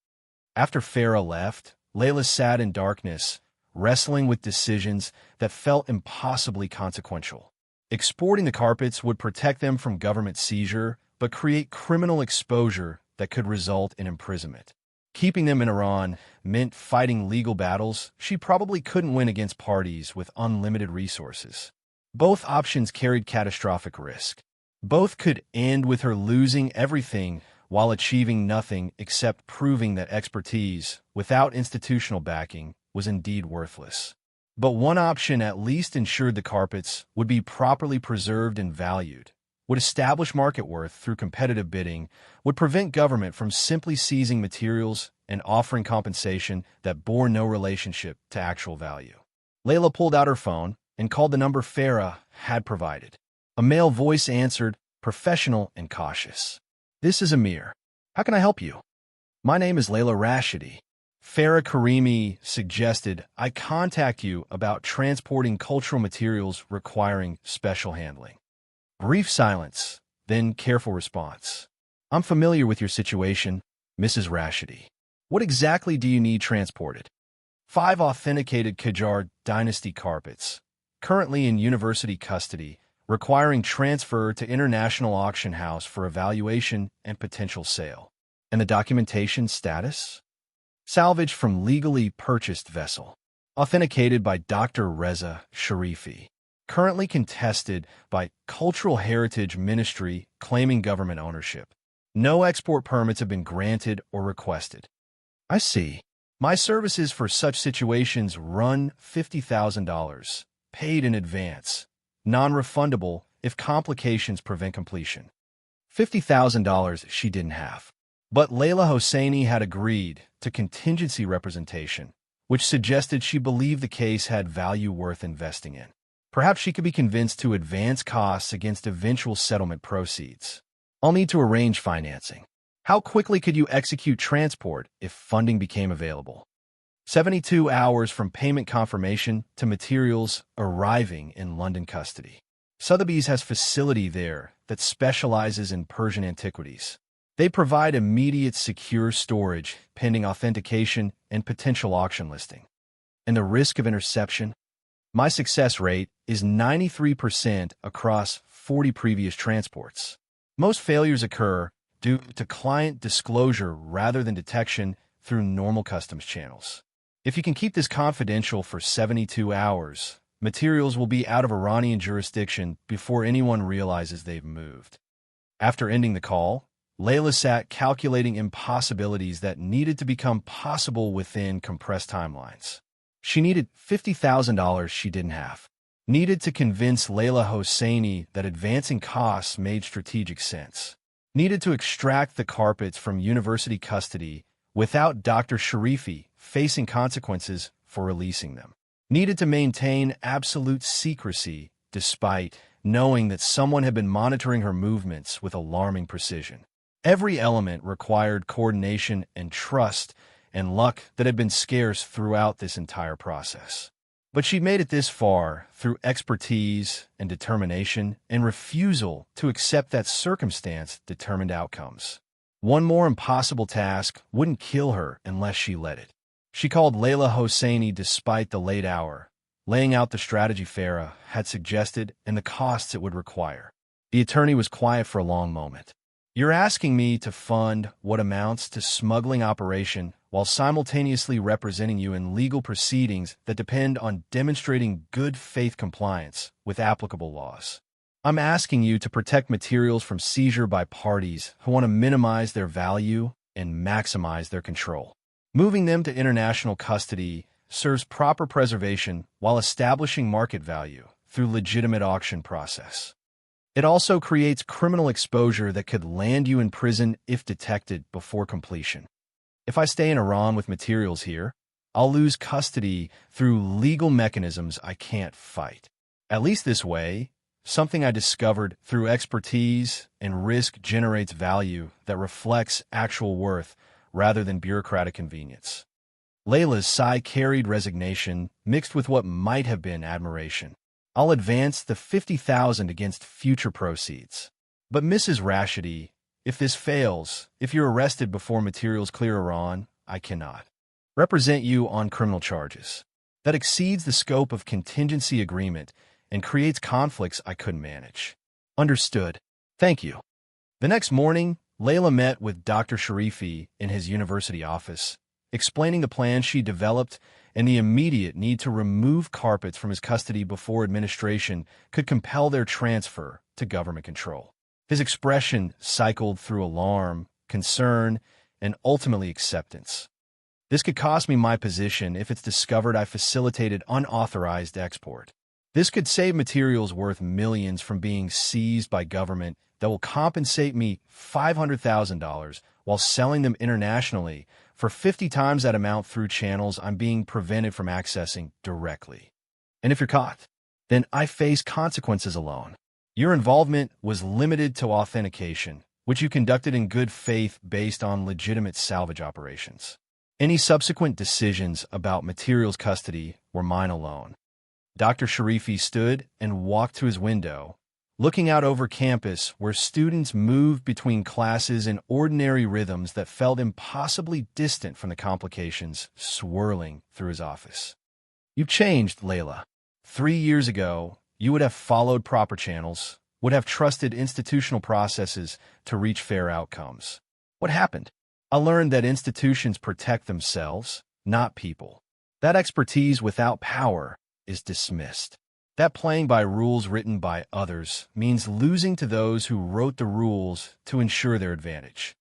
After Farah left, Layla sat in darkness, wrestling with decisions that felt impossibly consequential. Exporting the carpets would protect them from government seizure, but create criminal exposure that could result in imprisonment. Keeping them in Iran meant fighting legal battles she probably couldn't win against parties with unlimited resources. Both options carried catastrophic risk. Both could end with her losing everything while achieving nothing except proving that expertise, without institutional backing, was indeed worthless. But one option at least ensured the carpets would be properly preserved and valued, would establish market worth through competitive bidding, would prevent government from simply seizing materials and offering compensation that bore no relationship to actual value. Layla pulled out her phone and called the number Farah had provided. A male voice answered, professional and cautious. This is Amir. How can I help you? My name is Layla Rashidi. Farah Karimi suggested I contact you about transporting cultural materials requiring special handling. Brief silence, then careful response. I'm familiar with your situation, Mrs. Rashidi. What exactly do you need transported? 5 authenticated Qajar dynasty carpets, currently in university custody, requiring transfer to international auction house for evaluation and potential sale. And the documentation status? Salvage from legally purchased vessel. Authenticated by Dr. Reza Sharifi. Currently contested by Cultural Heritage Ministry claiming government ownership. No export permits have been granted or requested. I see. My services for such situations run $50,000, paid in advance, non-refundable if complications prevent completion. $50,000 she didn't have. But Layla Hosseini had agreed to contingency representation, which suggested she believed the case had value worth investing in. Perhaps she could be convinced to advance costs against eventual settlement proceeds. I'll need to arrange financing. How quickly could you execute transport if funding became available? 72 hours from payment confirmation to materials arriving in London custody. Sotheby's has facility there that specializes in Persian antiquities. They provide immediate secure storage pending authentication and potential auction listing. And the risk of interception? My success rate is 93% across 40 previous transports. Most failures occur due to client disclosure rather than detection through normal customs channels. If you can keep this confidential for 72 hours, materials will be out of Iranian jurisdiction before anyone realizes they've moved. After ending the call, Layla sat calculating impossibilities that needed to become possible within compressed timelines. She needed $50,000 she didn't have. Needed to convince Layla Hosseini that advancing costs made strategic sense. Needed to extract the carpets from university custody without Dr. Sharifi facing consequences for releasing them. Needed to maintain absolute secrecy despite knowing that someone had been monitoring her movements with alarming precision. Every element required coordination and trust and luck that had been scarce throughout this entire process. But she'd made it this far through expertise and determination and refusal to accept that circumstance determined outcomes. One more impossible task wouldn't kill her unless she let it. She called Layla Hosseini despite the late hour, laying out the strategy Farah had suggested and the costs it would require. The attorney was quiet for a long moment. You're asking me to fund what amounts to smuggling operation while simultaneously representing you in legal proceedings that depend on demonstrating good faith compliance with applicable laws. I'm asking you to protect materials from seizure by parties who want to minimize their value and maximize their control. Moving them to international custody serves proper preservation while establishing market value through legitimate auction process. It also creates criminal exposure that could land you in prison if detected before completion. If I stay in Iran with materials here, I'll lose custody through legal mechanisms I can't fight. At least this way, something I discovered through expertise and risk generates value that reflects actual worth rather than bureaucratic convenience. Layla's sigh carried resignation mixed with what might have been admiration. I'll advance the $50,000 against future proceeds. But Mrs. Rashidi, if this fails, if you're arrested before materials clear Iran, I cannot represent you on criminal charges. That exceeds the scope of contingency agreement and creates conflicts I couldn't manage. Understood. Thank you. The next morning, Layla met with Dr. Sharifi in his university office, explaining the plan she developed and the immediate need to remove carpets from his custody before administration could compel their transfer to government control. His expression cycled through alarm, concern, and ultimately acceptance. This could cost me my position if it's discovered I facilitated unauthorized export. This could save materials worth millions from being seized by government that will compensate me $500,000 while selling them internationally for 50 times that amount through channels I'm being prevented from accessing directly. And if you're caught, then I face consequences alone. Your involvement was limited to authentication, which you conducted in good faith based on legitimate salvage operations. Any subsequent decisions about materials custody were mine alone. Dr. Sharifi stood and walked to his window, looking out over campus where students moved between classes in ordinary rhythms that felt impossibly distant from the complications swirling through his office. You've changed, Layla. 3 years ago, you would have followed proper channels, would have trusted institutional processes to reach fair outcomes. What happened? I learned that institutions protect themselves, not people. That expertise without power is dismissed. That playing by rules written by others means losing to those who wrote the rules to ensure their advantage.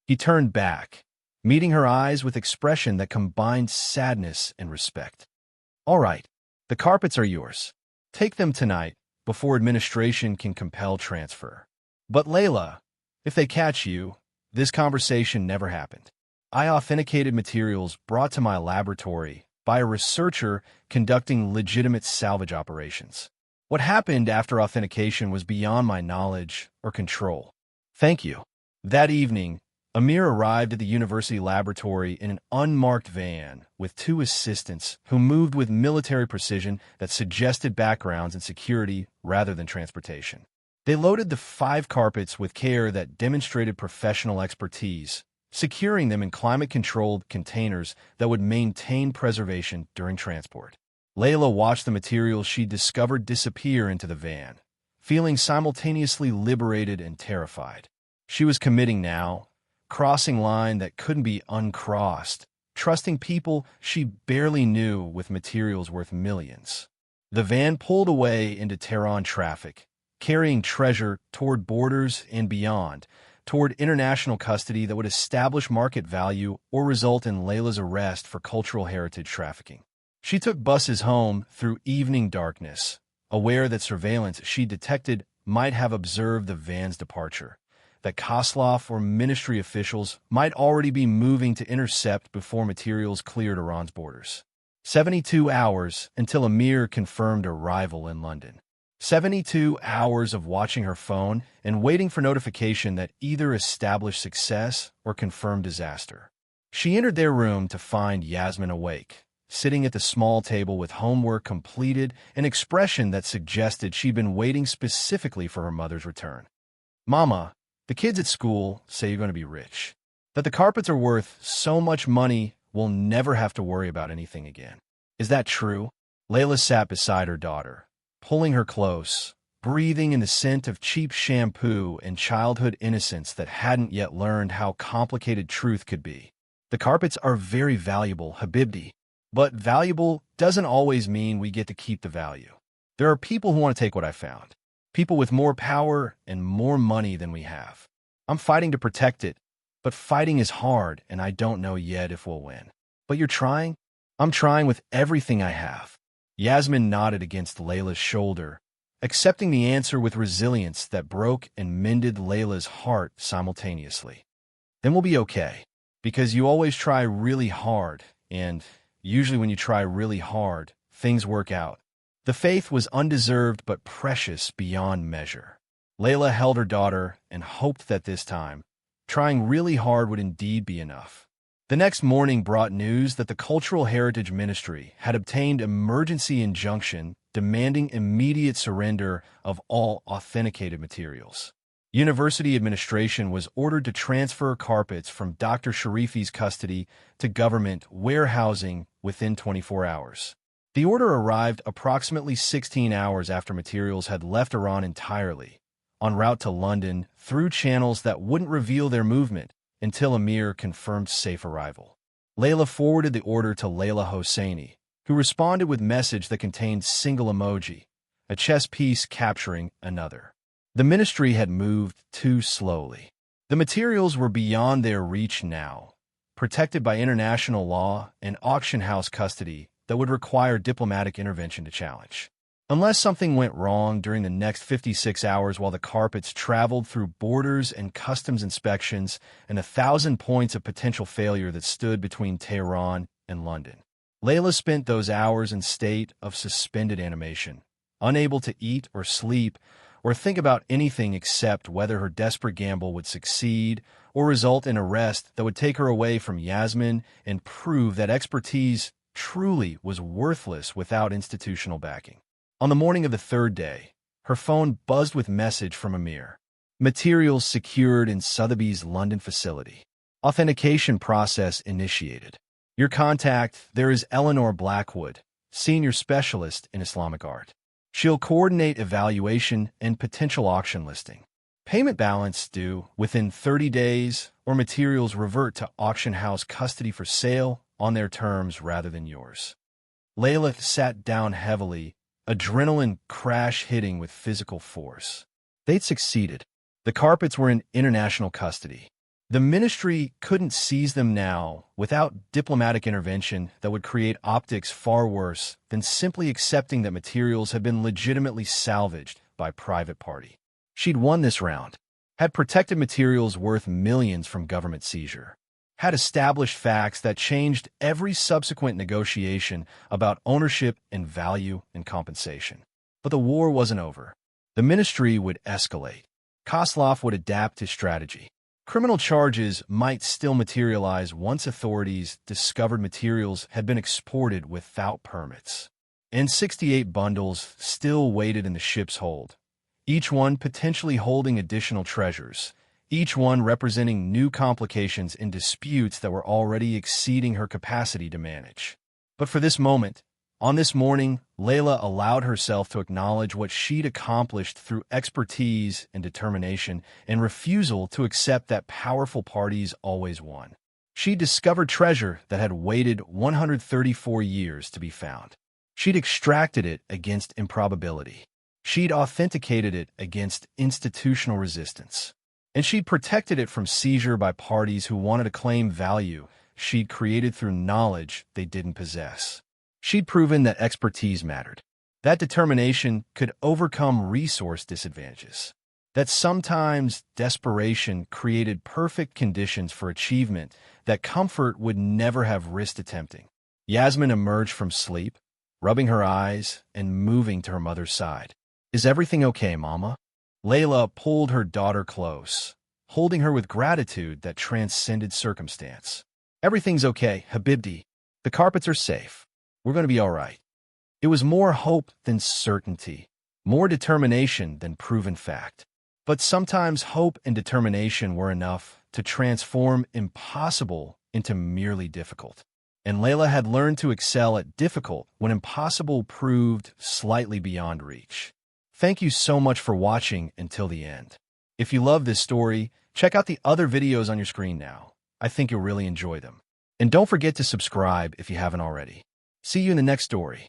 He turned back, meeting her eyes with expression that combined sadness and respect. All right, the carpets are yours. Take them tonight, before administration can compel transfer. But Layla, if they catch you, this conversation never happened. I authenticated materials brought to my laboratory by a researcher conducting legitimate salvage operations. What happened after authentication was beyond my knowledge or control. Thank you. That evening, Amir arrived at the university laboratory in an unmarked van with 2 assistants who moved with military precision that suggested backgrounds in security rather than transportation. They loaded the 5 carpets with care that demonstrated professional expertise, securing them in climate-controlled containers that would maintain preservation during transport. Layla watched the materials she'd discovered disappear into the van, feeling simultaneously liberated and terrified. She was committing now, crossing line that couldn't be uncrossed, trusting people she barely knew with materials worth millions. The van pulled away into Tehran traffic, carrying treasure toward borders and beyond, toward international custody that would establish market value or result in Layla's arrest for cultural heritage trafficking. She took buses home through evening darkness, aware that surveillance she detected might have observed the van's departure, that Koslov or ministry officials might already be moving to intercept before materials cleared Iran's borders. 72 hours until Amir confirmed arrival in London. 72 hours of watching her phone and waiting for notification that either established success or confirmed disaster. She entered their room to find Yasmin awake, sitting at the small table with homework completed, an expression that suggested she'd been waiting specifically for her mother's return. "Mama, the kids at school say you're going to be rich. That the carpets are worth so much money we'll never have to worry about anything again. Is that true?" Layla sat beside her daughter, pulling her close, breathing in the scent of cheap shampoo and childhood innocence that hadn't yet learned how complicated truth could be. "The carpets are very valuable, Habibdi. But valuable doesn't always mean we get to keep the value. There are people who want to take what I found. People with more power and more money than we have. I'm fighting to protect it, but fighting is hard and I don't know yet if we'll win." "But you're trying?" "I'm trying with everything I have." Yasmin nodded against Layla's shoulder, accepting the answer with resilience that broke and mended Layla's heart simultaneously. "Then we'll be okay, because you always try really hard, and usually when you try really hard, things work out." The faith was undeserved but precious beyond measure. Layla held her daughter and hoped that this time, trying really hard would indeed be enough. The next morning brought news that the Cultural Heritage Ministry had obtained emergency injunction demanding immediate surrender of all authenticated materials. University administration was ordered to transfer carpets from Dr. Sharifi's custody to government warehousing within 24 hours. The order arrived approximately 16 hours after materials had left Iran entirely, en route to London through channels that wouldn't reveal their movement until Amir confirmed safe arrival. Layla forwarded the order to Layla Hosseini, who responded with message that contained single emoji, a chess piece capturing another. The ministry had moved too slowly. The materials were beyond their reach now, protected by international law and auction house custody that would require diplomatic intervention to challenge. Unless something went wrong during the next 56 hours while the carpets traveled through borders and customs inspections and 1,000 points of potential failure that stood between Tehran and London. Layla spent those hours in state of suspended animation, unable to eat or sleep or think about anything except whether her desperate gamble would succeed or result in arrest that would take her away from Yasmin and prove that expertise truly was worthless without institutional backing. On the morning of the 3rd day, her phone buzzed with message from Amir. "Materials secured in Sotheby's London facility. Authentication process initiated. Your contact, there is Eleanor Blackwood, senior specialist in Islamic art. She'll coordinate evaluation and potential auction listing. Payment balance due within 30 days or materials revert to auction house custody for sale on their terms rather than yours." Layla sat down heavily, adrenaline crash-hitting with physical force. They'd succeeded. The carpets were in international custody. The ministry couldn't seize them now without diplomatic intervention that would create optics far worse than simply accepting that materials had been legitimately salvaged by a private party. She'd won this round, had protected materials worth millions from government seizure, had established facts that changed every subsequent negotiation about ownership and value and compensation. But the war wasn't over. The ministry would escalate. Kozlov would adapt his strategy. Criminal charges might still materialize once authorities discovered materials had been exported without permits. And 68 bundles still waited in the ship's hold, each one potentially holding additional treasures, each one representing new complications in disputes that were already exceeding her capacity to manage. But for this moment, on this morning, Layla allowed herself to acknowledge what she'd accomplished through expertise and determination and refusal to accept that powerful parties always won. She'd discovered treasure that had waited 134 years to be found. She'd extracted it against improbability. She'd authenticated it against institutional resistance. And she'd protected it from seizure by parties who wanted to claim value she'd created through knowledge they didn't possess. She'd proven that expertise mattered, that determination could overcome resource disadvantages, that sometimes desperation created perfect conditions for achievement that comfort would never have risked attempting. Yasmin emerged from sleep, rubbing her eyes and moving to her mother's side. "Is everything okay, Mama?" Layla pulled her daughter close, holding her with gratitude that transcended circumstance. "Everything's okay, Habibti. The carpets are safe. We're going to be all right." It was more hope than certainty, more determination than proven fact. But sometimes hope and determination were enough to transform impossible into merely difficult. And Layla had learned to excel at difficult when impossible proved slightly beyond reach. Thank you so much for watching until the end. If you love this story, check out the other videos on your screen now. I think you'll really enjoy them. And don't forget to subscribe if you haven't already. See you in the next story.